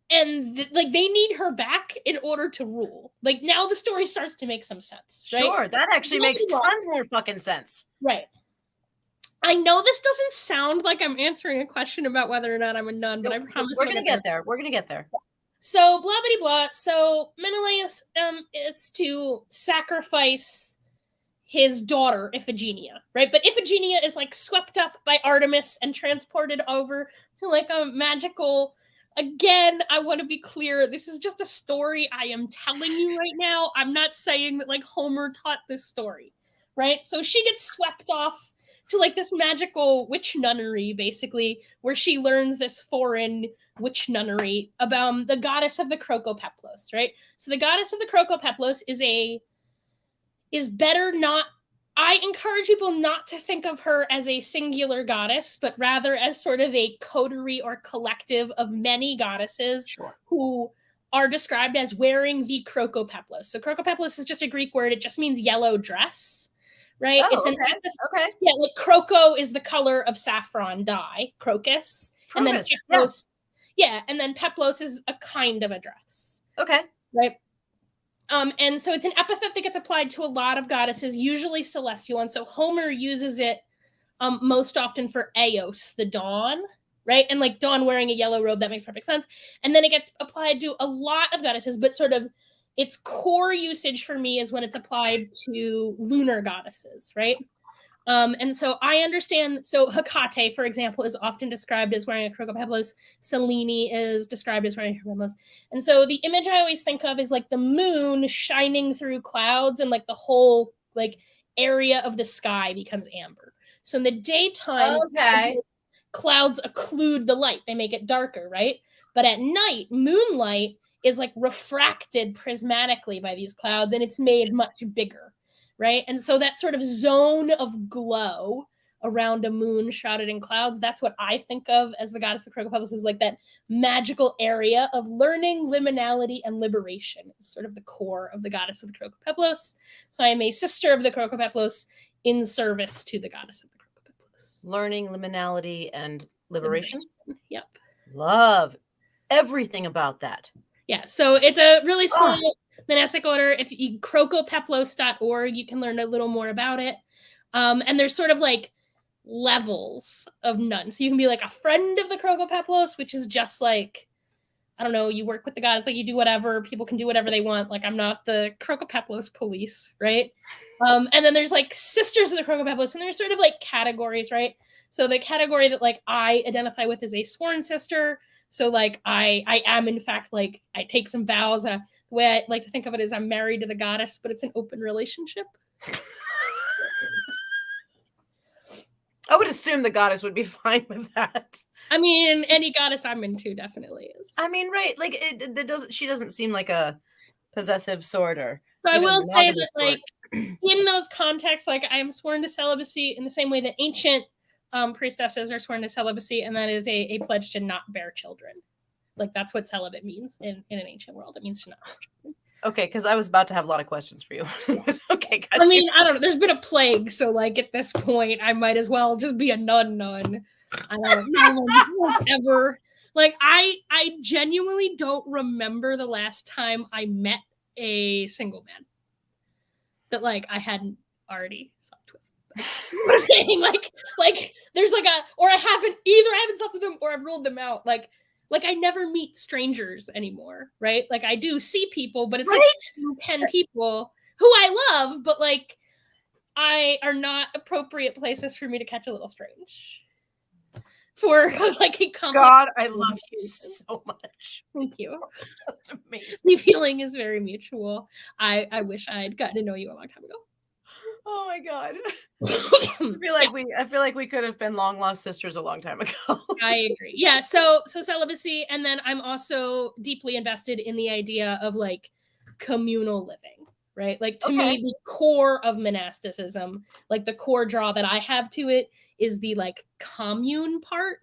and they need her back in order to rule. Like, now the story starts to make some sense, right? Sure, that actually makes tons more fucking sense. Right. I know this doesn't sound like I'm answering a question about whether or not I'm a nun, but I promise we're going to get there. We're going to get there. So, blah, blah, blah. So, Menelaus is to sacrifice his daughter, Iphigenia, right? But Iphigenia is, like, swept up by Artemis and transported over to, like, a magical... Again, I want to be clear. This is just a story I am telling you right now. I'm not saying that, like, Homer taught this story, right? So she gets swept off to like this magical witch nunnery, basically, where she learns this foreign witch nunnery about the goddess of the Crocopeplos, right? So the goddess of the Crocopeplos is better not. I encourage people not to think of her as a singular goddess, but rather as sort of a coterie or collective of many goddesses who are described as wearing the Crocopeplos. So Crocopeplos is just a Greek word. It just means yellow dress. Right? Oh, it's an okay. Yeah, like croco is the color of saffron dye, crocus. And then peplos. Yeah, and then peplos is a kind of a dress. Okay. Right? And so it's an epithet that gets applied to a lot of goddesses, usually celestial. And so Homer uses it most often for Eos, the dawn, right? And like dawn wearing a yellow robe, that makes perfect sense. And then it gets applied to a lot of goddesses, but sort of its core usage for me is when it's applied to lunar goddesses, right? And so I understand, so Hecate, for example, is often described as wearing a Crocopeplos. Selene is described as wearing a Crocopeplos. And so the image I always think of is like the moon shining through clouds and like the whole like area of the sky becomes amber. So in the daytime, clouds occlude the light. They make it darker, right? But at night, moonlight is like refracted prismatically by these clouds and it's made much bigger, right? And so that sort of zone of glow around a moon shrouded in clouds, that's what I think of as the goddess of the Crocopeplos, is like that magical area of learning, liminality, and liberation is sort of the core of the goddess of the Crocopeplos. So I am a sister of the Crocopeplos in service to the goddess of the Crocopeplos. Learning, liminality, and Liberation? Yep. Love everything about that. Yeah, so it's a really small monastic order. If you crocopeplos.org, you can learn a little more about it. And there's sort of like levels of nuns. So you can be like a friend of the Crocopeplos, which is just like, I don't know, you work with the gods, like you do whatever, people can do whatever they want. Like I'm not the Crocopeplos police, right? And then there's like sisters of the Crocopeplos, and there's sort of like categories, right? So the category that like I identify with is a sworn sister. So like I am in fact like I take some vows. The way I like to think of it is I'm married to the goddess, but it's an open relationship. I would assume the goddess would be fine with that. I mean, any goddess I'm into definitely is. I mean, right? Like it doesn't. She doesn't seem like a possessive sort or. So I will say that, like, in those contexts, like I am sworn to celibacy in the same way that ancient priestesses are sworn to celibacy, and that is a pledge to not bear children. Like that's what celibate means in an ancient world. It means to not bear children. Okay, because I was about to have a lot of questions for you. Okay, gotcha. I mean, I don't know. There's been a plague, so like at this point, I might as well just be a nun. I don't know ever. Like I genuinely don't remember the last time I met a single man that like I hadn't already slept with. like there's like or I haven't slept with them or I've ruled them out. Like I never meet strangers anymore, right? Like I do see people, but it's like 10 people who I love, but like I are not appropriate places for me to catch a little strange. For like a complex. God, I love you so much. Thank you. That's amazing. The feeling is very mutual. I wish I'd gotten to know you a long time ago. Oh my God. I feel like we could have been long lost sisters a long time ago. I agree. Yeah. So celibacy, and then I'm also deeply invested in the idea of like communal living, right? Like to me, the core of monasticism, like the core draw that I have to it is the like commune part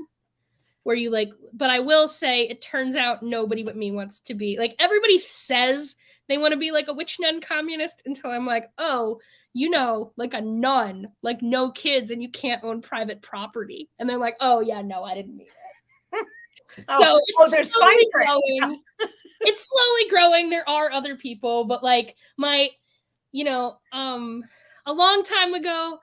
where you like, but I will say it turns out nobody but me wants to be like, everybody says they want to be like a witch nun communist until I'm like, oh, you know, like a nun, like no kids and you can't own private property. And they're like, oh yeah, no, I didn't mean that. So it's slowly growing. It's slowly growing. There are other people, but like my, you know, a long time ago,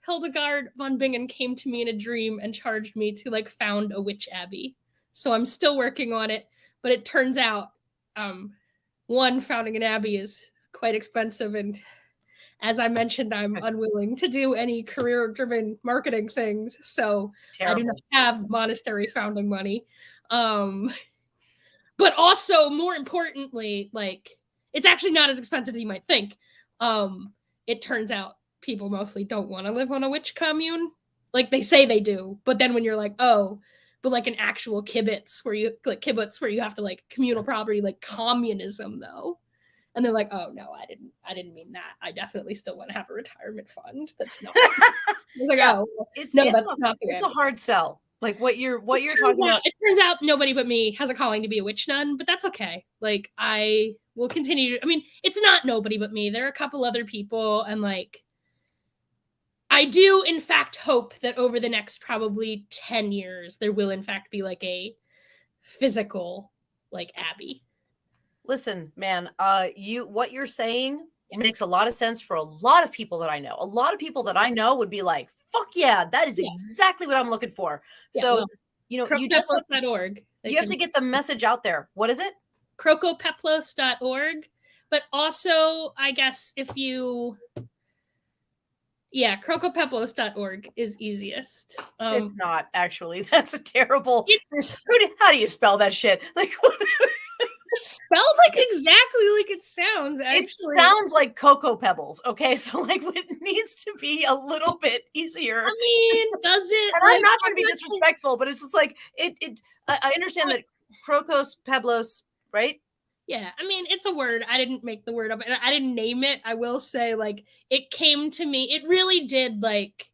Hildegard von Bingen came to me in a dream and charged me to like found a witch abbey. So I'm still working on it, but it turns out one, founding an abbey is quite expensive, and as I mentioned, I'm unwilling to do any career-driven marketing things, so I do not have monastery founding money. But also, more importantly, like it's actually not as expensive as you might think. It turns out people mostly don't want to live on a witch commune. Like they say they do, but then when you're like, oh, but like an actual kibbutz where you have to like communal property, like communism though. And they're like, oh no, I didn't mean that. I definitely still want to have a retirement fund. That's not. It's like, yeah. It's a hard sell. Like what you're talking about. It turns out nobody but me has a calling to be a witch nun, but that's okay. Like I will continue. I mean, it's not nobody but me. There are a couple other people, and like I do in fact hope that over the next probably 10 years there will in fact be like a physical like abbey. Listen, man, what you're saying makes a lot of sense for a lot of people that I know. A lot of people that I know would be like, fuck yeah, that is exactly what I'm looking for. Yeah, so, you know, you just have to get the message out there. What is it? crocopeplos.org. But also, I guess if you crocopeplos.org is easiest. It's not actually. That's a terrible. How do you spell that shit? Like what? It's spelled like exactly like it sounds. Actually. It sounds like Cocoa Pebbles. Okay, so like it needs to be a little bit easier. I mean, does it? And I'm not trying to be disrespectful, but it's just like it. I understand that Crocos Peblos, right? Yeah, I mean, it's a word. I didn't make the word up, and I didn't name it. I will say, like, it came to me. It really did, like,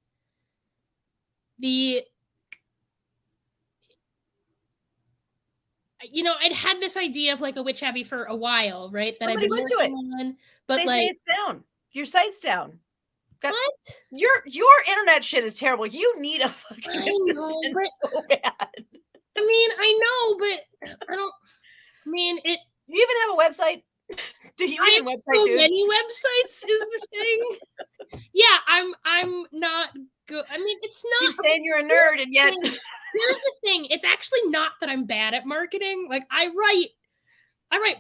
I'd had this idea of like a witch abbey for a while, right? Somebody that I've been working on, but they like say it's down. Your site's down. What? Your internet shit is terrible. You need a fucking assistant so bad. I mean, I know, but I don't. I mean, it. Do you even have a website? Do you I even have website? so Dude? many websites. Is the thing? Yeah, I'm not good. I mean, it's not. Keep saying you're a nerd, and yet here's the thing. It's actually not that I'm bad at marketing. Like I write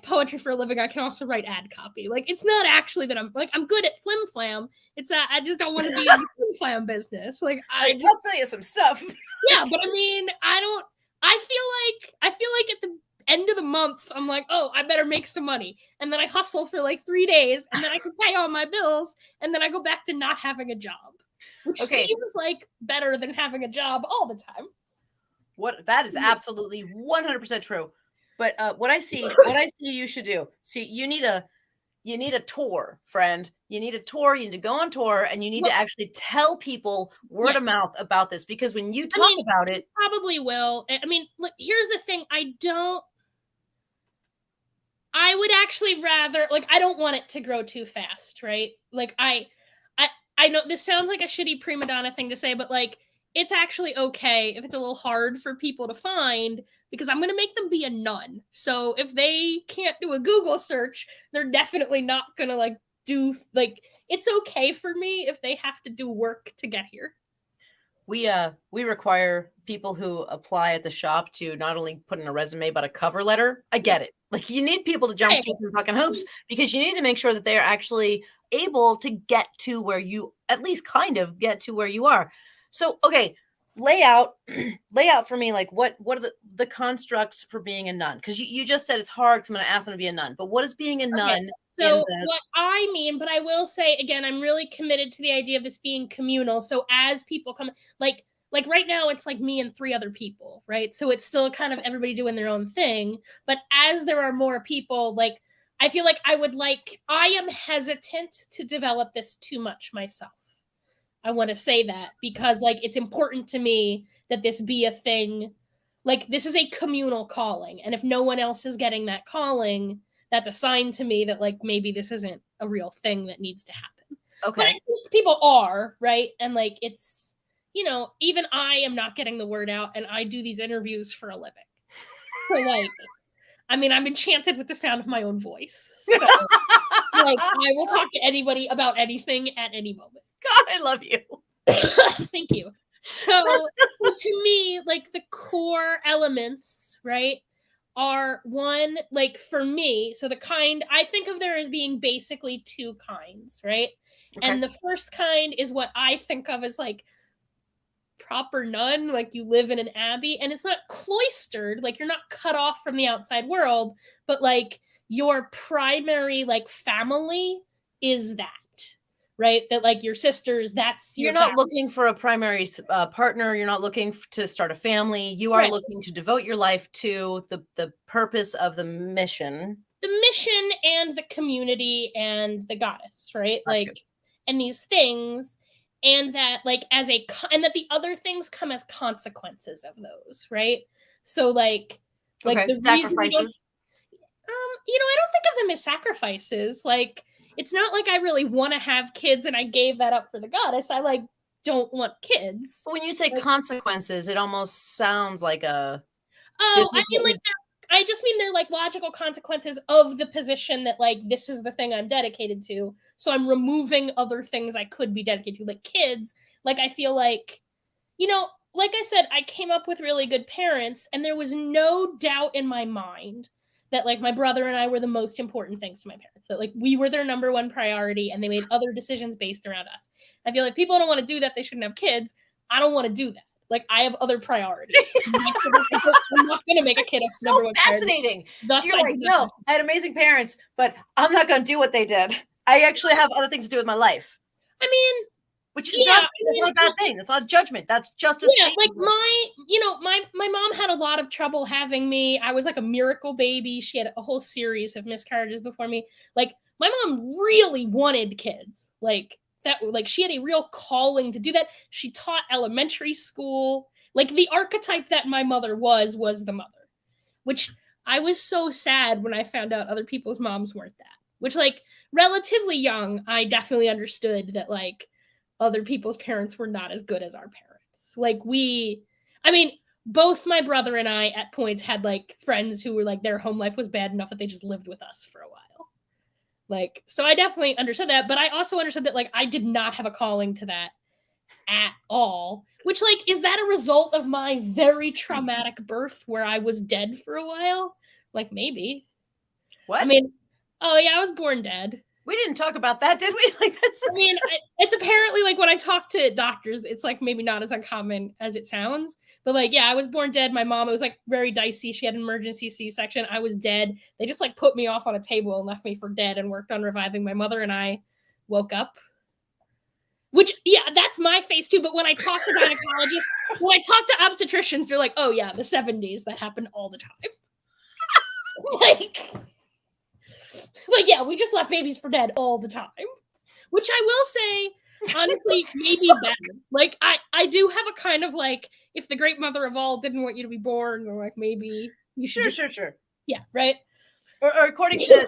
poetry for a living. I can also write ad copy. Like it's not actually that I'm good at flim flam. It's that I just don't want to be in the flim flam business. Like I'll sell you some stuff. Yeah, but I mean, I feel like at the end of the month, I'm like, oh, I better make some money. And then I hustle for like 3 days, and then I can pay all my bills, and then I go back to not having a job. Which seems like better than having a job all the time. That is absolutely 100% true. But what I see you should do. See, you need a tour, friend. You need a tour. You need to go on tour, and you need to actually tell people word of mouth about this, because when you talk about it, probably will. I mean, look, here's the thing. I would actually rather, like, I don't want it to grow too fast, right? Like, I know this sounds like a shitty prima donna thing to say, but like, it's actually okay if it's a little hard for people to find, because I'm going to make them be a nun. So if they can't do a Google search, they're definitely not going to like do, like, it's okay for me if they have to do work to get here. We require people who apply at the shop to not only put in a resume, but a cover letter. I get it. Like, you need people to jump through some fucking hoops, because you need to make sure that they're actually able to get to where you, at least kind of get to where you are. So, okay, lay out for me, like, what are the constructs for being a nun? Because you just said it's hard because I'm going to ask them to be a nun. But what is being a nun? So what I mean, but I will say again, I'm really committed to the idea of this being communal. So as people come, like right now, it's like me and 3 other people, right? So it's still kind of everybody doing their own thing. But as there are more people, like, I feel like I am hesitant to develop this too much myself. I want to say that because like it's important to me that this be a thing. Like, this is a communal calling, and if no one else is getting that calling, that's a sign to me that like maybe this isn't a real thing that needs to happen. Okay. But I think people are, right? And like, it's, even I am not getting the word out, and I do these interviews for a living. So like, I mean, I'm enchanted with the sound of my own voice. So like, I will talk to anybody about anything at any moment. God, I love you. Thank you. So to me, like, the core elements, right, are one, like, for me, so the kind, I think of there as being basically 2 kinds, right? Okay. And the first kind is what I think of as like proper nun, like you live in an abbey, and it's not cloistered, like you're not cut off from the outside world, but like your primary like family is that. Right, that like your sisters, that's you're not looking for a primary partner. You're not looking to start a family. You are looking to devote your life to the purpose of the mission and the community and the goddess, right? Like, and these things, and that like and that the other things come as consequences of those, right? So like the sacrifices. I don't think of them as sacrifices. Like, it's not like I really want to have kids and I gave that up for the goddess. I like don't want kids. When you say consequences, it almost sounds like a. I just mean they're like logical consequences of the position that like this is the thing I'm dedicated to. So I'm removing other things I could be dedicated to, like kids. Like, I feel like, like I said, I came up with really good parents, and there was no doubt in my mind that like my brother and I were the most important things to my parents, that like we were their number one priority, and they made other decisions based around us. I feel like people don't want to do that. They shouldn't have kids. I don't want to do that. Like, I have other priorities. I'm not going to make a kid a number one fascinating. So you're like, no, I had amazing parents, but I'm not going to do what they did. I actually have other things to do with my life. I mean, which that's not a bad thing. That's not a judgment. That's just a statement. Like my mom had a lot of trouble having me. I was like a miracle baby. She had a whole series of miscarriages before me. Like, my mom really wanted kids. Like that, like she had a real calling to do that. She taught elementary school. Like, the archetype that my mother was the mother, which I was so sad when I found out other people's moms weren't that. Which, like, relatively young, I definitely understood that, like, other people's parents were not as good as our parents. Like I mean, both my brother and I at points had like friends who were like their home life was bad enough that they just lived with us for a while. Like, so I definitely understood that, but I also understood that like I did not have a calling to that at all, which like is that a result of my very traumatic birth where I was dead for a while? Like maybe. What? I mean, oh yeah, I was born dead. We didn't talk about that, did we? Like this is... I mean, it's apparently like when I talk to doctors, it's like maybe not as uncommon as it sounds. But like, yeah, I was born dead. My mom, it was like very dicey. She had an emergency C-section. I was dead. They just like put me off on a table and left me for dead and worked on reviving my mother. And I woke up. Which, yeah, that's my face too. But when I talk to gynecologists, when I talk to obstetricians, they're like, oh yeah, the 70s, that happened all the time. Like, yeah, we just left babies for dead all the time. Which I will say, honestly, maybe better. Like, I do have a kind of like, if the great mother of all didn't want you to be born, or like maybe you should Sure. Yeah, right? Or according to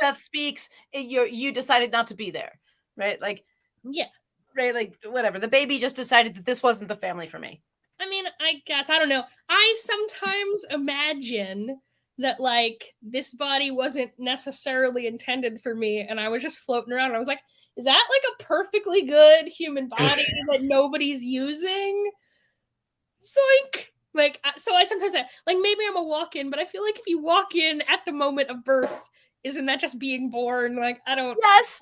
Seth Speaks, you decided not to be there, right? Like, yeah. Right, like, whatever. The baby just decided that this wasn't the family for me. I mean, I guess, I don't know. I sometimes imagine that, like, this body wasn't necessarily intended for me, and I was just floating around, and I was like, is that, like, a perfectly good human body that nobody's using? So, so I sometimes say, like, maybe I'm a walk-in, but I feel like if you walk in at the moment of birth, isn't that just being born? Like, I don't... Yes,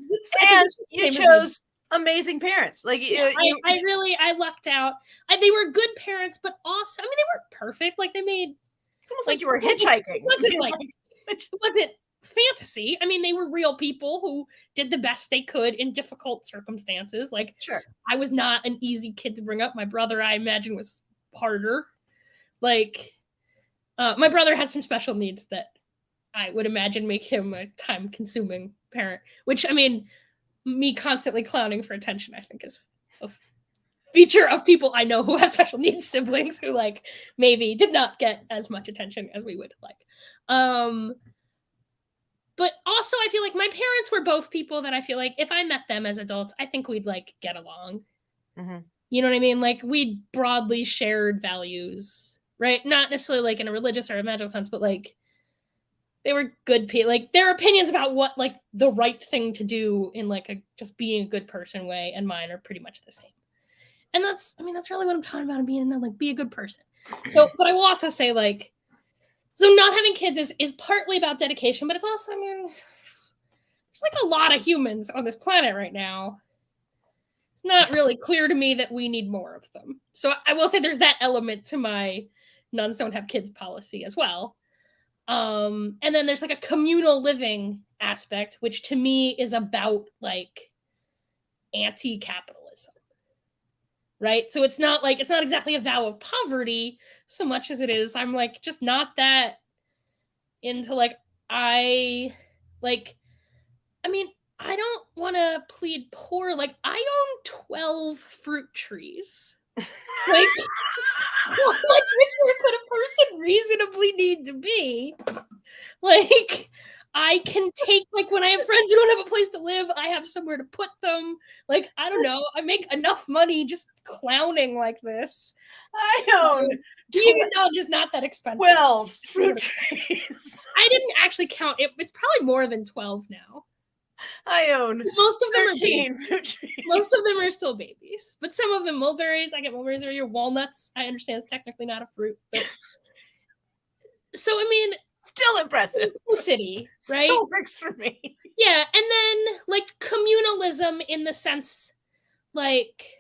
and you chose amazing parents. Like, yeah, I lucked out. They were good parents, but also, I mean, they weren't perfect. Like, they made... It's almost like you were hitchhiking. It wasn't fantasy. I mean, they were real people who did the best they could in difficult circumstances. Like, sure, I was not an easy kid to bring up. My brother, I imagine, was harder. Like, my brother has some special needs that I would imagine make him a time-consuming parent. Which, I mean, me constantly clowning for attention, I think, is a feature of people I know who have special needs siblings who, like, maybe did not get as much attention as we would like. But also, I feel like my parents were both people that I feel like if I met them as adults, I think we'd, like, get along. Mm-hmm. You know what I mean? Like, we broadly shared values, right? Not necessarily, like, in a religious or a magical sense, but, like, they were good people. Like, their opinions about what, like, the right thing to do in, like, a just being a good person way and mine are pretty much the same. And that's really what I'm talking about, being, like, be a good person. So, but I will also say, like, so not having kids is partly about dedication, but it's also, I mean, there's, like, a lot of humans on this planet right now. It's not really clear to me that we need more of them. So I will say there's that element to my nuns don't have kids policy as well. And then there's, like, a communal living aspect, which to me is about, like, anti-capitalism, right? So it's not exactly a vow of poverty so much as it is, I'm, like, just not that into, like, I mean, I don't want to plead poor. Like, I own 12 fruit trees. Like, how much richer could a person reasonably need to be? Like, I can take, like, when I have friends who don't have a place to live, I have somewhere to put them. Like, I don't know. I make enough money just clowning like this. I own being a nun is not that expensive. 12 fruit trees. I didn't actually count it. It's probably more than 12 now. I own most of them 13 fruit trees. Most of them are still babies, but some of them mulberries. I get mulberries every year. Walnuts, I understand, is technically not a fruit, but so I mean, still impressive. City, right? Still works for me. Yeah, and then, like, communalism in the sense, like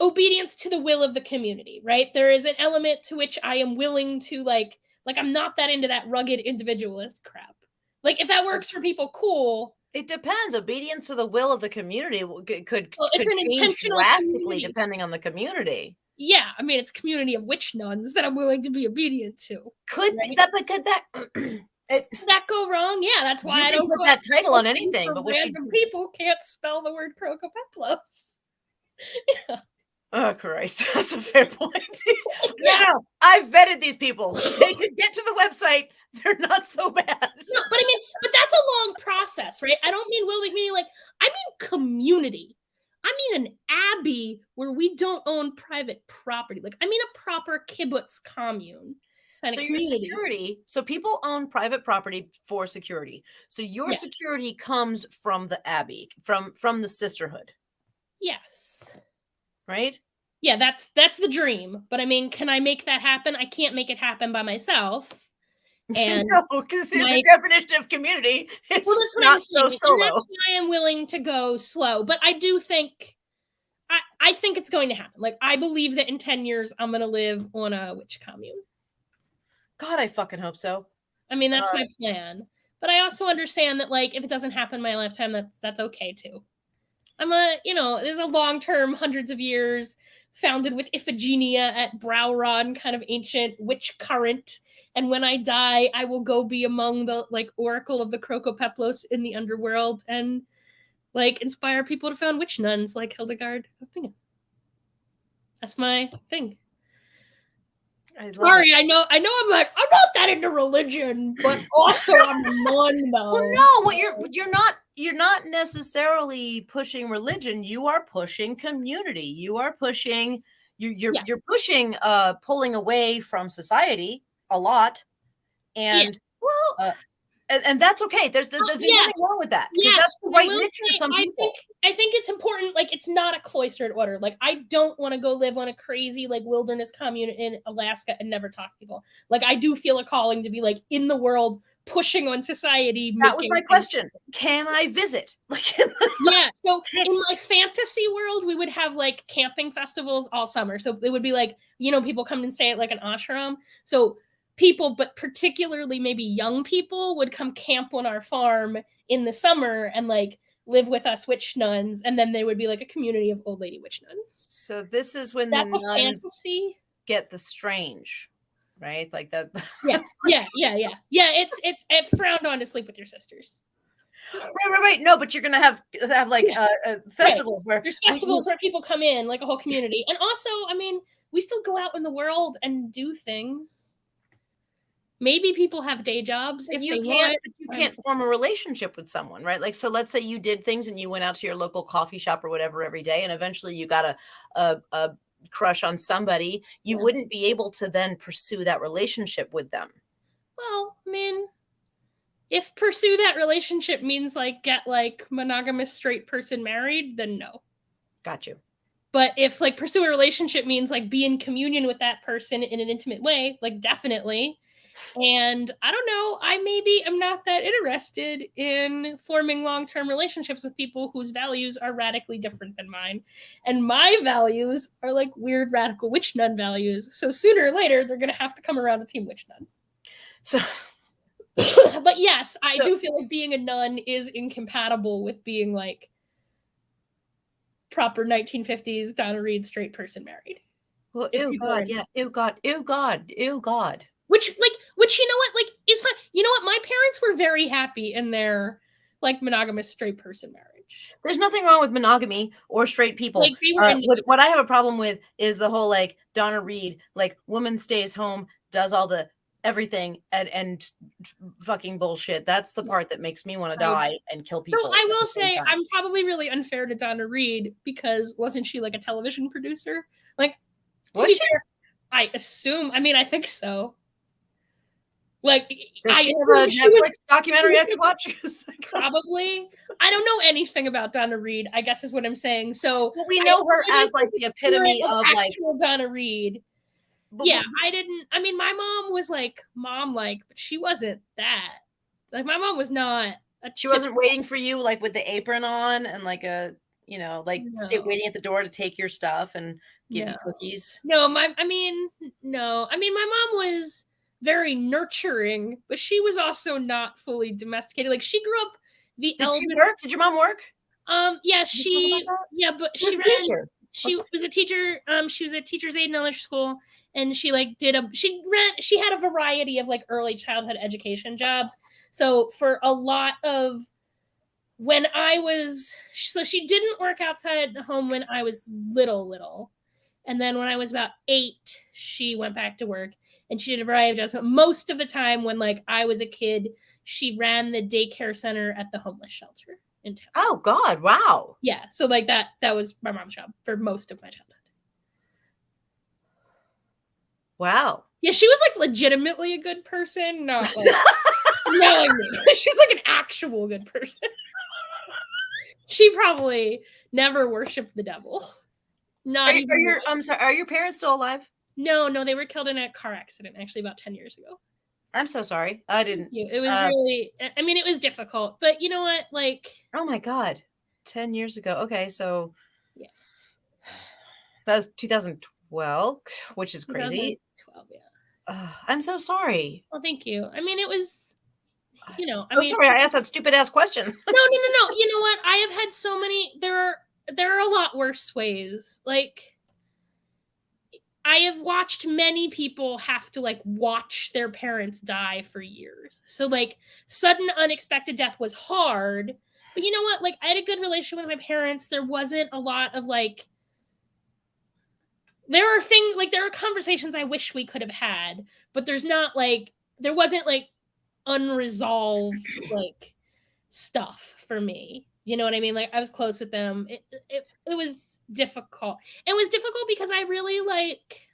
obedience to the will of the community, right? There is an element to which I am willing to like I'm not that into that rugged individualist crap. Like, if that works for people, cool. It depends. Obedience to the will of the community could change drastically depending on the community. Yeah, I mean, it's a community of witch nuns that I'm willing to be obedient to. Could that go wrong? Yeah, that's why I don't put that title on anything. But random people can't spell the word crocopeplos. Yeah. Oh, Christ. That's a fair point. Yeah. No, I've vetted these people. They could get to the website. They're not so bad. No, but that's a long process, right? I don't mean will, meaning, like, I mean community. I mean an abbey where we don't own private property. Like, I mean a proper kibbutz commune kind So of your community. security, so people own private property for security. So your Yeah. security comes from the abbey, from the sisterhood, Yes. right? Yeah, that's the dream. But I mean, can I make that happen? I can't make it happen by myself. And No, because the my- definition of community is well, that's what not I'm so saying. And solo. that's why I'm willing to go slow. But I do think I think it's going to happen. Like, I believe that in 10 years I'm gonna live on a witch commune. God, I fucking hope so. I mean, that's my plan. But I also understand that, like, if it doesn't happen in my lifetime, that's okay too. I'm there's a long-term, hundreds of years, founded with Iphigenia at Browron, kind of ancient witch current. And when I die, I will go be among the, like, oracle of the Crocopeplos in the underworld and, like, inspire people to found witch nuns like Hildegard of Bingen. That's my thing. Sorry, I know I'm like, I'm not that into religion, but also I'm a nun though. Well, no, what you're not necessarily pushing religion, you are pushing community. You are pushing you're pushing pulling away from society a lot. And well, and that's okay. There's nothing wrong with that. Because that's the right niche for some people. I think it's important. Like, it's not a cloistered order. Like, I don't want to go live on a crazy, like, wilderness commune in Alaska and never talk to people. Like, I do feel a calling to be, like, in the world, pushing on society. That was my question. Can I visit? Yeah. So in my fantasy world, we would have, like, camping festivals all summer. So it would be like, people come and stay at, like, an ashram. So people, but particularly maybe young people, would come camp on our farm in the summer and, like, live with us witch nuns, and then they would be like a community of old lady witch nuns. So this is when that's the a nuns fantasy. Get the strange, right? Like that. Yes. Yeah. It's frowned on to sleep with your sisters. Right. No, but you're gonna have like festivals where there's festivals where people come in, like a whole community. And also, I mean, we still go out in the world and do things. Maybe people have day jobs if you they can't, want. but you can't form a relationship with someone, right? Like, so let's say you did things and you went out to your local coffee shop or whatever every day, and eventually you got a crush on somebody. You wouldn't be able to then pursue that relationship with them. Well, I mean, if pursue that relationship means, like, get, like, monogamous straight person married, then no. Got you. But if, like, pursue a relationship means, like, be in communion with that person in an intimate way, like, definitely. And I don't know, I maybe am not that interested in forming long-term relationships with people whose values are radically different than mine. And my values are, like, weird radical witch nun values. So sooner or later, they're going to have to come around to Team Witch Nun. So, but yes, I do feel like being a nun is incompatible with being, like, proper 1950s Donna Reed straight person married. Well, ew God, yeah, ew God. Which, you know what, like, is fine. You know what? My parents were very happy in their, like, monogamous straight person marriage. There's nothing wrong with monogamy or straight people. Like, they were what I have a problem with is the whole, like, Donna Reed, like, woman stays home, does all the everything and fucking bullshit. That's the part that makes me want to die and kill people. So I will say, I'm probably really unfair to Donna Reed because wasn't she, like, a television producer? Like, was she? I assume. I mean, I think so. Like, does she have a Netflix documentary I could watch? Probably. I don't know anything about Donna Reed, I guess is what I'm saying. So we know her as, like, the epitome of, like, Donna Reed. Yeah, I didn't. I mean, my mom was, like, but she wasn't that. Like, my mom was not. She wasn't waiting for you, like, with the apron on and, like, stay waiting at the door to take your stuff and give you cookies. No, my mom was very nurturing, but she was also not fully domesticated. Like, she grew up Did she work? Did your mom work? Yeah, but she was a teacher. She was a teacher. She was a teacher's aide in elementary school, and she, like, she had a variety of, like, early childhood education jobs. So for a lot of she didn't work outside the home when I was little. And then when I was about 8, she went back to work, and she did a variety of jobs. But most of the time when, like, I was a kid, she ran the daycare center at the homeless shelter in town. Oh God! Wow. Yeah, so like that was my mom's job for most of my childhood. Wow. Yeah, she was like legitimately a good person, not like not like me. She was like an actual good person. She probably never worshipped the devil. Not even. I'm sorry. Are your parents still alive? No, they were killed in a car accident actually about 10 years ago. I'm so sorry. I didn't. It was really. I mean, it was difficult, but you know what? Like. Oh my God, 10 years ago. Okay, so. Yeah. That was 2012, which is crazy. 2012, yeah. I'm so sorry. Well, thank you. I mean, it was, you know, I mean, sorry I asked that stupid ass question. No. You know what? I have had so many. There are a lot worse ways. Like, I have watched many people have to like watch their parents die for years. So like sudden unexpected death was hard, but you know what? Like I had a good relationship with my parents. There wasn't a lot of like there are conversations I wish we could have had, but there wasn't like unresolved like stuff for me. You know what I mean? Like I was close with them. It was difficult. It was difficult because I really like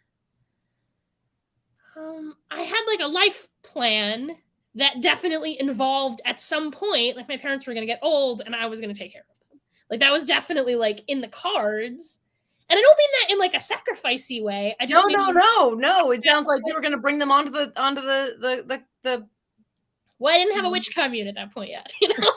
I had like a life plan that definitely involved at some point, like my parents were going to get old and I was going to take care of them. Like that was definitely like in the cards. And I don't mean that in like a sacrificey way. I just no. It sounds like you were going to bring them onto the Well, I didn't have a witch commune at that point yet, you know?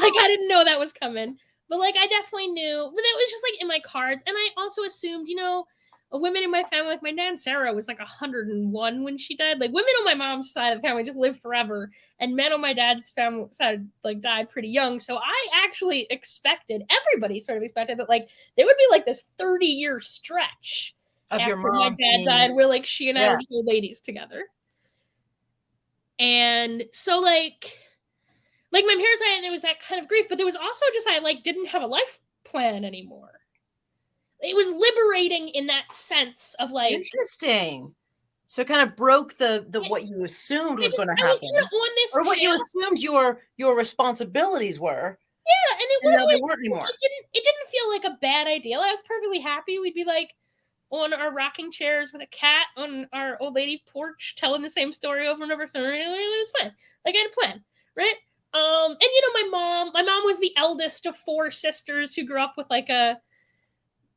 Like I didn't know that was coming. But like I definitely knew, but it was just like in my cards. And I also assumed, you know, women in my family, like my Nan Sarah was like 101 when she died. Like women on my mom's side of the family just lived forever, and men on my dad's family side like died pretty young. So I actually expected, everybody sort of expected that like there would be like this 30-year stretch of after your mom my dad died, where like she and I were just old ladies together. And so like my parents and I, there was that kind of grief, but there was also just I like didn't have a life plan anymore. It was liberating in that sense of like interesting. So it kind of broke the what you assumed was going to happen, kind of on this or what you assumed your responsibilities were. Yeah, and it wasn't they weren't anymore. It didn't feel like a bad idea. I was perfectly happy. We'd be like on our rocking chairs with a cat on our old lady porch, telling the same story over and over. So it was fun. Like I had a plan, right? And you know, my mom was the eldest of 4 sisters who grew up with like a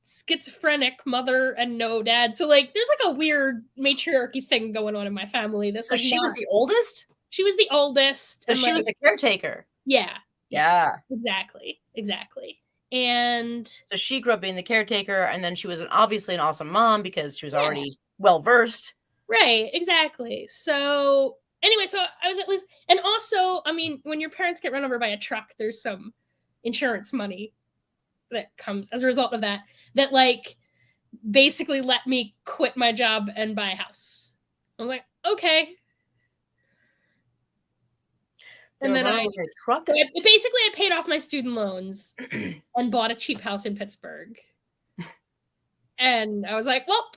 schizophrenic mother and no dad. So like there's like a weird matriarchy thing going on in my family. So like she was the oldest? She was the oldest. So and she was the caretaker. Yeah. Exactly. And so she grew up being the caretaker, and then she was obviously an awesome mom because she was already well versed. Right, exactly. So anyway, so I was at least, and also, I mean, when your parents get run over by a truck, there's some insurance money that comes as a result of that like basically let me quit my job and buy a house. I was like, okay. And then I paid off my student loans and bought a cheap house in Pittsburgh. And I was like, well,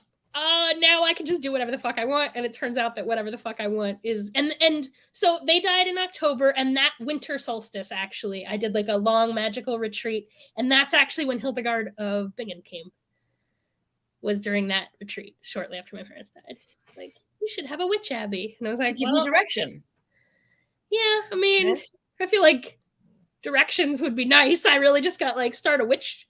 now I can just do whatever the fuck I want. And it turns out that whatever the fuck I want is, and so they died in October, and that winter solstice, actually, I did like a long magical retreat. And that's actually when Hildegard of Bingen came, was during that retreat, shortly after my parents died. Like, you should have a witch abbey. And I was like, to give you direction. Yeah, I mean, I feel like directions would be nice. I really just got like start a witch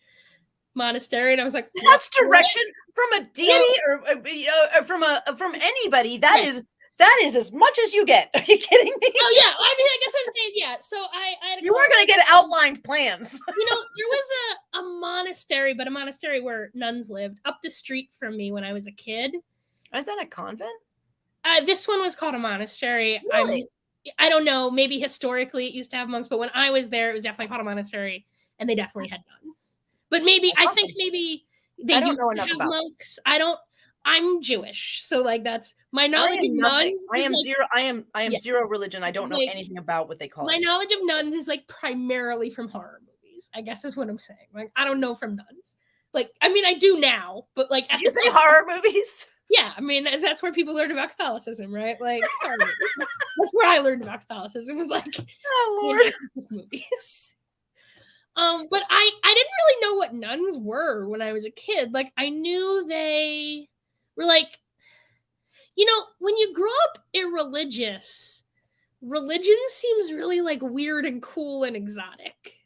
monastery, and I was like, that's direction from a deity or from anybody. That is as much as you get. Are you kidding me? Oh yeah, I mean, I guess I'm saying yeah. So I had you weren't going to get outlined plans. You know, there was a monastery, but a monastery where nuns lived up the street from me when I was a kid. Is that a convent? This one was called a monastery. Really? I don't know. Maybe historically it used to have monks, but when I was there, it was definitely called a monastery, and they definitely had nuns. But maybe I think maybe they used to have monks. I'm Jewish, so like that's my knowledge of nuns. I am zero religion. I don't know anything about what they call it. My knowledge of nuns is like primarily from horror movies, I guess is what I'm saying. Like I don't know from nuns. Like I mean I do now, but like did you say horror movies? Yeah, I mean that's where people learn about Catholicism, right? Like that's where I learned about Catholicism. Was like oh Lord, movies. But I didn't really know what nuns were when I was a kid. Like, I knew they were like, when you grow up irreligious, religion seems really like weird and cool and exotic.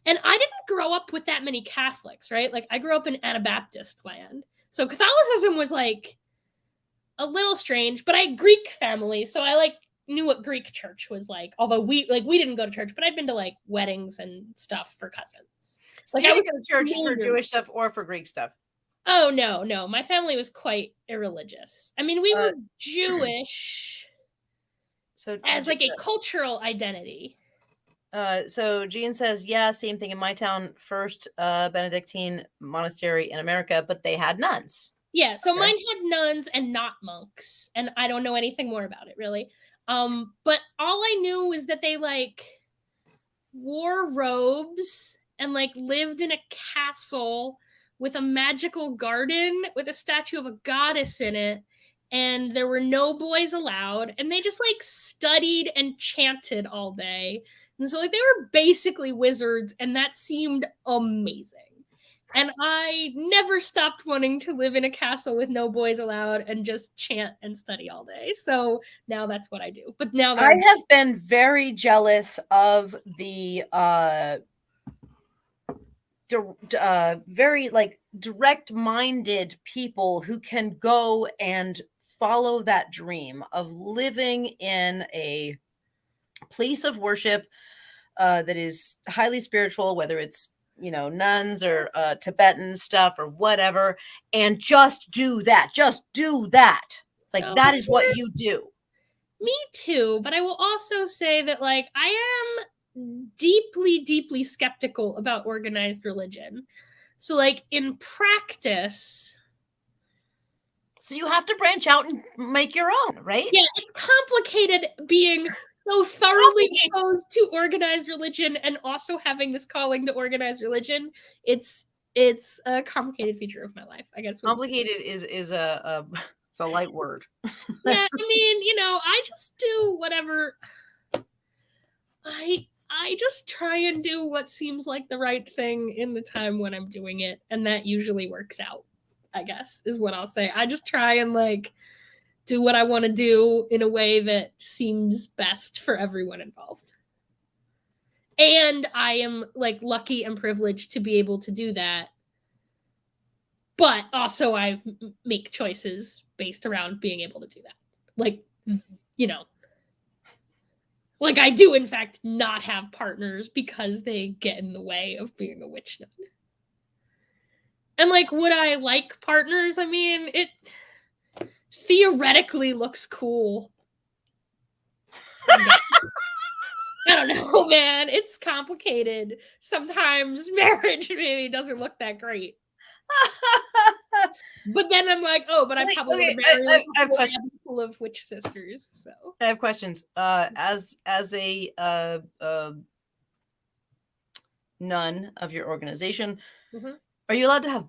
And I didn't grow up with that many Catholics, right? Like, I grew up in Anabaptist land. So Catholicism was like a little strange, but I had Greek family, so I like knew what Greek church was like. Although we didn't go to church, but I'd been to like weddings and stuff for cousins. So you didn't go to church for Jewish stuff or for Greek stuff? Oh no, my family was quite irreligious. I mean, we were Jewish, so as like a cultural identity. So Jean says, yeah, same thing in my town. First Benedictine monastery in America, but they had nuns. Yeah, so mine had nuns and not monks, and I don't know anything more about it really. But all I knew was that they like wore robes and like lived in a castle with a magical garden with a statue of a goddess in it, and there were no boys allowed, and they just like studied and chanted all day. And so like they were basically wizards, and that seemed amazing. And I never stopped wanting to live in a castle with no boys allowed and just chant and study all day. So now that's what I do. But now I have been very jealous of the very like direct-minded people who can go and follow that dream of living in a place of worship that is highly spiritual, whether it's nuns or Tibetan stuff or whatever, and just do that. Like, so that is what you do. Me too, but I will also say that like I am deeply, deeply skeptical about organized religion. So like in practice, so you have to branch out and make your own, right? Yeah, it's complicated being so thoroughly opposed to organized religion and also having this calling to organized religion. It's a complicated feature of my life, I guess. Complicated is a it's a light word. Yeah, I mean, I just do whatever. I just try and do what seems like the right thing in the time when I'm doing it, and that usually works out, I guess, is what I'll say. I just try and like do what I want to do in a way that seems best for everyone involved. And I am like lucky and privileged to be able to do that. But also I make choices based around being able to do that. Like, like I do in fact not have partners because they get in the way of being a witch nun. And like, would I like partners? I mean, it theoretically looks cool. I don't know, man. It's complicated. Sometimes marriage maybe doesn't look that great. But then I'm like, oh, but I probably would marry a handful of witch sisters. So I have questions. As a nun of your organization, are you allowed to have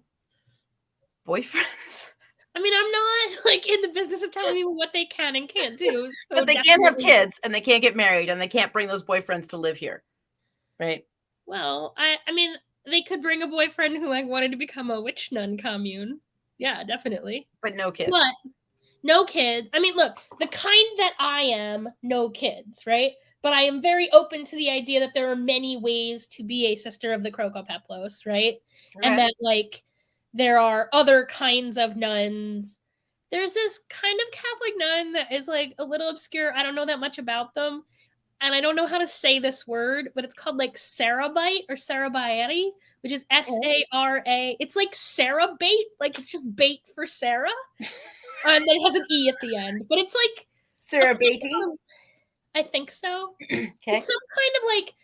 boyfriends? I mean, I'm not like in the business of telling people what they can and can't do. So but they can't have kids, and they can't get married, and they can't bring those boyfriends to live here, right? Well, I mean, they could bring a boyfriend who like wanted to become a witch nun commune. Yeah, definitely. But no kids. But no kids. I mean, look, the kind that I am, no kids, right? But I am very open to the idea that there are many ways to be a sister of the Crocopeplos, right? Okay. And that like there are other kinds of nuns. There's this kind of Catholic nun that is like a little obscure. I don't know that much about them. And I don't know how to say this word, but it's called like Sarabite or Sarabieti, which is S-A-R-A. It's like Sarah bait. Like it's just bait for Sarah. And then it has an E at the end. But it's like Sarabaiti? I think so. Okay. It's some kind of like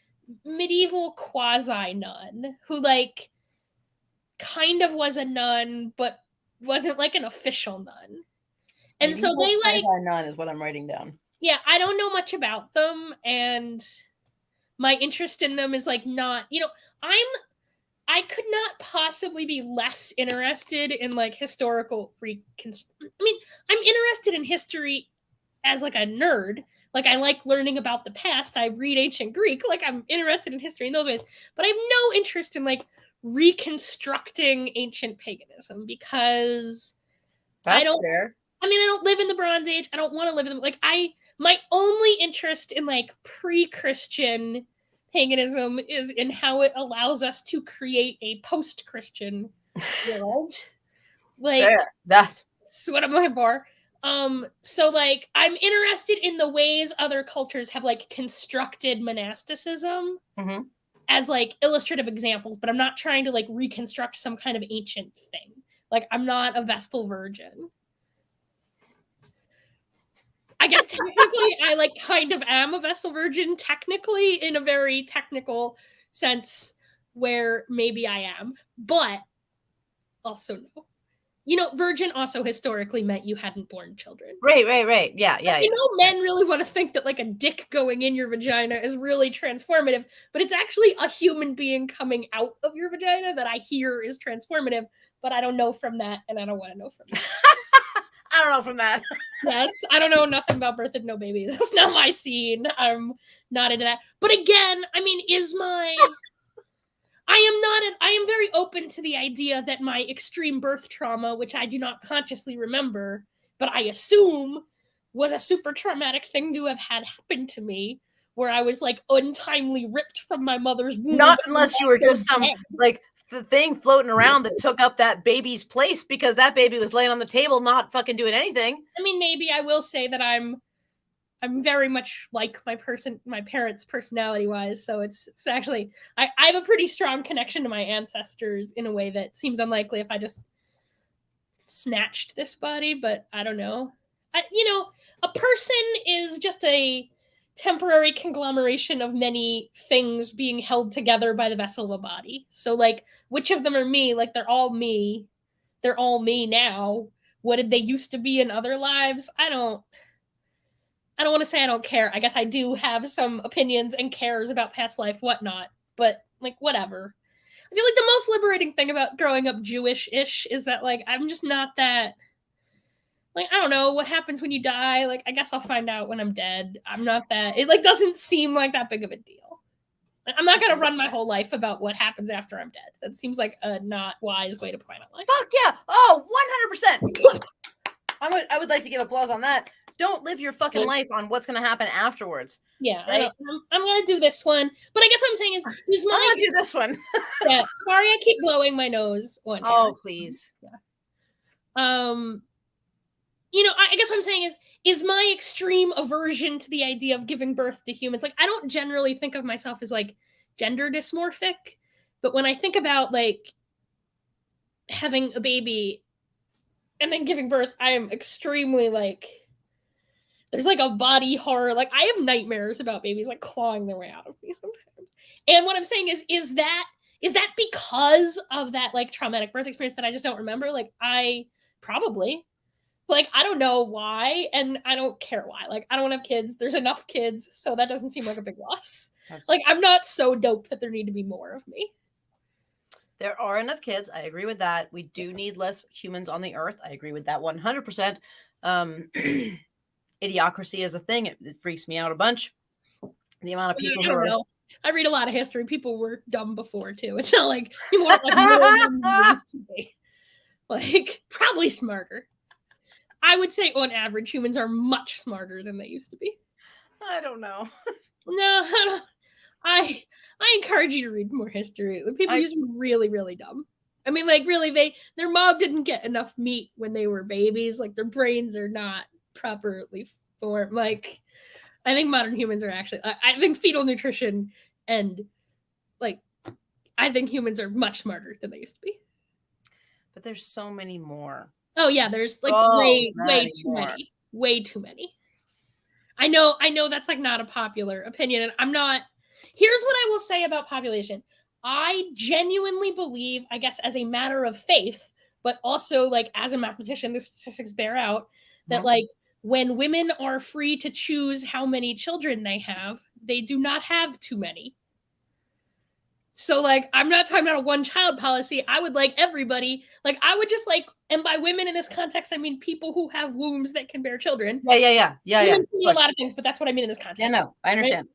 medieval quasi-nun who like kind of was a nun, but wasn't like an official nun. And medieval so they like nun is what I'm writing down. Yeah, I don't know much about them, and my interest in them is like not, I could not possibly be less interested in like historical I mean, I'm interested in history as like a nerd, Like, I like learning about the past. I read ancient Greek. Like, I'm interested in history in those ways. But I have no interest in, like, reconstructing ancient paganism because That's fair. I mean, I don't live in the Bronze Age. I don't want to live in like my only interest in like pre-Christian paganism is in how it allows us to create a post-Christian world. Like Fair. That's what am I for? So like I'm interested in the ways other cultures have like constructed monasticism as like illustrative examples, but I'm not trying to like reconstruct some kind of ancient thing. Like I'm not a Vestal virgin. I guess technically I like kind of am a Vestal virgin technically in a very technical sense where maybe I am, but also no. You know, virgin also historically meant you hadn't born children. Right. Yeah. You know, men really want to think that like a dick going in your vagina is really transformative, but it's actually a human being coming out of your vagina that I hear is transformative, but I don't know from that, and I don't want to know from that. I don't know from that. Yes, I don't know nothing about birth and no babies. It's not my scene. I'm not into that. But again, I mean, I am very open to the idea that my extreme birth trauma, which I do not consciously remember, but I assume was a super traumatic thing to have had happen to me, where I was like untimely ripped from my mother's womb. Not unless you were just some like the thing floating around that took up that baby's place because that baby was laying on the table not fucking doing anything. I mean, maybe I will say that I'm very much like my parents personality wise. So it's actually, I have a pretty strong connection to my ancestors in a way that seems unlikely if I just snatched this body, but I don't know. A person is just a temporary conglomeration of many things being held together by the vessel of a body. So like, which of them are me? Like they're all me. They're all me now. What did they used to be in other lives? I don't want to say I don't care. I guess I do have some opinions and cares about past life, whatnot, but like whatever. I feel like the most liberating thing about growing up Jewish-ish is that like I'm just not that like I don't know what happens when you die. Like I guess I'll find out when I'm dead. I'm not that it like doesn't seem like that big of a deal. I'm not gonna run my whole life about what happens after I'm dead. That seems like a not wise way to plan out life. Fuck yeah! Oh, 100%. I would like to give applause on that. Don't live your fucking life on what's going to happen afterwards. Yeah, right? I'm going to do this one. But I guess what I'm saying is I'm going to do this one. Yeah, sorry I keep blowing my nose. Oh, please. Yeah. I guess what I'm saying is my extreme aversion to the idea of giving birth to humans. Like, I don't generally think of myself as, like, gender dysmorphic. But when I think about, like, having a baby and then giving birth, I am extremely, like... There's like a body horror. Like I have nightmares about babies like clawing their way out of me sometimes. And what I'm saying is that because of that like traumatic birth experience that I just don't remember? Like I probably like I don't know why and I don't care why. Like I don't want to have kids. There's enough kids, so that doesn't seem like a big loss. Like I'm not so dope that there need to be more of me. There are enough kids. I agree with that. We do need less humans on the earth. I agree with that 100%. Idiocracy is a thing. It freaks me out a bunch. The amount of people I read a lot of history. People were dumb before too. It's not like people weren't like more than they used to be. Like probably smarter. I would say on average humans are much smarter than they used to be. I don't know. No, I encourage you to read more history. The people used to be really, really dumb. I mean, like really, their mom didn't get enough meat when they were babies. Like their brains are not properly formed. Like I think modern humans are actually I think fetal nutrition and like I think humans are much smarter than they used to be. But there's so many more. Oh yeah, there's like way too many. I know that's like not a popular opinion and I'm not. Here's what I will say about population. I genuinely believe, I guess as a matter of faith, but also like as a mathematician, the statistics bear out that like when women are free to choose how many children they have, they do not have too many. So like, I'm not talking about a one child policy. I would like everybody, like I would just like and by women in this context, I mean people who have wombs that can bear children. Yeah. Women can mean a lot of things, but that's what I mean in this context. Yeah, no, I understand.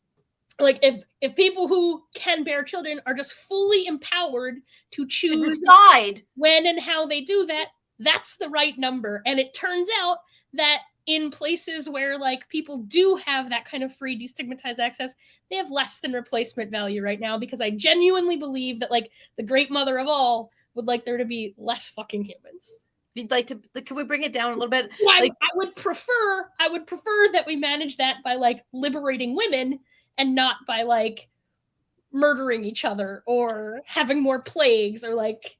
Right? Like if people who can bear children are just fully empowered to choose to decide when and how they do that, that's the right number. And it turns out that in places where like people do have that kind of free destigmatized access, they have less than replacement value right now, because I genuinely believe that like the great mother of all would like there to be less fucking humans. You'd like to, can we bring it down a little bit? I would prefer that we manage that by like liberating women and not by like murdering each other or having more plagues or like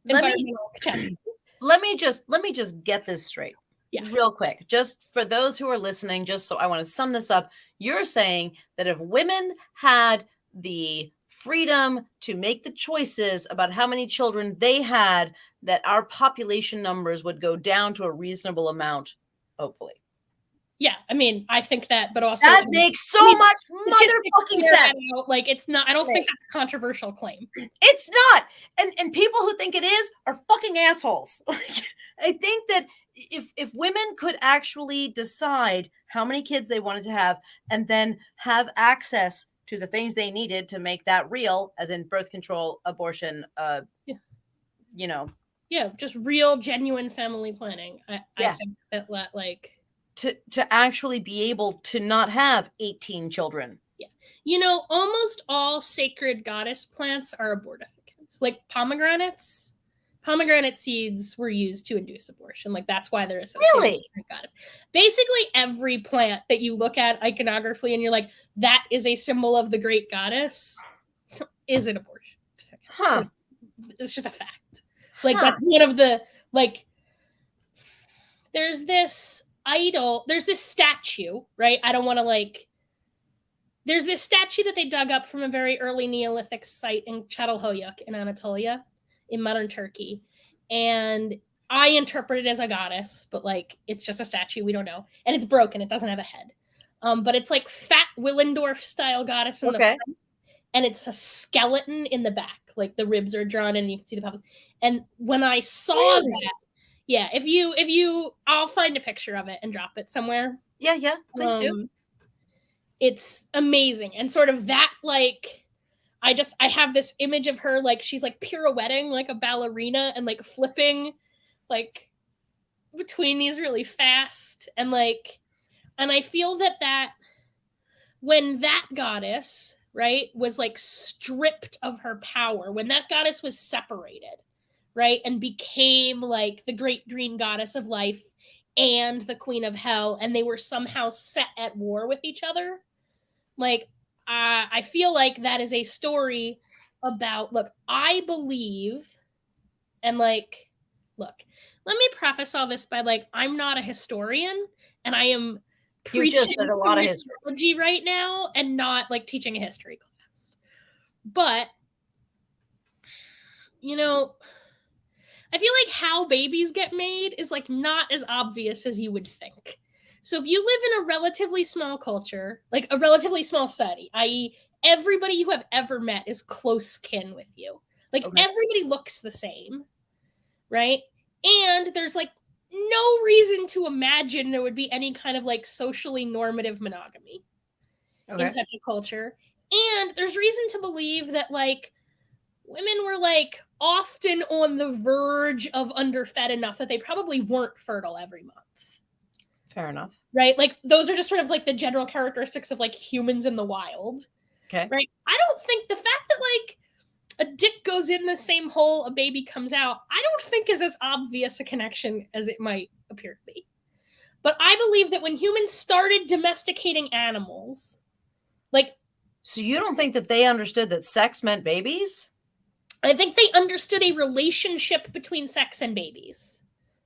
environmental catastrophes. Let me just get this straight. Yeah. Real quick, just for those who are listening, just so I want to sum this up. You're saying that if women had the freedom to make the choices about how many children they had, that our population numbers would go down to a reasonable amount, hopefully. Yeah, I mean, I think that, but also that makes so much motherfucking sense. Like, it's not. I don't think that's a controversial claim. It's not, and people who think it is are fucking assholes. I think that if women could actually decide how many kids they wanted to have, and then have access to the things they needed to make that real, as in birth control, abortion, you know, just real, genuine family planning. I think that like. To actually be able to not have 18 children. Yeah. You know, almost all sacred goddess plants are abortificants. Like pomegranates. Pomegranate seeds were used to induce abortion. Like that's why they're associated with the great goddess. Basically every plant that you look at iconographically and you're like, that is a symbol of the great goddess, is an abortion. Huh. It's just a fact. Like that's one of the, like, there's this idol, there's this statue, right? I don't want to like, there's this statue that they dug up from a very early Neolithic site in Çatalhöyük in Anatolia, in modern Turkey. And I interpret it as a goddess, but like, it's just a statue, we don't know. And it's broken, it doesn't have a head. But it's like fat Willendorf style goddess in the front, and it's a skeleton in the back. Like the ribs are drawn and you can see the puppets. And when I saw that, yeah, if you, I'll find a picture of it and drop it somewhere. Yeah, please do. It's amazing. And sort of that, like, I have this image of her, like, she's like pirouetting like a ballerina and like flipping like between these really fast. And like, and I feel that when that goddess, right, was like stripped of her power, when that goddess was separated, right, and became like the great green goddess of life and the queen of hell, and they were somehow set at war with each other. Like, I feel like that is a story about, look, I believe, and like, look, let me preface all this by like, I'm not a historian, and I am preaching a lot of history right now and not like teaching a history class. But, you know, I feel like how babies get made is like not as obvious as you would think. So if you live in a relatively small culture, like a relatively small society, i.e. everybody you have ever met is close kin with you. Like everybody looks the same, right? And there's like no reason to imagine there would be any kind of like socially normative monogamy in such a culture. And there's reason to believe that like women were like often on the verge of underfed enough that they probably weren't fertile every month. Fair enough. Right? Like those are just sort of like the general characteristics of like humans in the wild. Okay. Right? I don't think the fact that like a dick goes in the same hole a baby comes out, I don't think is as obvious a connection as it might appear to be. But I believe that when humans started domesticating animals, like... So you don't think that they understood that sex meant babies? I think they understood a relationship between sex and babies.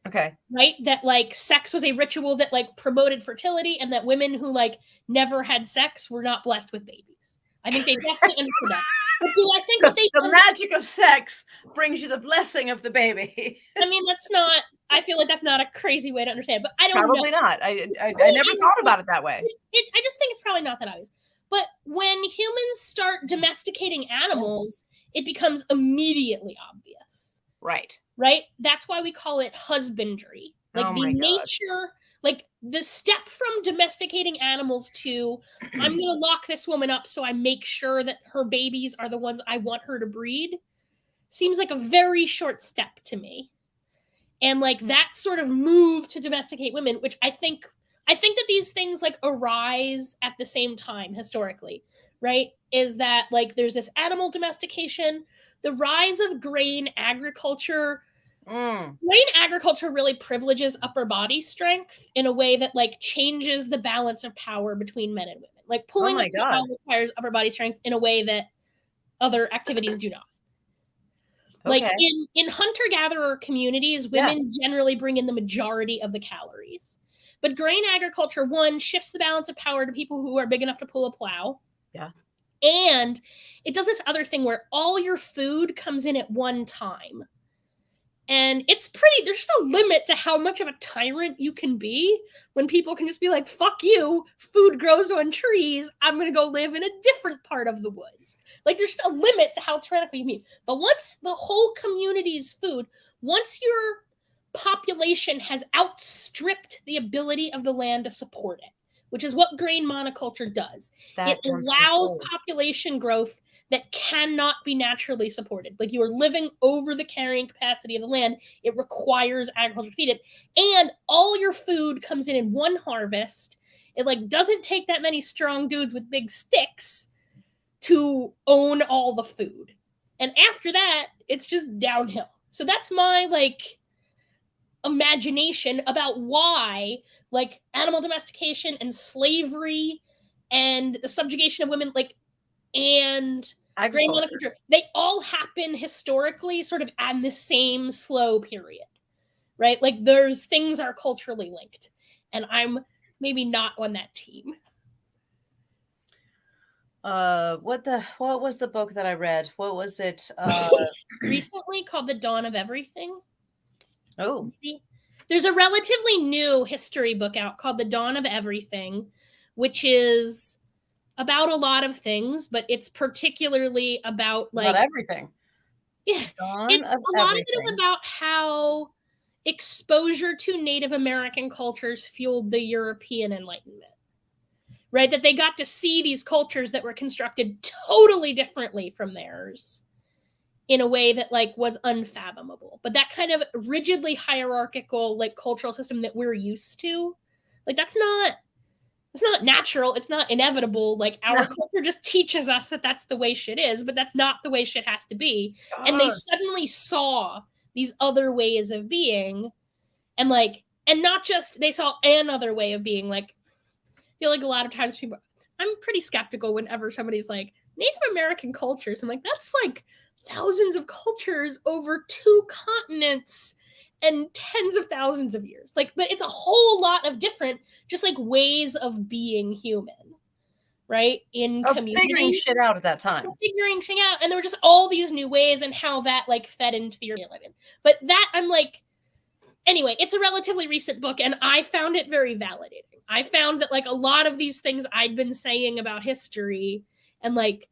Okay. Right? That like sex was a ritual that like promoted fertility, and that women who like never had sex were not blessed with babies. I think they definitely understood that. But do I think that they... The magic of sex brings you the blessing of the baby. I mean, that's not... I feel like that's not a crazy way to understand, but I don't Probably know. Not. I never thought about it that way. I just think it's probably not that obvious. But when humans start domesticating animals, it becomes immediately obvious. Right. right? That's why we call it husbandry. Like Oh the my gosh. nature, like the step from domesticating animals to I'm going to lock this woman up so I make sure that her babies are the ones I want her to breed seems like a very short step to me. And like that sort of move to domesticate women, which I think that these things like arise at the same time historically, right? Is that like there's this animal domestication, the rise of grain agriculture. Grain agriculture really privileges upper body strength in a way that like changes the balance of power between men and women. Like pulling a cow requires upper body strength in a way that other activities do not. Okay. Like in hunter-gatherer communities, women generally bring in the majority of the calories. But grain agriculture, one, shifts the balance of power to people who are big enough to pull a plow. Yeah. And it does this other thing where all your food comes in at one time. And it's pretty, there's just a limit to how much of a tyrant you can be when people can just be like, fuck you, food grows on trees, I'm going to go live in a different part of the woods. Like there's just a limit to how tyrannical you can be. But once the whole community's food, once your population has outstripped the ability of the land to support it, which is what grain monoculture does, it allows population growth that cannot be naturally supported. Like you are living over the carrying capacity of the land. It requires agriculture to feed it. And all your food comes in one harvest. It like doesn't take that many strong dudes with big sticks to own all the food. And after that, it's just downhill. So that's my like imagination about why like animal domestication and slavery and the subjugation of women like and grain monoculture, they all happen historically sort of at the same slow period, right? Like there's things are culturally linked, and I'm maybe not on that team. What was the book that I read? What was it? Recently called The Dawn of Everything. Oh. There's a relatively new history book out called The Dawn of Everything, which is about a lot of things, but it's particularly about like about everything. Yeah, it's a lot of it is about how exposure to Native American cultures fueled the European Enlightenment, right? That they got to see these cultures that were constructed totally differently from theirs in a way that like was unfathomable. But that kind of rigidly hierarchical like cultural system that we're used to, like it's not natural, it's not inevitable. Like our culture just teaches us that that's the way shit is, but that's not the way shit has to be. And they suddenly saw these other ways of being, and like, and not just they saw another way of being. Like I feel like a lot of times people, I'm pretty skeptical whenever somebody's like Native American cultures. I'm like, that's like thousands of cultures over 2 continents and tens of thousands of years. Like, but it's a whole lot of different, just like ways of being human, right? In community. Figuring shit out at that time. Figuring shit out. And there were just all these new ways and how that like fed into the European living. But that I'm like, anyway, it's a relatively recent book and I found it very validating. I found that like a lot of these things I'd been saying about history and like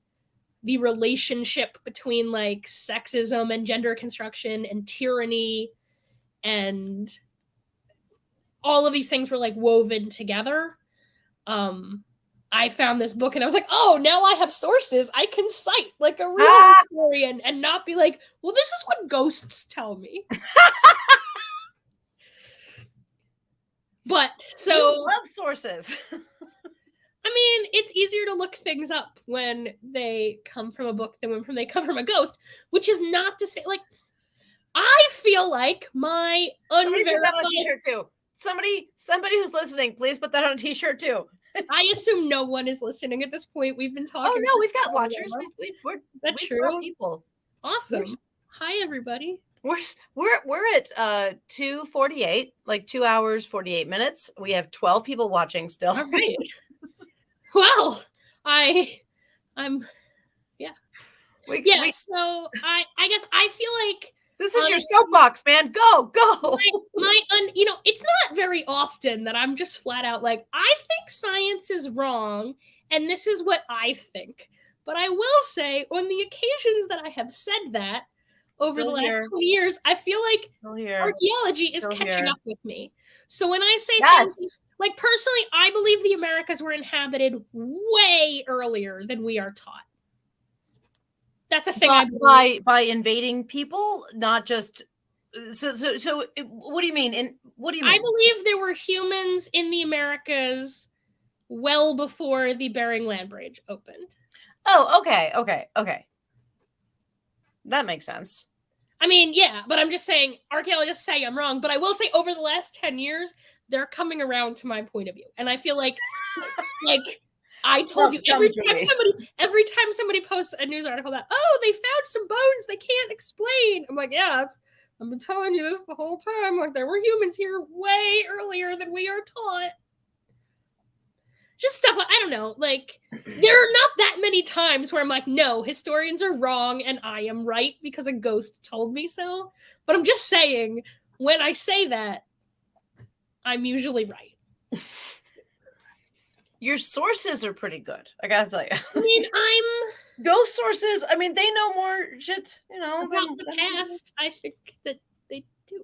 the relationship between like sexism and gender construction and tyranny and all of these things were like woven together. I found this book and I was like, oh, now I have sources I can cite like a real historian and not be like, well, this is what ghosts tell me. But so you love sources. I mean, it's easier to look things up when they come from a book than when they come from a ghost, which is not to say like I feel like my unverified. Somebody put that on a t-shirt too. Somebody who's listening, please put that on a t-shirt too. I assume no one is listening at this point. We've been talking. Oh no, we've got watchers. We're true. People. Awesome. Hi everybody. We're at 2:48, like 2 hours 48 minutes. We have 12 people watching still. All right. Well, I'm yeah. So I guess I feel like this is your soapbox, man. Go. You know, it's not very often that I'm just flat out like, I think science is wrong, and this is what I think. But I will say, on the occasions that I have said that, over the Still last here. 20 years, I feel like Still here. archaeology is Still catching here. up with me. So when I say Yes. things like personally, I believe the Americas were inhabited way earlier than we are taught. That's a thing I believe. By invading people, not just so what do you mean? And what do you mean? I believe there were humans in the Americas well before the Bering Land Bridge opened. Oh, okay. That makes sense. I mean, yeah, but I'm just saying archaeologists say I'm wrong, but I will say over the last 10 years, they're coming around to my point of view. And I feel like I told you every time somebody posts a news article about, oh, they found some bones they can't explain. I'm like, yeah, I've been telling you this the whole time. Like, there were humans here way earlier than we are taught. Just stuff like, I don't know, like, there are not that many times where I'm like, no, historians are wrong and I am right because a ghost told me so. But I'm just saying, when I say that, I'm usually right. Your sources are pretty good, I gotta tell you. I mean, ghost sources, I mean, they know more shit, about the past. I think that they do.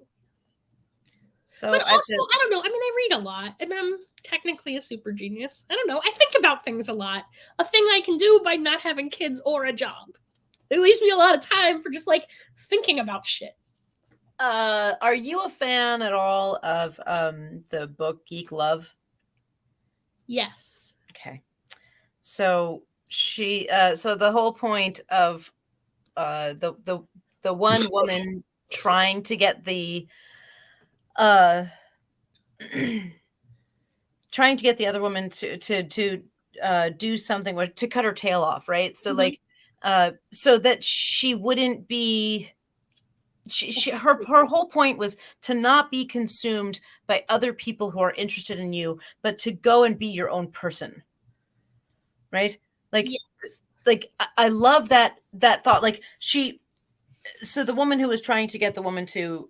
So, but also, I don't know. I mean, I read a lot, and I'm technically a super genius. I don't know. I think about things a lot. A thing I can do by not having kids or a job. It leaves me a lot of time for just like thinking about shit. Are you a fan at all of the book Geek Love? Yes. Okay. So so the whole point of the one woman trying to get the trying to get the other woman to do something, or to cut her tail off, right? So like so that she wouldn't be her whole point was to not be consumed by other people who are interested in you, but to go and be your own person, right? Like, yes. Like I love that thought. Like so the woman who was trying to get the woman to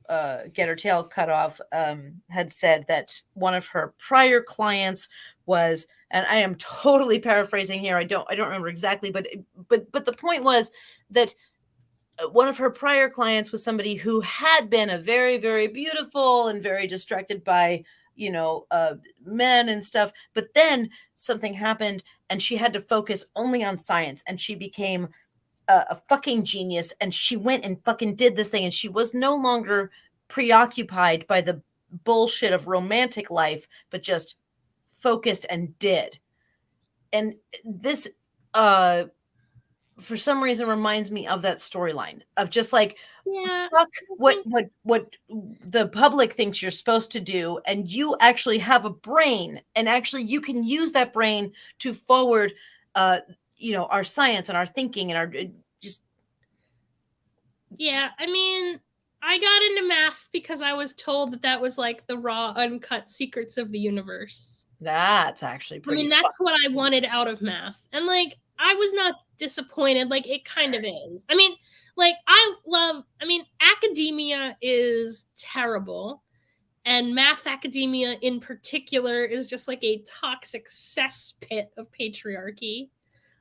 get her tail cut off had said that one of her prior clients was, and I am totally paraphrasing here, I don't remember exactly, but the point was that one of her prior clients was somebody who had been a very, very beautiful and very distracted by, men and stuff. But then something happened and she had to focus only on science, and she became a fucking genius, and she went and fucking did this thing, and she was no longer preoccupied by the bullshit of romantic life, but just focused and did. And this, for some reason, reminds me of that storyline of just like, fuck what the public thinks you're supposed to do, and you actually have a brain, and actually you can use that brain to forward our science and our thinking and our just. Yeah, I mean, I got into math because I was told that was like the raw, uncut secrets of the universe. That's actually pretty. I mean, that's what I wanted out of math. And like, I was not disappointed. Like, it kind of is. I mean, like, academia is terrible. And math academia in particular is just like a toxic cesspit of patriarchy.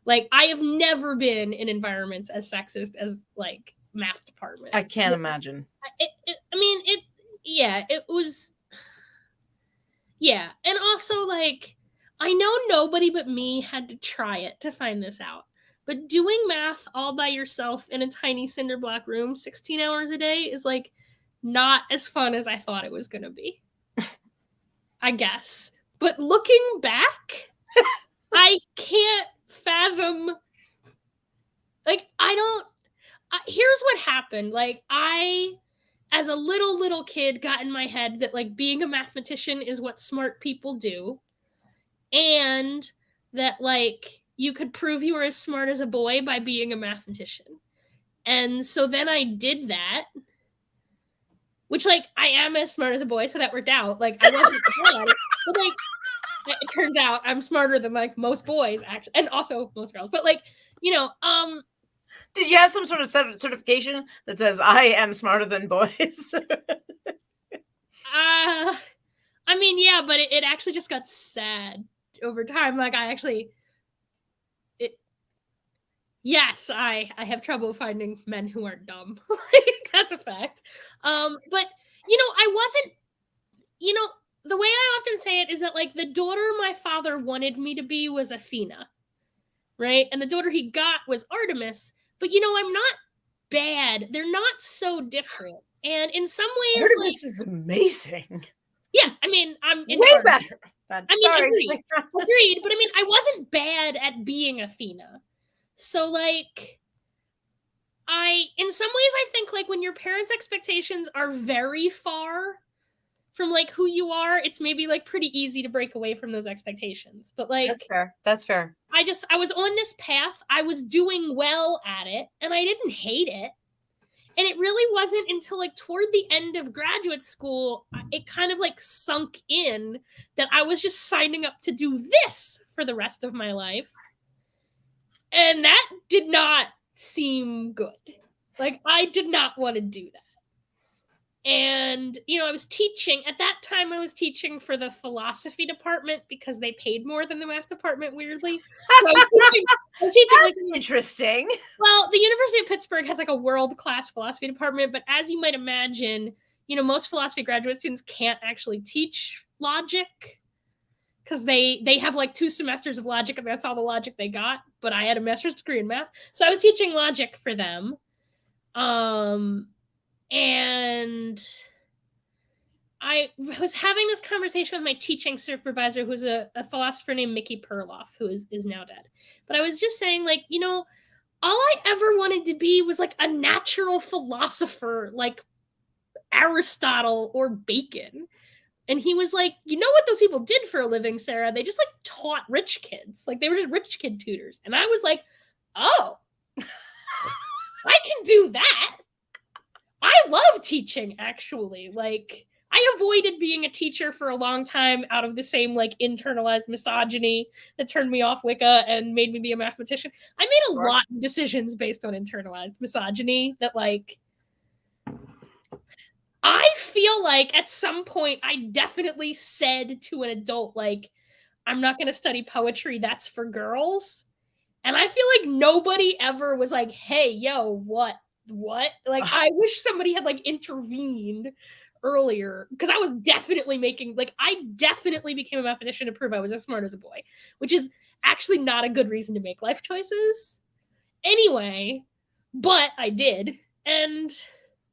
Like, I have never been in environments as sexist as like math departments. I can't imagine. It was. Yeah, and also, like, I know nobody but me had to try it to find this out, but doing math all by yourself in a tiny cinder block room 16 hours a day is, like, not as fun as I thought it was gonna be. I guess. But looking back, I can't fathom, like, here's what happened. Like, I, as a little kid, got in my head that like being a mathematician is what smart people do, and that like you could prove you were as smart as a boy by being a mathematician. And so then I did that, which like I am as smart as a boy, so that worked out. Like, I wasn't good at it, but like it turns out I'm smarter than like most boys actually, and also most girls. But like, did you have some sort of certification that says I am smarter than boys? I mean, yeah, but it actually just got sad over time. Like, Yes, I have trouble finding men who aren't dumb. Like, that's a fact. But I wasn't. The way I often say it is that like the daughter my father wanted me to be was Athena, right? And the daughter he got was Artemis. But I'm not bad. They're not so different. And in some ways, Artemis is amazing. Yeah, I mean, I'm way better. Sorry. Agreed. Agreed. But I mean, I wasn't bad at being Athena. So like, in some ways, I think like when your parents' expectations are very far from like who you are, it's maybe like pretty easy to break away from those expectations. But like, That's fair. I was on this path. I was doing well at it, and I didn't hate it. And it really wasn't until like toward the end of graduate school, it kind of like sunk in that I was just signing up to do this for the rest of my life. And that did not seem good. Like, I did not want to do that. And, I was teaching, at that time I was teaching for the philosophy department because they paid more than the math department, weirdly. So I was teaching That's interesting. Well, the University of Pittsburgh has like a world-class philosophy department, but as you might imagine, most philosophy graduate students can't actually teach logic because they have like 2 semesters of logic and that's all the logic they got. But I had a master's degree in math, so I was teaching logic for them. And I was having this conversation with my teaching supervisor, who's a philosopher named Mickey Perloff, who is now dead. But I was just saying, like, all I ever wanted to be was like a natural philosopher, like Aristotle or Bacon. And he was like, you know what those people did for a living, Sarah? They just like taught rich kids. Like they were just rich kid tutors. And I was like, oh, I can do that. I love teaching, actually. Like, I avoided being a teacher for a long time out of the same like internalized misogyny that turned me off Wicca and made me be a mathematician. I made a lot of decisions based on internalized misogyny that like I feel like at some point I definitely said to an adult like, I'm not going to study poetry, that's for girls. And I feel like nobody ever was like, hey, yo, what? Like, I wish somebody had like intervened earlier because I was definitely I definitely became a mathematician to prove I was as smart as a boy, which is actually not a good reason to make life choices. Anyway, but I did. And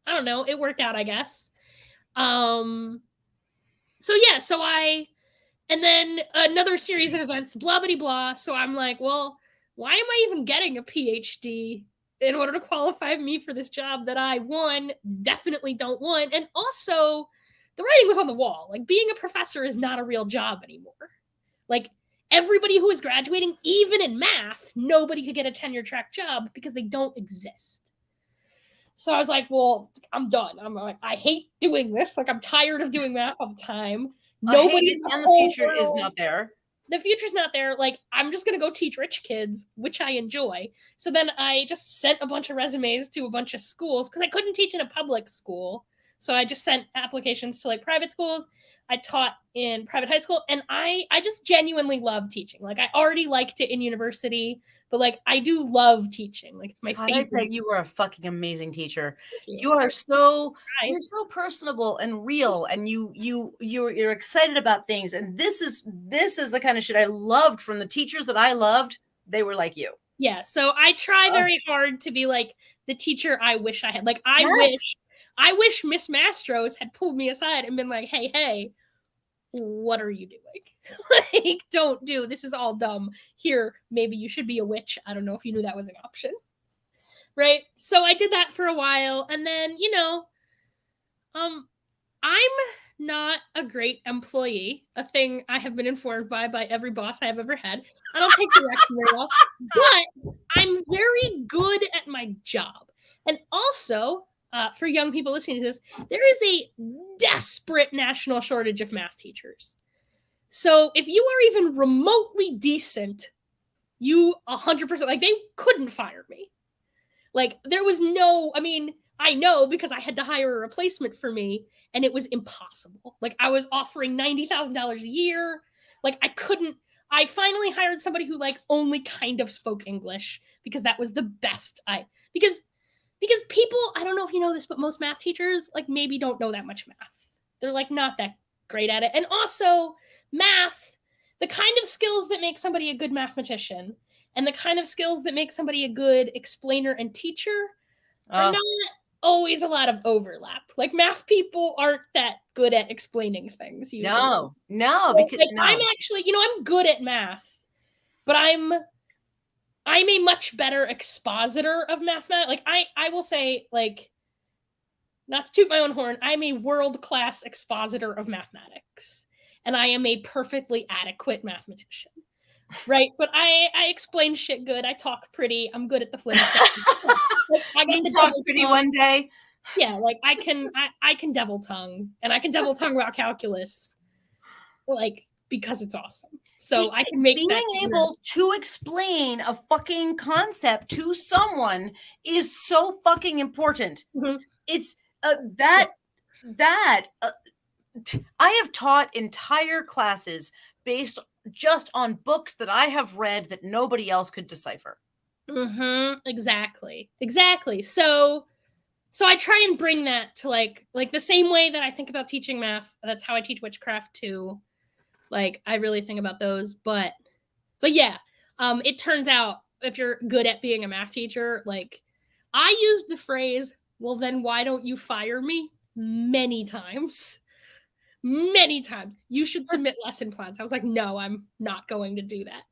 I don't know, it worked out, I guess. And then another series of events, blah, blah, blah. So I'm like, well, why am I even getting a PhD in order to qualify me for this job that I, one, definitely don't want, and also the writing was on the wall. Like, being a professor is not a real job anymore. Like, everybody who is graduating, even in math, nobody could get a tenure track job because they don't exist. So I was like, well, I'm done. I'm like, I hate doing this. Like, I'm tired of doing math all the time. Nobody and the future is not there. The future's not there. Like, I'm just going to go teach rich kids, which I enjoy. So then I just sent a bunch of resumes to a bunch of schools because I couldn't teach in a public school. So I just sent applications to like private schools. I taught in private high school, and I just genuinely love teaching. Like, I already liked it in university, but like I do love teaching. Like, it's my favorite. I bet you were a fucking amazing teacher. You are so you're so personable and real, and you're excited about things. And this is the kind of shit I loved from the teachers that I loved. They were like you. Yeah. So I try very hard to be like the teacher I wish I had. Like, I wish Miss Mastros had pulled me aside and been like, hey, what are you doing? Like, don't do this. Is all dumb. Here, maybe you should be a witch. I don't know if you knew that was an option. Right? So I did that for a while. And then, I'm not a great employee, a thing I have been informed by every boss I have ever had. I don't take direction very well, but I'm very good at my job. And also, for young people listening to this, there is a desperate national shortage of math teachers. So if you are even remotely decent, you 100%, like, they couldn't fire me. Like, there was no, I mean, I know because I had to hire a replacement for me, and it was impossible. Like, I was offering $90,000 a year. Like, I finally hired somebody who like only kind of spoke English because that was the best because people, I don't know if you know this, but most math teachers like maybe don't know that much math. They're like not that great at it. And also math, the kind of skills that make somebody a good mathematician and the kind of skills that make somebody a good explainer and teacher are not always a lot of overlap. Like math people aren't that good at explaining things usually. No, So, because like, I'm actually, I'm good at math, but I'm a much better expositor of mathematics. Like I will say, like, not to toot my own horn, I'm a world-class expositor of mathematics, and I am a perfectly adequate mathematician. Right, but I explain shit good. I talk pretty. I'm good at the fling. Like, I got you the talk pretty one day. Yeah, like I can devil tongue, and I can devil tongue about calculus, like because it's awesome. So I can make being able to explain a fucking concept to someone is so fucking important. Mm-hmm. It's I have taught entire classes based just on books that I have read that nobody else could decipher. Mm-hmm. Exactly. So I try and bring that to like the same way that I think about teaching math. That's how I teach witchcraft too. Like I really think about those, but yeah, it turns out if you're good at being a math teacher, like I used the phrase, well, then why don't you fire me? Many times. You should submit lesson plans. I was like, no, I'm not going to do that.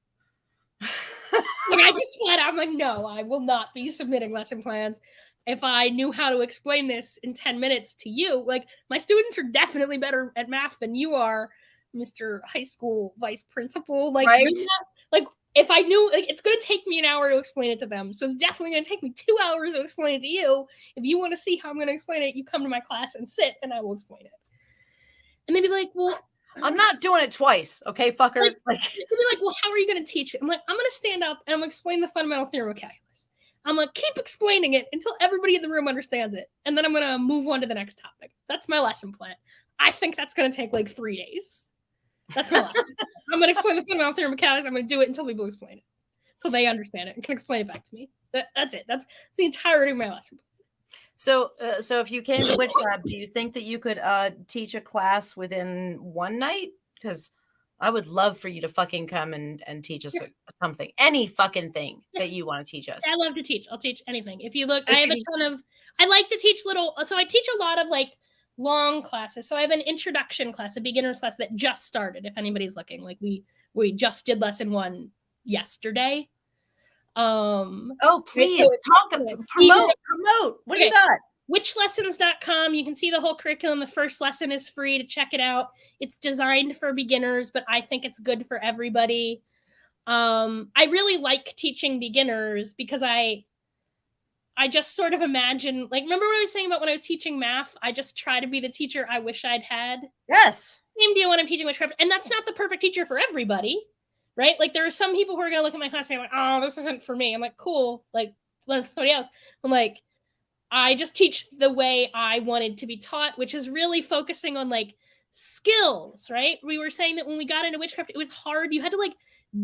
Like I just flat out, I'm like, no, I will not be submitting lesson plans. If I knew how to explain this in 10 minutes to you, like my students are definitely better at math than you are, Mr. High School Vice Principal. Like, right? Like if I knew, like, it's going to take me an hour to explain it to them. So it's definitely going to take me 2 hours to explain it to you. If you want to see how I'm going to explain it, you come to my class and sit and I will explain it. And they'd be like, well, I'm not doing it twice. Okay, fucker. Like, they'd be like, well, how are you going to teach it? I'm like, I'm going to stand up and I'm going to explain the fundamental theorem of calculus. I'm going to keep explaining it until everybody in the room understands it. And then I'm going to move on to the next topic. That's my lesson plan. I think that's going to take like 3 days. That's my lesson. I'm going to explain the fundamental theorem of calculus. I'm going to do it until people explain it. Until they understand it and can explain it back to me. That's it. That's the entirety of my lesson plan. So if you came to WitchLab, do you think that you could teach a class within one night? Because I would love for you to fucking come and teach us something, any fucking thing that you want to teach us. I love to teach. I'll teach anything. If you look, I have a ton of, I like to teach so I teach a lot of like long classes. So I have an introduction class, a beginner's class that just started, if anybody's looking. Like we just did lesson 1 yesterday. Oh, please promote. What do you got? Witchlessons.com. You can see the whole curriculum. The first lesson is free to check it out. It's designed for beginners, but I think it's good for everybody. I really like teaching beginners because I just sort of imagine, like, remember what I was saying about when I was teaching math? I just try to be the teacher I wish I'd had. Yes. Same deal when I'm teaching witchcraft. And that's not the perfect teacher for everybody, right? Like, there are some people who are going to look at my class and be like, oh, this isn't for me. I'm like, cool. Like, learn from somebody else. I'm like, I just teach the way I wanted to be taught, which is really focusing on like skills, right? We were saying that when we got into witchcraft, it was hard. You had to like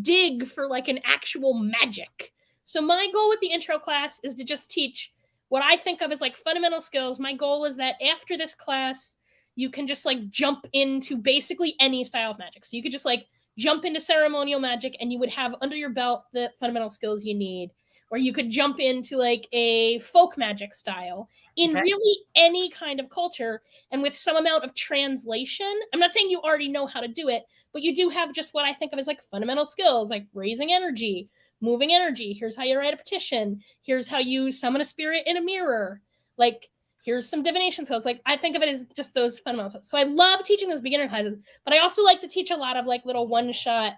dig for like an actual magic. So my goal with the intro class is to just teach what I think of as like fundamental skills. My goal is that after this class, you can just like jump into basically any style of magic. So you could just like jump into ceremonial magic and you would have under your belt the fundamental skills you need. Or you could jump into like a folk magic style in really any kind of culture and with some amount of translation. I'm not saying you already know how to do it, but you do have just what I think of as like fundamental skills, like raising energy, moving energy. Here's how you write a petition. Here's how you summon a spirit in a mirror. Like, here's some divination skills. Like, I think of it as just those fundamental skills. So I love teaching those beginner classes, but I also like to teach a lot of like little one-shot.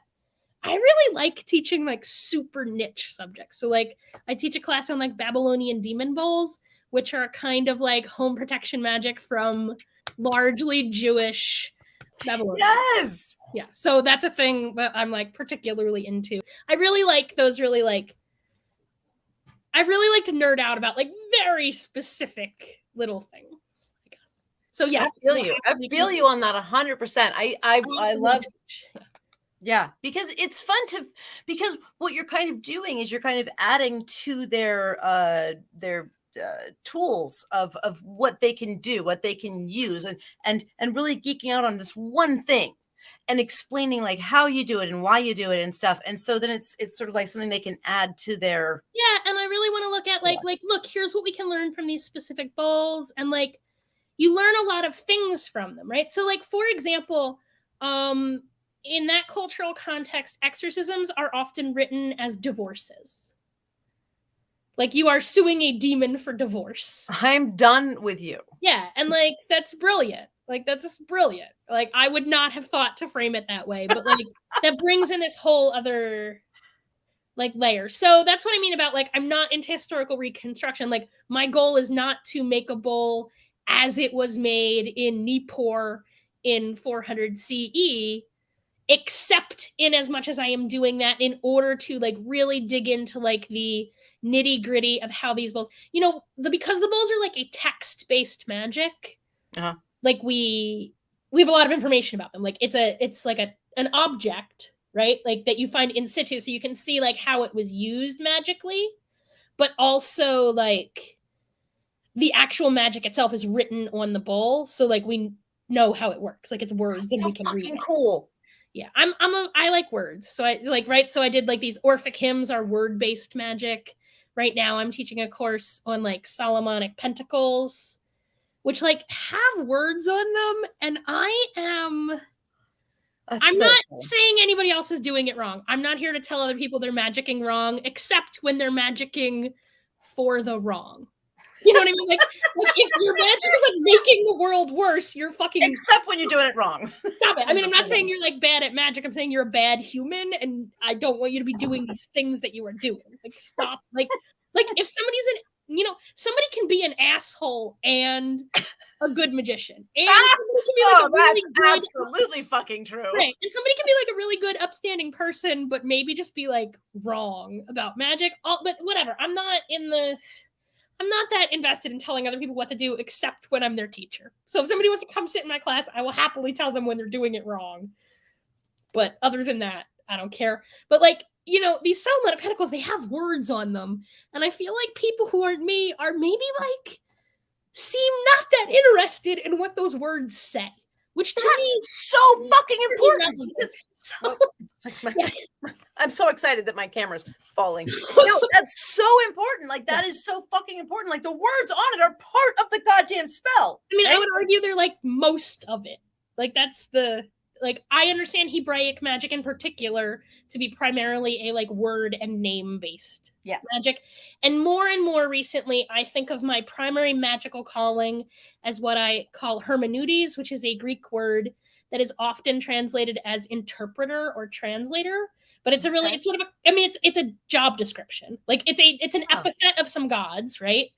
I really like teaching like super niche subjects. So like I teach a class on like Babylonian demon bowls, which are kind of like home protection magic from largely Jewish Babylon. Yes. Yeah. So that's a thing that I'm like particularly into. I really like those really like, I really like to nerd out about like very specific little things, I guess. So yes. I feel you on that 100%. I love Yeah, because it's fun because what you're kind of doing is you're kind of adding to their tools of what they can do, what they can use, and really geeking out on this one thing and explaining like how you do it and why you do it and stuff. And so then it's sort of like something they can add to their. Yeah, and I really want to look at like look, here's what we can learn from these specific bowls, and like you learn a lot of things from them, right? So like for example, in that cultural context, exorcisms are often written as divorces. Like you are suing a demon for divorce. I'm done with you. Yeah, and like that's brilliant. Like that's brilliant. Like I would not have thought to frame it that way, but like that brings in this whole other like layer. So that's what I mean about like I'm not into historical reconstruction. Like my goal is not to make a bowl as it was made in Nippur in 400 CE, except in as much as I am doing that in order to like really dig into like the nitty gritty of how these bowls, you know, because the bowls are like a text based magic. Like we have a lot of information about them. Like it's like an object, right? Like that you find in situ, so you can see like how it was used magically, but also like the actual magic itself is written on the bowl, so like we know how it works. Like it's words and we can read it. Cool. Yeah, I like words. So I like, right, so I did like these Orphic hymns are word-based magic. Right now I'm teaching a course on like Solomonic pentacles, which like have words on them, and I'm not saying anybody else is doing it wrong. I'm not here to tell other people they're magicking wrong, except when they're magicking for the wrong. You know what I mean? Like if your magic is like making the world worse, you're fucking. Except when you're doing it wrong. Stop it. I mean, I'm not saying you're like bad at magic. I'm saying you're a bad human, and I don't want you to be doing these things that you are doing. Like, stop. Like if somebody's somebody can be an asshole and a good magician, and somebody can be like a really good, absolutely fucking true. Right, and somebody can be like a really good, upstanding person, but maybe just be like wrong about magic. But whatever. I'm not that invested in telling other people what to do, except when I'm their teacher. So if somebody wants to come sit in my class, I will happily tell them when they're doing it wrong. But other than that, I don't care. But like, you know, these Solomonic pentacles, they have words on them. And I feel like people who aren't me are maybe like, seem not that interested in what those words say. Which to me so fucking important. I'm so excited that my camera's falling. No, that's so important. Like that is so fucking important. Like the words on it are part of the goddamn spell. I mean, right? I would argue they're like most of it. Like that's the like I understand Hebraic magic in particular to be primarily a like word and name based magic. And more recently, I think of my primary magical calling as what I call hermeneutes, which is a Greek word that is often translated as interpreter or translator. But it's a really, it's sort of a, I mean, it's a job description. Like it's an epithet of some gods, right?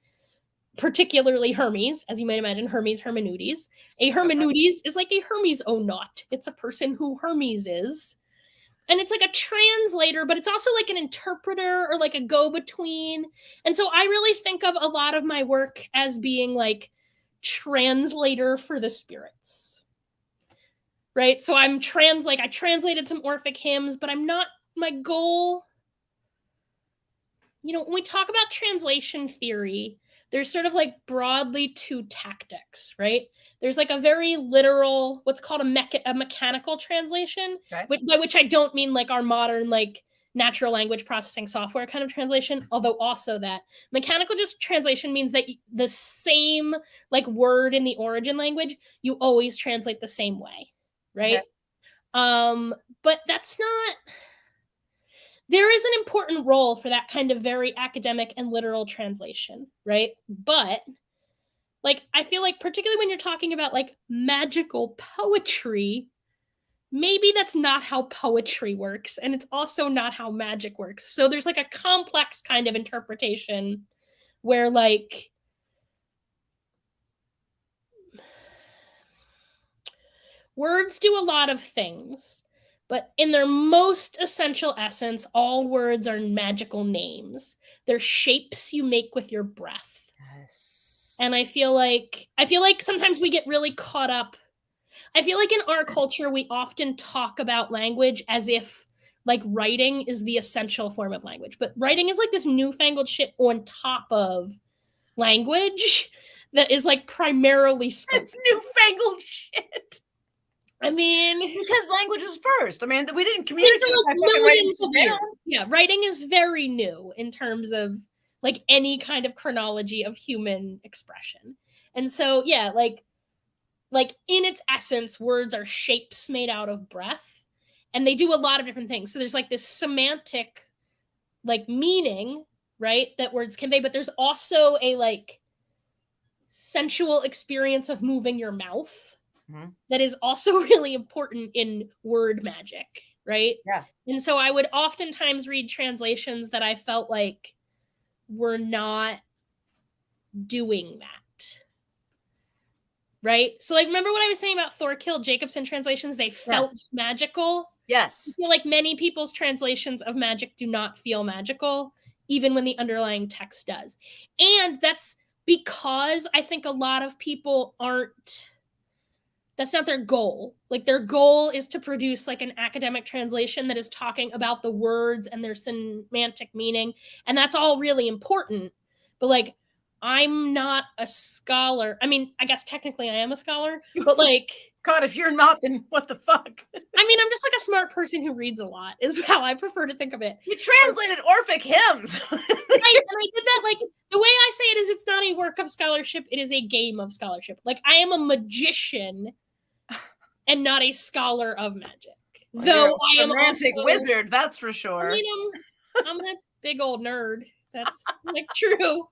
Particularly Hermes, as you might imagine, hermeneutes. A hermeneutes is like a Hermes onaut. It's a person who Hermes is. And it's like a translator, but it's also like an interpreter or like a go-between. And so I really think of a lot of my work as being like translator for the spirits. Right? So I translated some Orphic hymns, but I'm not, my goal, you know, when we talk about translation theory, there's sort of like broadly two tactics, right? There's like a very literal, what's called a mechanical translation, by which I don't mean like our modern like natural language processing software kind of translation, although also that. Mechanical just translation means that the same like word in the origin language, you always translate the same way, right? But that's not... There is an important role for that kind of very academic and literal translation, right? But like, I feel like particularly when you're talking about like magical poetry, maybe that's not how poetry works. And it's also not how magic works. So there's like a complex kind of interpretation where like, words do a lot of things. But in their most essential essence, all words are magical names. They're shapes you make with your breath. Yes. And I feel like sometimes we get really caught up I feel like in our culture, we often talk about language as if like writing is the essential form of language, but writing is like this newfangled shit on top of language that is like primarily spoken. It's newfangled shit. I mean, because language was first. I mean, we didn't communicate like by fucking writing millions of down. years. Yeah, writing is very new in terms of like any kind of chronology of human expression. And so, yeah, like in its essence, words are shapes made out of breath, and they do a lot of different things. So there's like this semantic like meaning, right, that words convey, but there's also a like sensual experience of moving your mouth that is also really important in word magic, right? Yeah. And so I would oftentimes read translations that I felt like were not doing that. Right? So like remember what I was saying about Thorkild Jacobson translations, they felt magical? Yes. I feel like many people's translations of magic do not feel magical, even when the underlying text does. And that's because I think a lot of people that's not their goal. Like their goal is to produce like an academic translation that is talking about the words and their semantic meaning. And that's all really important. But like, I'm not a scholar. I mean, I guess technically I am a scholar, but like, God, if you're not, then what the fuck? I mean, I'm just like a smart person who reads a lot, is how I prefer to think of it. You translated Orphic hymns. And I did that, like, the way I say it is it's not a work of scholarship, it is a game of scholarship. Like, I am a magician and not a scholar of magic. Well, though I am romantic also, wizard, that's for sure. I mean, I'm that big old nerd. That's like true.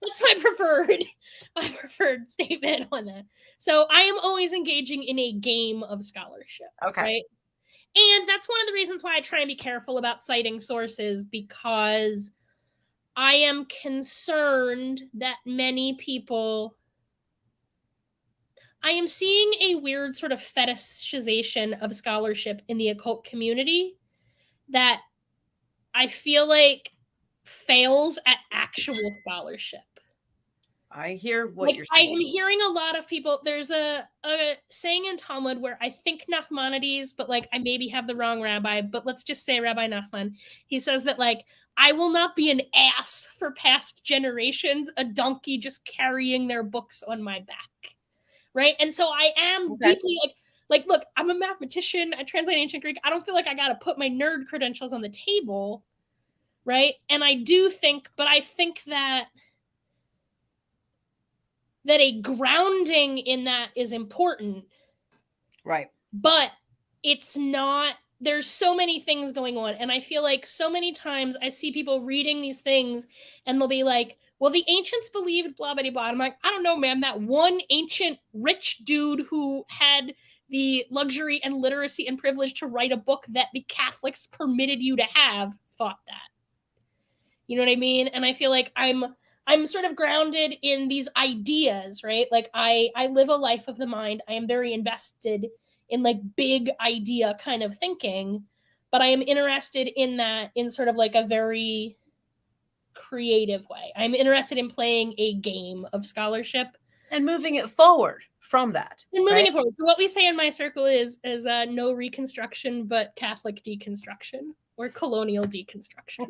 That's my preferred statement on that. So I am always engaging in a game of scholarship. Okay. Right? And that's one of the reasons why I try and be careful about citing sources, because I am concerned that many people, I am seeing a weird sort of fetishization of scholarship in the occult community that I feel like fails at actual scholarship. I hear what you're saying. I am hearing a lot of people. There's a saying in Talmud where I think Nachmanides, but like I maybe have the wrong rabbi, but let's just say Rabbi Nachman. He says that like, I will not be an ass for past generations, a donkey just carrying their books on my back. Right? And so I am deeply like, look, I'm a mathematician. I translate ancient Greek. I don't feel like I got to put my nerd credentials on the table. Right? And I do think, but I think that a grounding in that is important. Right. But it's not, there's so many things going on. And I feel like so many times I see people reading these things and they'll be like, well, the ancients believed blah, blah, blah. I'm like, I don't know, man. That one ancient rich dude who had the luxury and literacy and privilege to write a book that the Catholics permitted you to have thought that. You know what I mean? And I feel like I'm sort of grounded in these ideas, right? Like I live a life of the mind. I am very invested in like big idea kind of thinking, but I am interested in that in sort of like a very creative way. I'm interested in playing a game of scholarship and moving it forward from that. And moving it forward. So what we say in my circle is no reconstruction, but Catholic deconstruction or colonial deconstruction.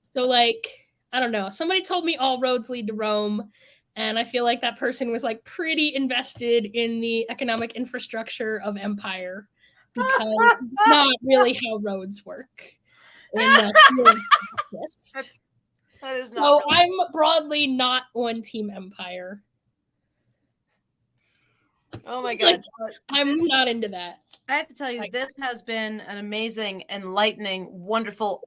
So like, I don't know. Somebody told me all roads lead to Rome. And I feel like that person was like pretty invested in the economic infrastructure of empire, because it's not really how roads work. And that is not. So really. I'm broadly not on Team Empire. Oh my God. I'm not into that. I have to tell you, this has been an amazing, enlightening, wonderful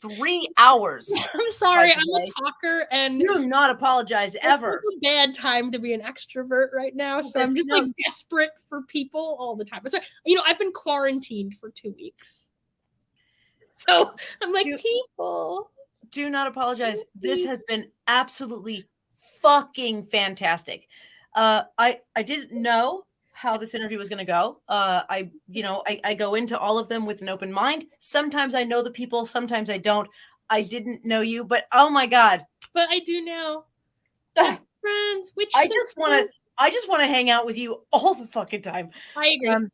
3 hours. I'm sorry, I'm a talker, and do not apologize ever. It's a bad time to be an extrovert right now, so I'm just like desperate for people all the time. You know, I've been quarantined for 2 weeks, so I'm like, people. Do not apologize. This has been absolutely fucking fantastic. I didn't know how this interview was going to go. I go into all of them with an open mind. Sometimes I know the people, sometimes I don't. I didn't know you, but oh my God. But I do now. Best friends. I just want to hang out with you all the fucking time. I agree.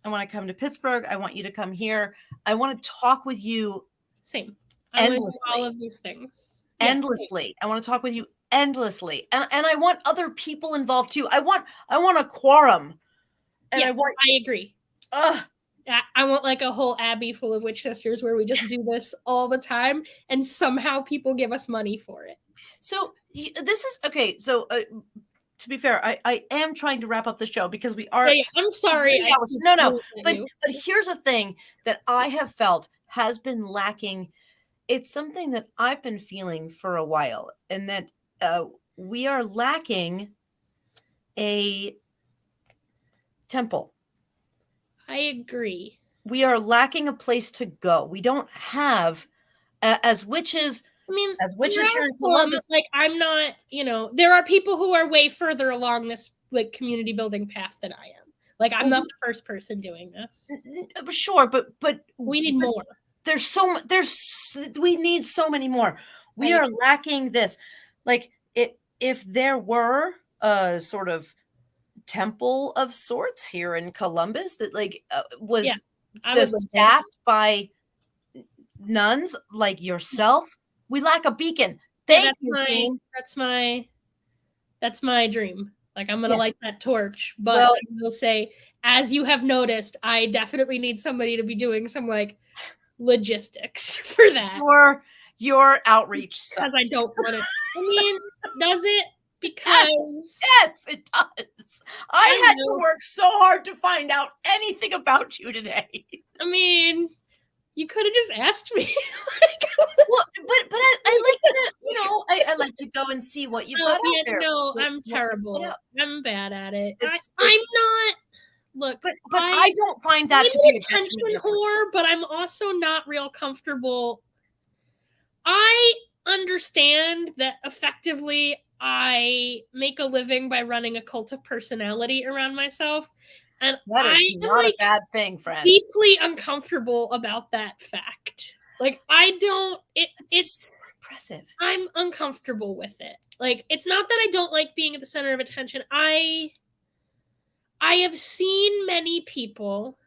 I want to come to Pittsburgh. I want you to come here. I want to talk with you. Same. I want to do all Endlessly. of these things. Endlessly. Yes. I want to talk with you endlessly. And I want other people involved too. I want a quorum. And I agree. I want like a whole abbey full of witch sisters where we just do this all the time and somehow people give us money for it. So this is okay. So to be fair, I am trying to wrap up the show because we are. Yeah, I'm sorry. No. But here's a thing that I have felt has been lacking. It's something that I've been feeling for a while, and that we are lacking a temple. I agree. We are lacking a place to go. We don't have, as witches. I mean, as witches here in Columbus, like I'm not, there are people who are way further along this like community building path than I am. Like I'm not the first person doing this. Sure, but we need more. We need so many more. We are lacking this. Like if there were a sort of temple of sorts here in Columbus that like was staffed by nuns like yourself, we lack a beacon. That's my dream. Like I'm gonna light that torch, but I will say, as you have noticed, I definitely need somebody to be doing some like logistics for that. Your outreach sucks. Because I don't want it. I mean, does it? Because yes, it does. I had to work so hard to find out anything about you today. I mean, you could have just asked me. Well, but I like to, I like to go and see what you've got out there. No, I'm terrible. I'm bad at it. I'm not. Look, but I don't find that to be attention whore. But I'm also not real comfortable. I understand that effectively I make a living by running a cult of personality around myself. And that is not a bad thing, friend. Deeply uncomfortable about that fact. Like I don't it's impressive. I'm uncomfortable with it. Like it's not that I don't like being at the center of attention. I have seen many people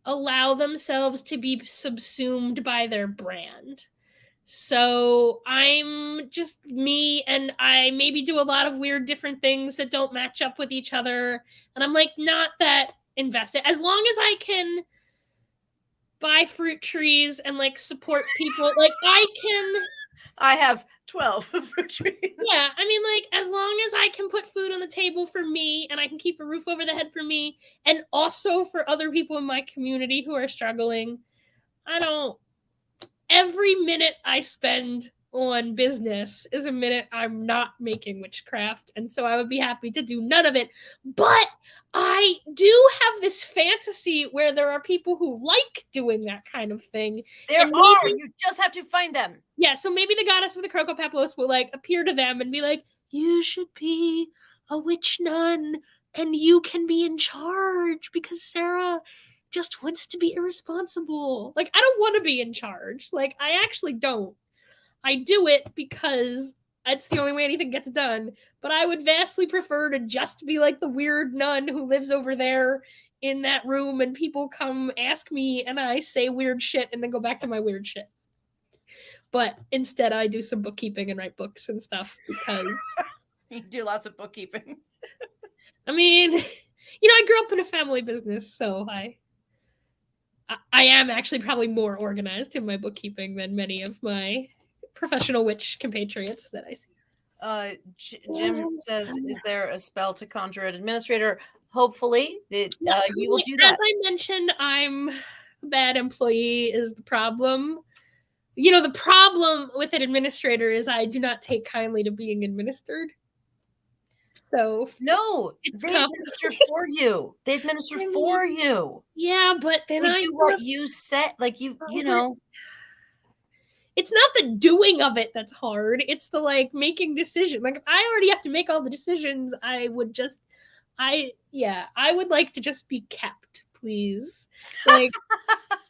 allow themselves to be subsumed by their brand. So I'm just me, and I maybe do a lot of weird different things that don't match up with each other. And I'm like not that invested. As long as I can buy fruit trees and like support people, like I have 12 fruit trees. Yeah, I mean, like, as long as I can put food on the table for me and I can keep a roof over the head for me and also for other people in my community who are struggling, every minute I spend on business is a minute I'm not making witchcraft, and so I would be happy to do none of it. But I do have this fantasy where there are people who like doing that kind of thing. You just have to find them. Yeah, so maybe the goddess of the Crocopaplos will like appear to them and be like, you should be a witch nun and you can be in charge because Sarah just wants to be irresponsible. Like, I don't want to be in charge. Like, I actually don't. I do it because it's the only way anything gets done. But I would vastly prefer to just be like the weird nun who lives over there in that room and people come ask me and I say weird shit and then go back to my weird shit. But instead I do some bookkeeping and write books and stuff because... You do lots of bookkeeping. I mean, I grew up in a family business, so I am actually probably more organized in my bookkeeping than many of my professional witch compatriots that I see. Jim says, is there a spell to conjure an administrator? Hopefully, you will do that. As I mentioned, I'm a bad employee is the problem. The problem with an administrator is I do not take kindly to being administered. So no, they administer for you. They administer for you. Yeah, but then they do what you said. Like you know. It's not the doing of it that's hard. It's the like making decisions. Like if I already have to make all the decisions, I would like to just be kept, please. Like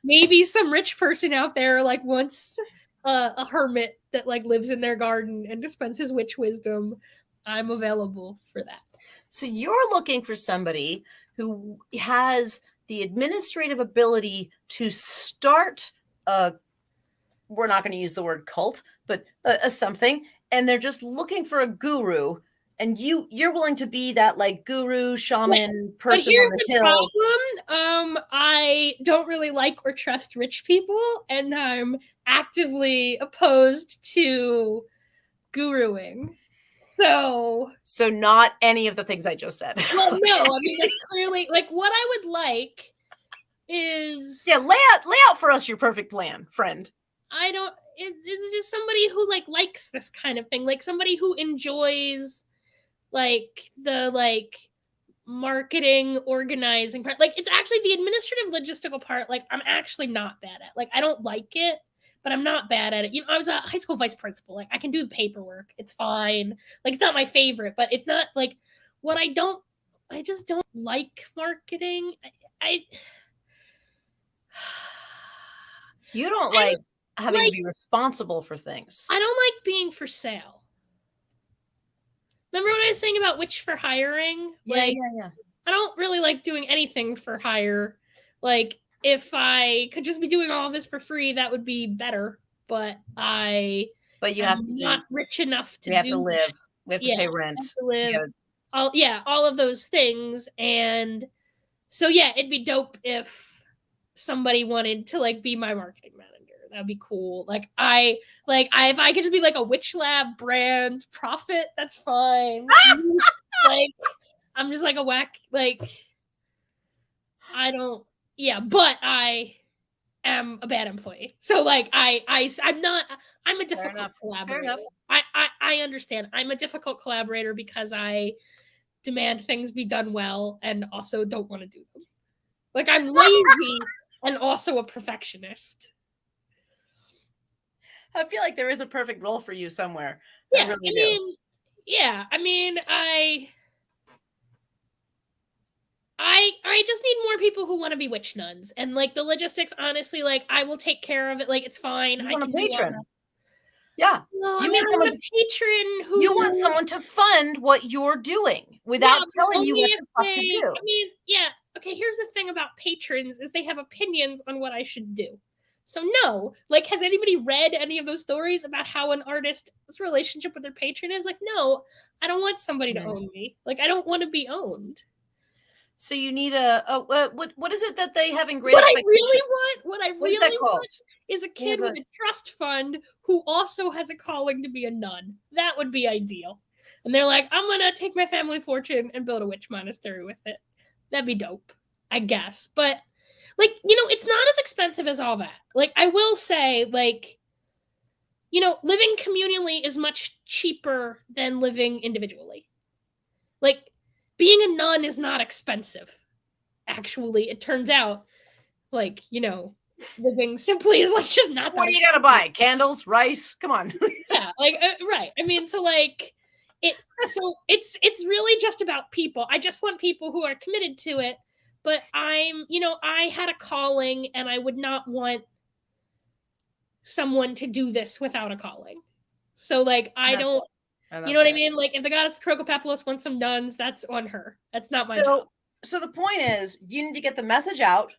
maybe some rich person out there like wants a hermit that like lives in their garden and dispenses witch wisdom. I'm available for that. So you're looking for somebody who has the administrative ability to start a, we're not going to use the word cult, but a something, and they're just looking for a guru, and you're willing to be that like guru shaman person on the hill. Problem. I don't really like or trust rich people, and I'm actively opposed to guruing. So not any of the things I just said. Well, no, I mean, that's clearly like what I would like is, yeah, lay out for us your perfect plan, friend. I don't, it's just somebody who like likes this kind of thing, like somebody who enjoys like the like marketing organizing part. Like it's actually the administrative logistical part, like I'm actually not bad at. Like I don't like it, but I'm not bad at it. You know, I was a high school vice principal. Like I can do the paperwork. It's fine. Like it's not my favorite, but it's not like what I just don't like marketing. You don't like having to be responsible for things. I don't like being for sale. Remember what I was saying about witch for hiring? Yeah. I don't really like doing anything for hire. Like, if I could just be doing all of this for free, that would be better. But you have to not rich enough to we have to live. We have to pay rent. To live. All of those things. And so yeah, it'd be dope if somebody wanted to like be my marketing manager. That'd be cool. If I could just be like a WitchLab brand profit, that's fine. Like I'm just like a whack, like I don't, but I am a bad employee. So like I'm a difficult collaborator. I understand. I'm a difficult collaborator because I demand things be done well and also don't want to do them. Like I'm lazy and also a perfectionist. I feel like there is a perfect role for you somewhere. Yeah, I mean, I just need more people who want to be witch nuns, and like the logistics, honestly, like I will take care of it. Like it's fine. You want a patron? Yeah. No, I want a patron who. You want someone to fund what you're doing without telling you what the fuck to do. I mean, yeah. Okay, here's the thing about patrons is they have opinions on what I should do. So no, like, has anybody read any of those stories about how an artist's relationship with their patron is? Like, no, I don't want somebody to own me. Like, I don't want to be owned. So you need what is it that they have in great What I really want is a kid with a trust fund who also has a calling to be a nun. That would be ideal. And they're like, I'm gonna take my family fortune and build a witch monastery with it. That'd be dope, I guess. But like, you know, it's not as expensive as all that. Like, I will say, like, you know, living communally is much cheaper than living individually. Like, being a nun is not expensive. Actually, it turns out, like, you know, living simply is like just not. What do you gotta buy? Candles, rice? Come on. Yeah, like right. I mean, so like, it's really just about people. I just want people who are committed to it. But I had a calling, and I would not want someone to do this without a calling. So like, you know what I mean? Like, if the goddess Crocopepilus wants some nuns, that's on her. That's not my job. So the point is, you need to get the message out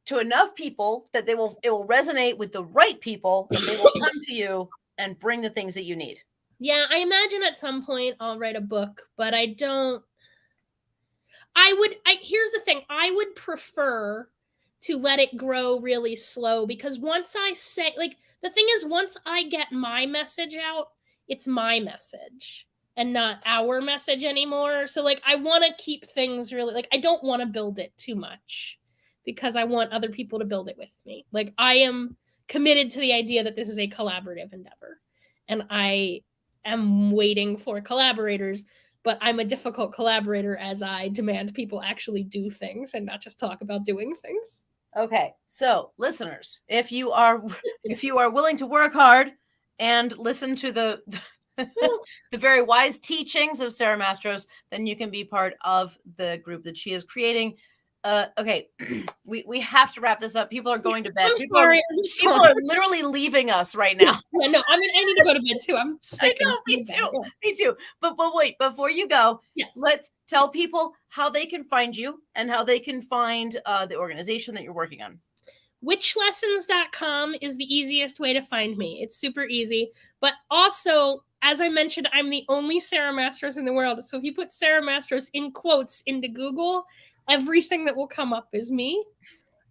to enough people that it will resonate with the right people, and they will come to you and bring the things that you need. Yeah, I imagine at some point I'll write a book, but I don't. Here's the thing. I would prefer to let it grow really slow, because once I say, like, the thing is, once I get my message out, it's my message and not our message anymore. So like, I want to keep things really, like, I don't want to build it too much because I want other people to build it with me. Like, I am committed to the idea that this is a collaborative endeavor, and I am waiting for collaborators. But I'm a difficult collaborator, as I demand people actually do things and not just talk about doing things. Okay, so listeners, if you are willing to work hard and listen to the very wise teachings of Sara Mastros, then you can be part of the group that she is creating. Okay, we have to wrap this up. People are going to bed. I'm People sorry. people are literally leaving us right now. Yeah, no, I mean, I need to go to bed too. I'm sick. I know, me too. Me too. But wait, before you go, yes, let's tell people how they can find you and how they can find the organization that you're working on. Witchlessons.com is the easiest way to find me. It's super easy. But also, as I mentioned, I'm the only Sara Mastros in the world. So if you put Sara Mastros in quotes into Google, everything that will come up is me.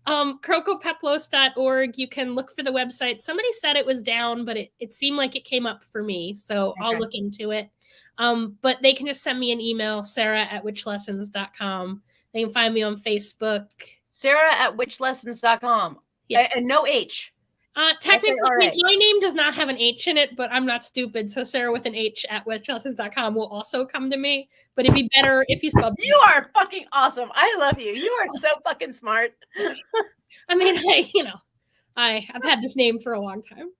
crocopeplos.org. You can look for the website. Somebody said it was down, but it seemed like it came up for me. So I'll look into it. But they can just send me an email, sarah@witchlessons.com. They can find me on Facebook. Sarah@witchlessons.com. Yeah. And no H. Technically, my name does not have an H in it, but I'm not stupid. So Sarah with an H at witchlessons.com will also come to me. But it'd be better if you spelled. You are fucking awesome. I love you. You are so fucking smart. I mean, I've had this name for a long time.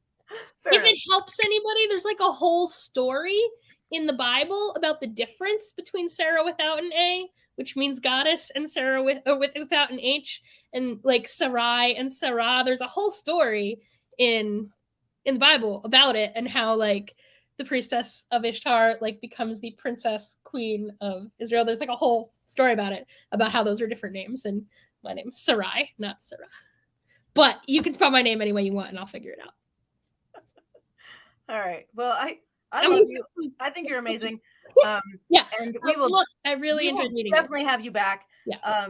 Fair if enough. It helps anybody, there's like a whole story in the Bible about the difference between Sarah without an A, which means goddess, and Sarah without an H, and like Sarai and Sarah. There's a whole story in the Bible about it and how like the priestess of Ishtar like becomes the princess queen of Israel. There's like a whole story about it, about how those are different names. And my name's Sarai, not Sarah. But you can spell my name any way you want, and I'll figure it out. All right. Well, I love you. I think you're amazing. Yeah, and we will. I really enjoyed meeting you. Definitely have you back. Yeah.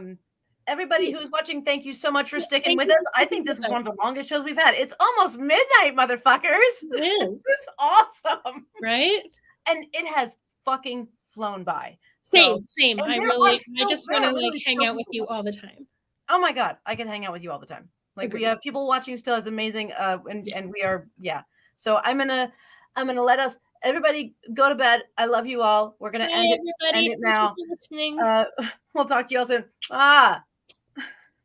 Everybody who's watching, thank you so much for sticking with us. I think this is one of the longest shows we've had. It's almost midnight, motherfuckers. It is. This is awesome, right? And it has fucking flown by. Same. I just want to like hang out with you all the time. Oh my god, I can hang out with you all the time. Like we have people watching still. It's amazing. And we are So I'm gonna let us everybody go to bed. I love you all. We're gonna end it now. Listening. We'll talk to you all soon.